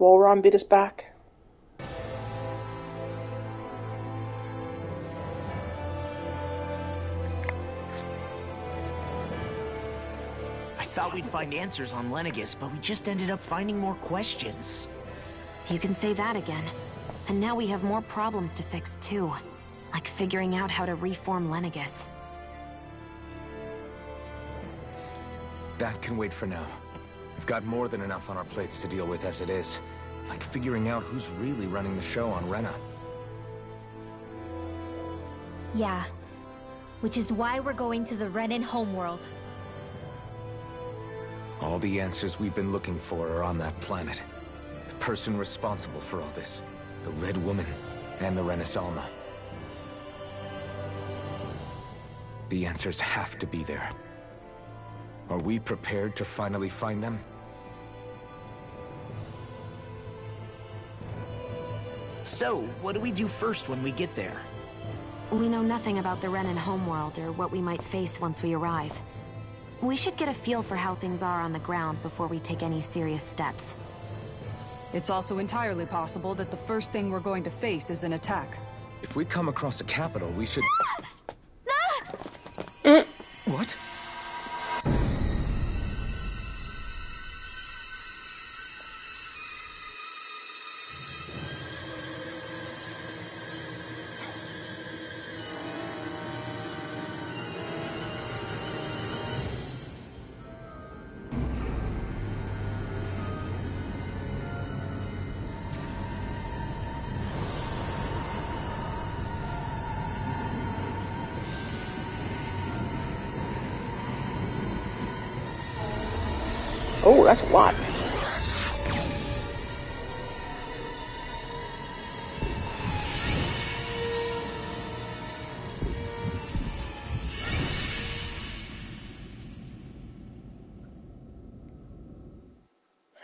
Volron beat us back. I thought we'd find answers on Lenegis, but we just ended up finding more questions. You can say that again. And now we have more problems to fix too. Like figuring out how to reform Lenegis. That can wait for now. We've got more than enough on our plates to deal with as it is. Like figuring out who's really running the show on Rena. Yeah. Which is why we're going to the Renan homeworld. All the answers we've been looking for are on that planet. The person responsible for all this. The Red Woman and the Renaissance. The answers have to be there. Are we prepared to finally find them? So, what do we do first when we get there? We know nothing about the Renan homeworld or what we might face once we arrive. We should get a feel for how things are on the ground before we take any serious steps. It's also entirely possible that the first thing we're going to face is an attack. If we come across a capital, we should... What? Oh, that's a lot.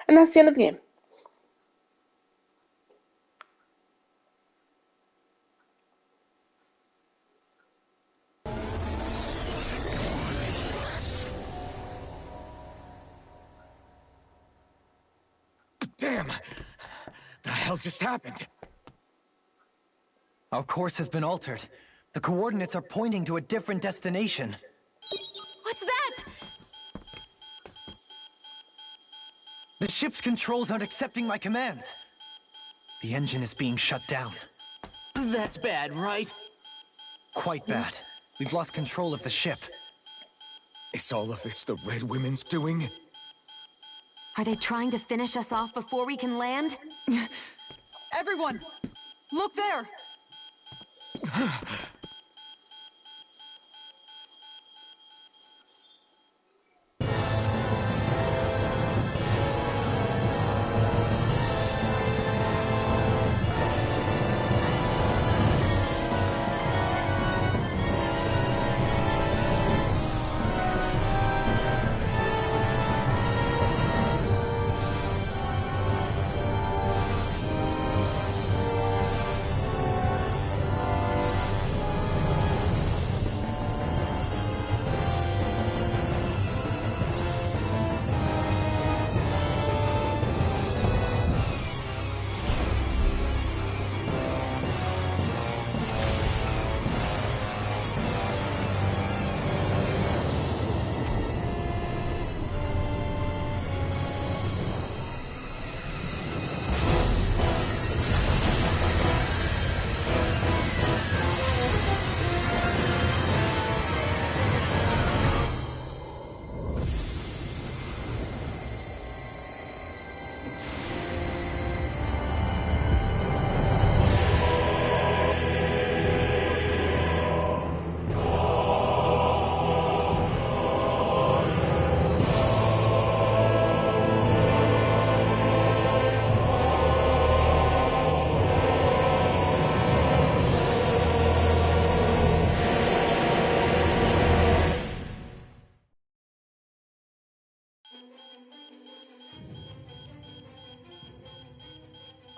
And that's the end of the game. Damn! The hell just happened? Our course has been altered. The coordinates are pointing to a different destination. What's that? The ship's controls aren't accepting my commands. The engine is being shut down. That's bad, right? Quite bad. We've lost control of the ship. Is all of this the Red Women's doing? Are they trying to finish us off before we can land? Everyone! Look there!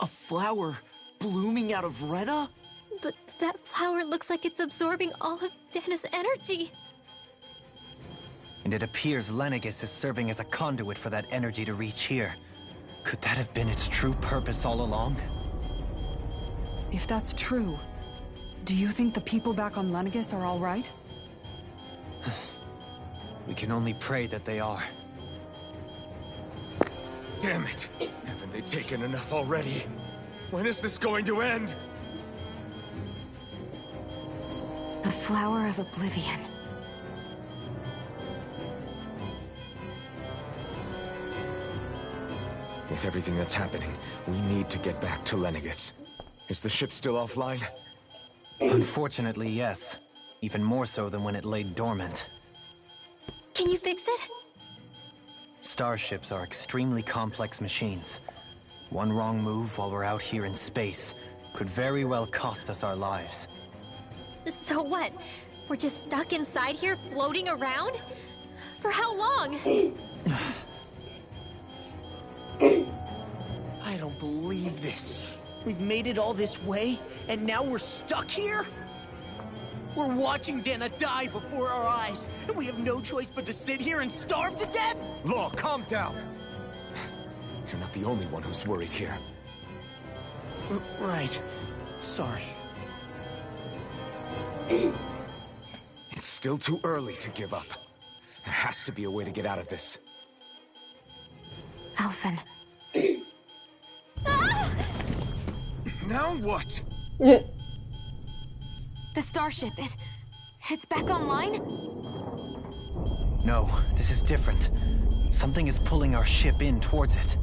A flower blooming out of Rena? But that flower looks like it's absorbing all of Dana's energy. And it appears Lenegis is serving as a conduit for that energy to reach here. Could that have been its true purpose all along? If that's true, do you think the people back on Lenegis are all right? We can only pray that they are. Damn it! Haven't they taken enough already? When is this going to end? A flower of oblivion. With everything that's happening, we need to get back to Lenegis. Is the ship still offline? Unfortunately, yes. Even more so than when it lay dormant. Can you fix it? Starships are extremely complex machines. One wrong move while we're out here in space could very well cost us our lives. So what? We're just stuck inside here, floating around? For how long? I don't believe this. We've made it all this way, and now we're stuck here? We're watching Dana die before our eyes, and we have no choice but to sit here and starve to death? Law, calm down! You're not the only one who's worried here. Right. Sorry. It's still too early to give up. There has to be a way to get out of this. Alphen. Now what? The starship, it's back online? No, this is different. Something is pulling our ship in towards it.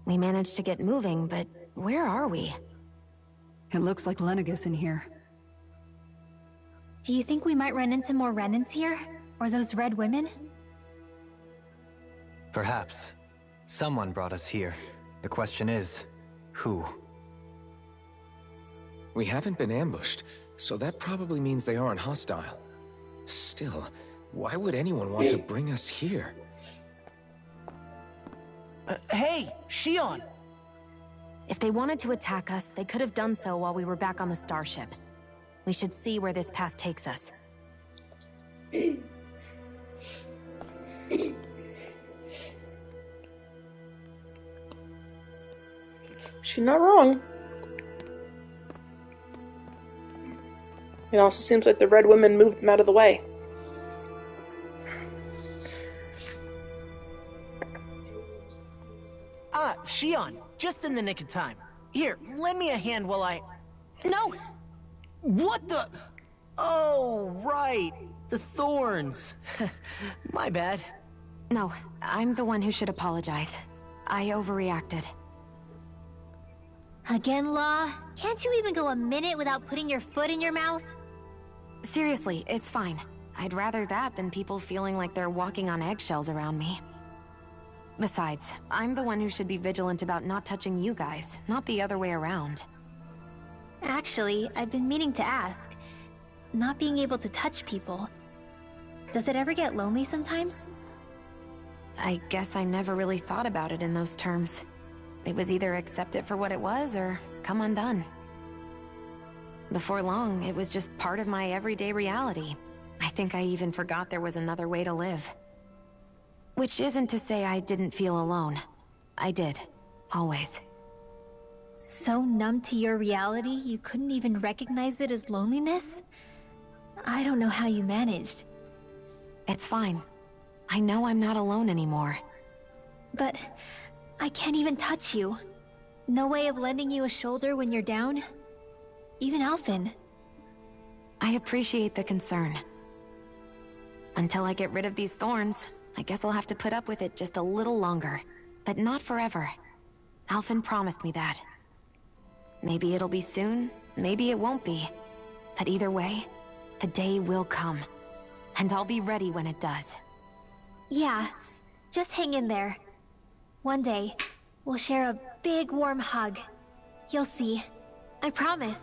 We managed to get moving, but where are we? It looks like Lenegis in here. Do you think we might run into more Renans here? Or those red women? Perhaps. Someone brought us here. The question is, who? We haven't been ambushed, so that probably means they aren't hostile. Still, why would anyone want to bring us here? Hey, Shion! If they wanted to attack us, they could have done so while we were back on the starship. We should see where this path takes us. She's not wrong. It also seems like the red women moved them out of the way. Ah, Shion, just in the nick of time. Here, lend me a hand while I... No! What the... Oh, right. The thorns. My bad. No, I'm the one who should apologize. I overreacted. Again, Law? Can't you even go a minute without putting your foot in your mouth? Seriously, it's fine. I'd rather that than people feeling like they're walking on eggshells around me. Besides, I'm the one who should be vigilant about not touching you guys, not the other way around. Actually, I've been meaning to ask. Not being able to touch people, does it ever get lonely sometimes? I guess I never really thought about it in those terms. It was either accept it for what it was, or come undone. Before long, it was just part of my everyday reality. I think I even forgot there was another way to live. Which isn't to say I didn't feel alone. I did. Always. So numb to your reality, you couldn't even recognize it as loneliness? I don't know how you managed. It's fine. I know I'm not alone anymore. But I can't even touch you. No way of lending you a shoulder when you're down? Even Alphen. I appreciate the concern. Until I get rid of these thorns, I guess I'll have to put up with it just a little longer. But not forever. Alphen promised me that. Maybe it'll be soon, maybe it won't be. But either way, the day will come. And I'll be ready when it does. Yeah, just hang in there. One day, we'll share a big warm hug. You'll see. I promise.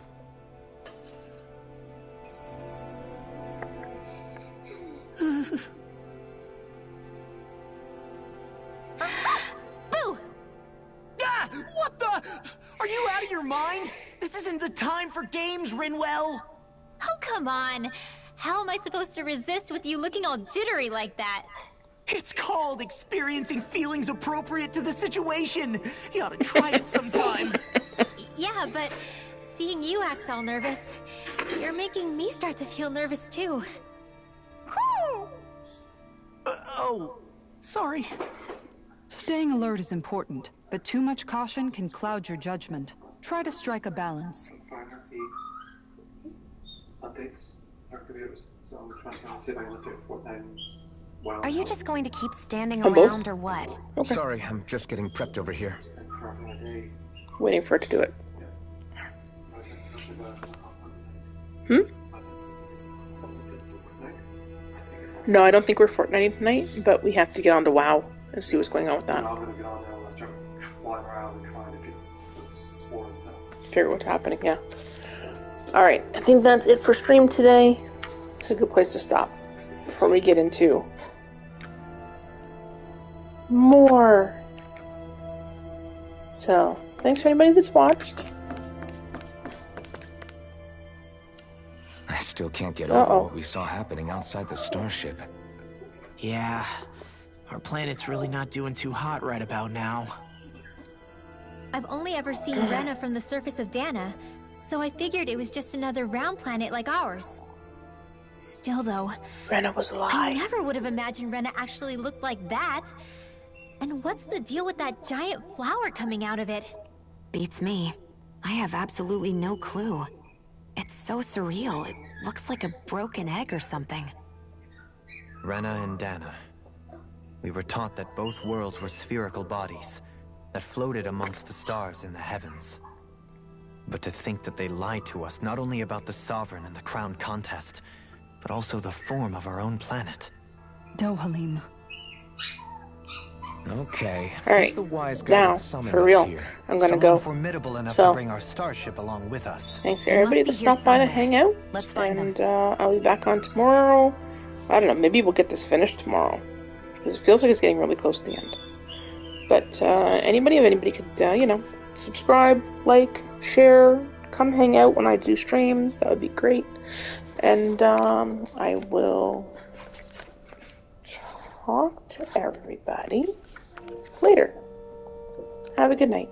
Boo! Ah! What the? Are you out of your mind? This isn't the time for games, Rinwell. Oh, come on. How am I supposed to resist with you looking all jittery like that? It's called experiencing feelings appropriate to the situation. You ought to try it sometime. Yeah, but seeing you act all nervous, you're making me start to feel nervous too. Oh, sorry. Staying alert is important, but too much caution can cloud your judgment. Try to strike a balance. Updates our computers, so I'm trying to see if I can look at Fortnite. Wow. Are you just going to keep standing On both? around or what? Okay. Sorry, I'm just getting prepped over here. Waiting for it to do it. Hmm? No, I don't think we're Fortnite tonight, but we have to get on to WoW and see what's going on with that. I'm gonna get on there and start flying around and trying to get those spores out. Figure what's happening, yeah. Alright, I think that's it for stream today. It's a good place to stop before we get into more. So, thanks for anybody that's watched. I still can't get over what we saw happening outside the starship. Yeah, our planet's really not doing too hot right about now. I've only ever seen Rena from the surface of Dana, so I figured it was just another round planet like ours. Still though, Rena was a lie. I never would have imagined Rena actually looked like that. And what's the deal with that giant flower coming out of it? Beats me. I have absolutely no clue. It's so surreal. It looks like a broken egg or something. Rena and Dana. We were taught that both worlds were spherical bodies that floated amongst the stars in the heavens. But to think that they lied to us not only about the Sovereign and the Crown contest, but also the form of our own planet. Dohalim. Okay. Alright, The wise guy now, that summoned for us real, here. I'm gonna Someone go. formidable enough So, to bring our starship along with us. thanks to They everybody must that be here stopped by to somewhere. hang out. Let's find them. And I'll be back on tomorrow. I don't know, maybe we'll get this finished tomorrow. Because it feels like it's getting really close to the end. But if anybody could, subscribe, like, share, come hang out when I do streams, that would be great. And I will talk to everybody later. Have a good night.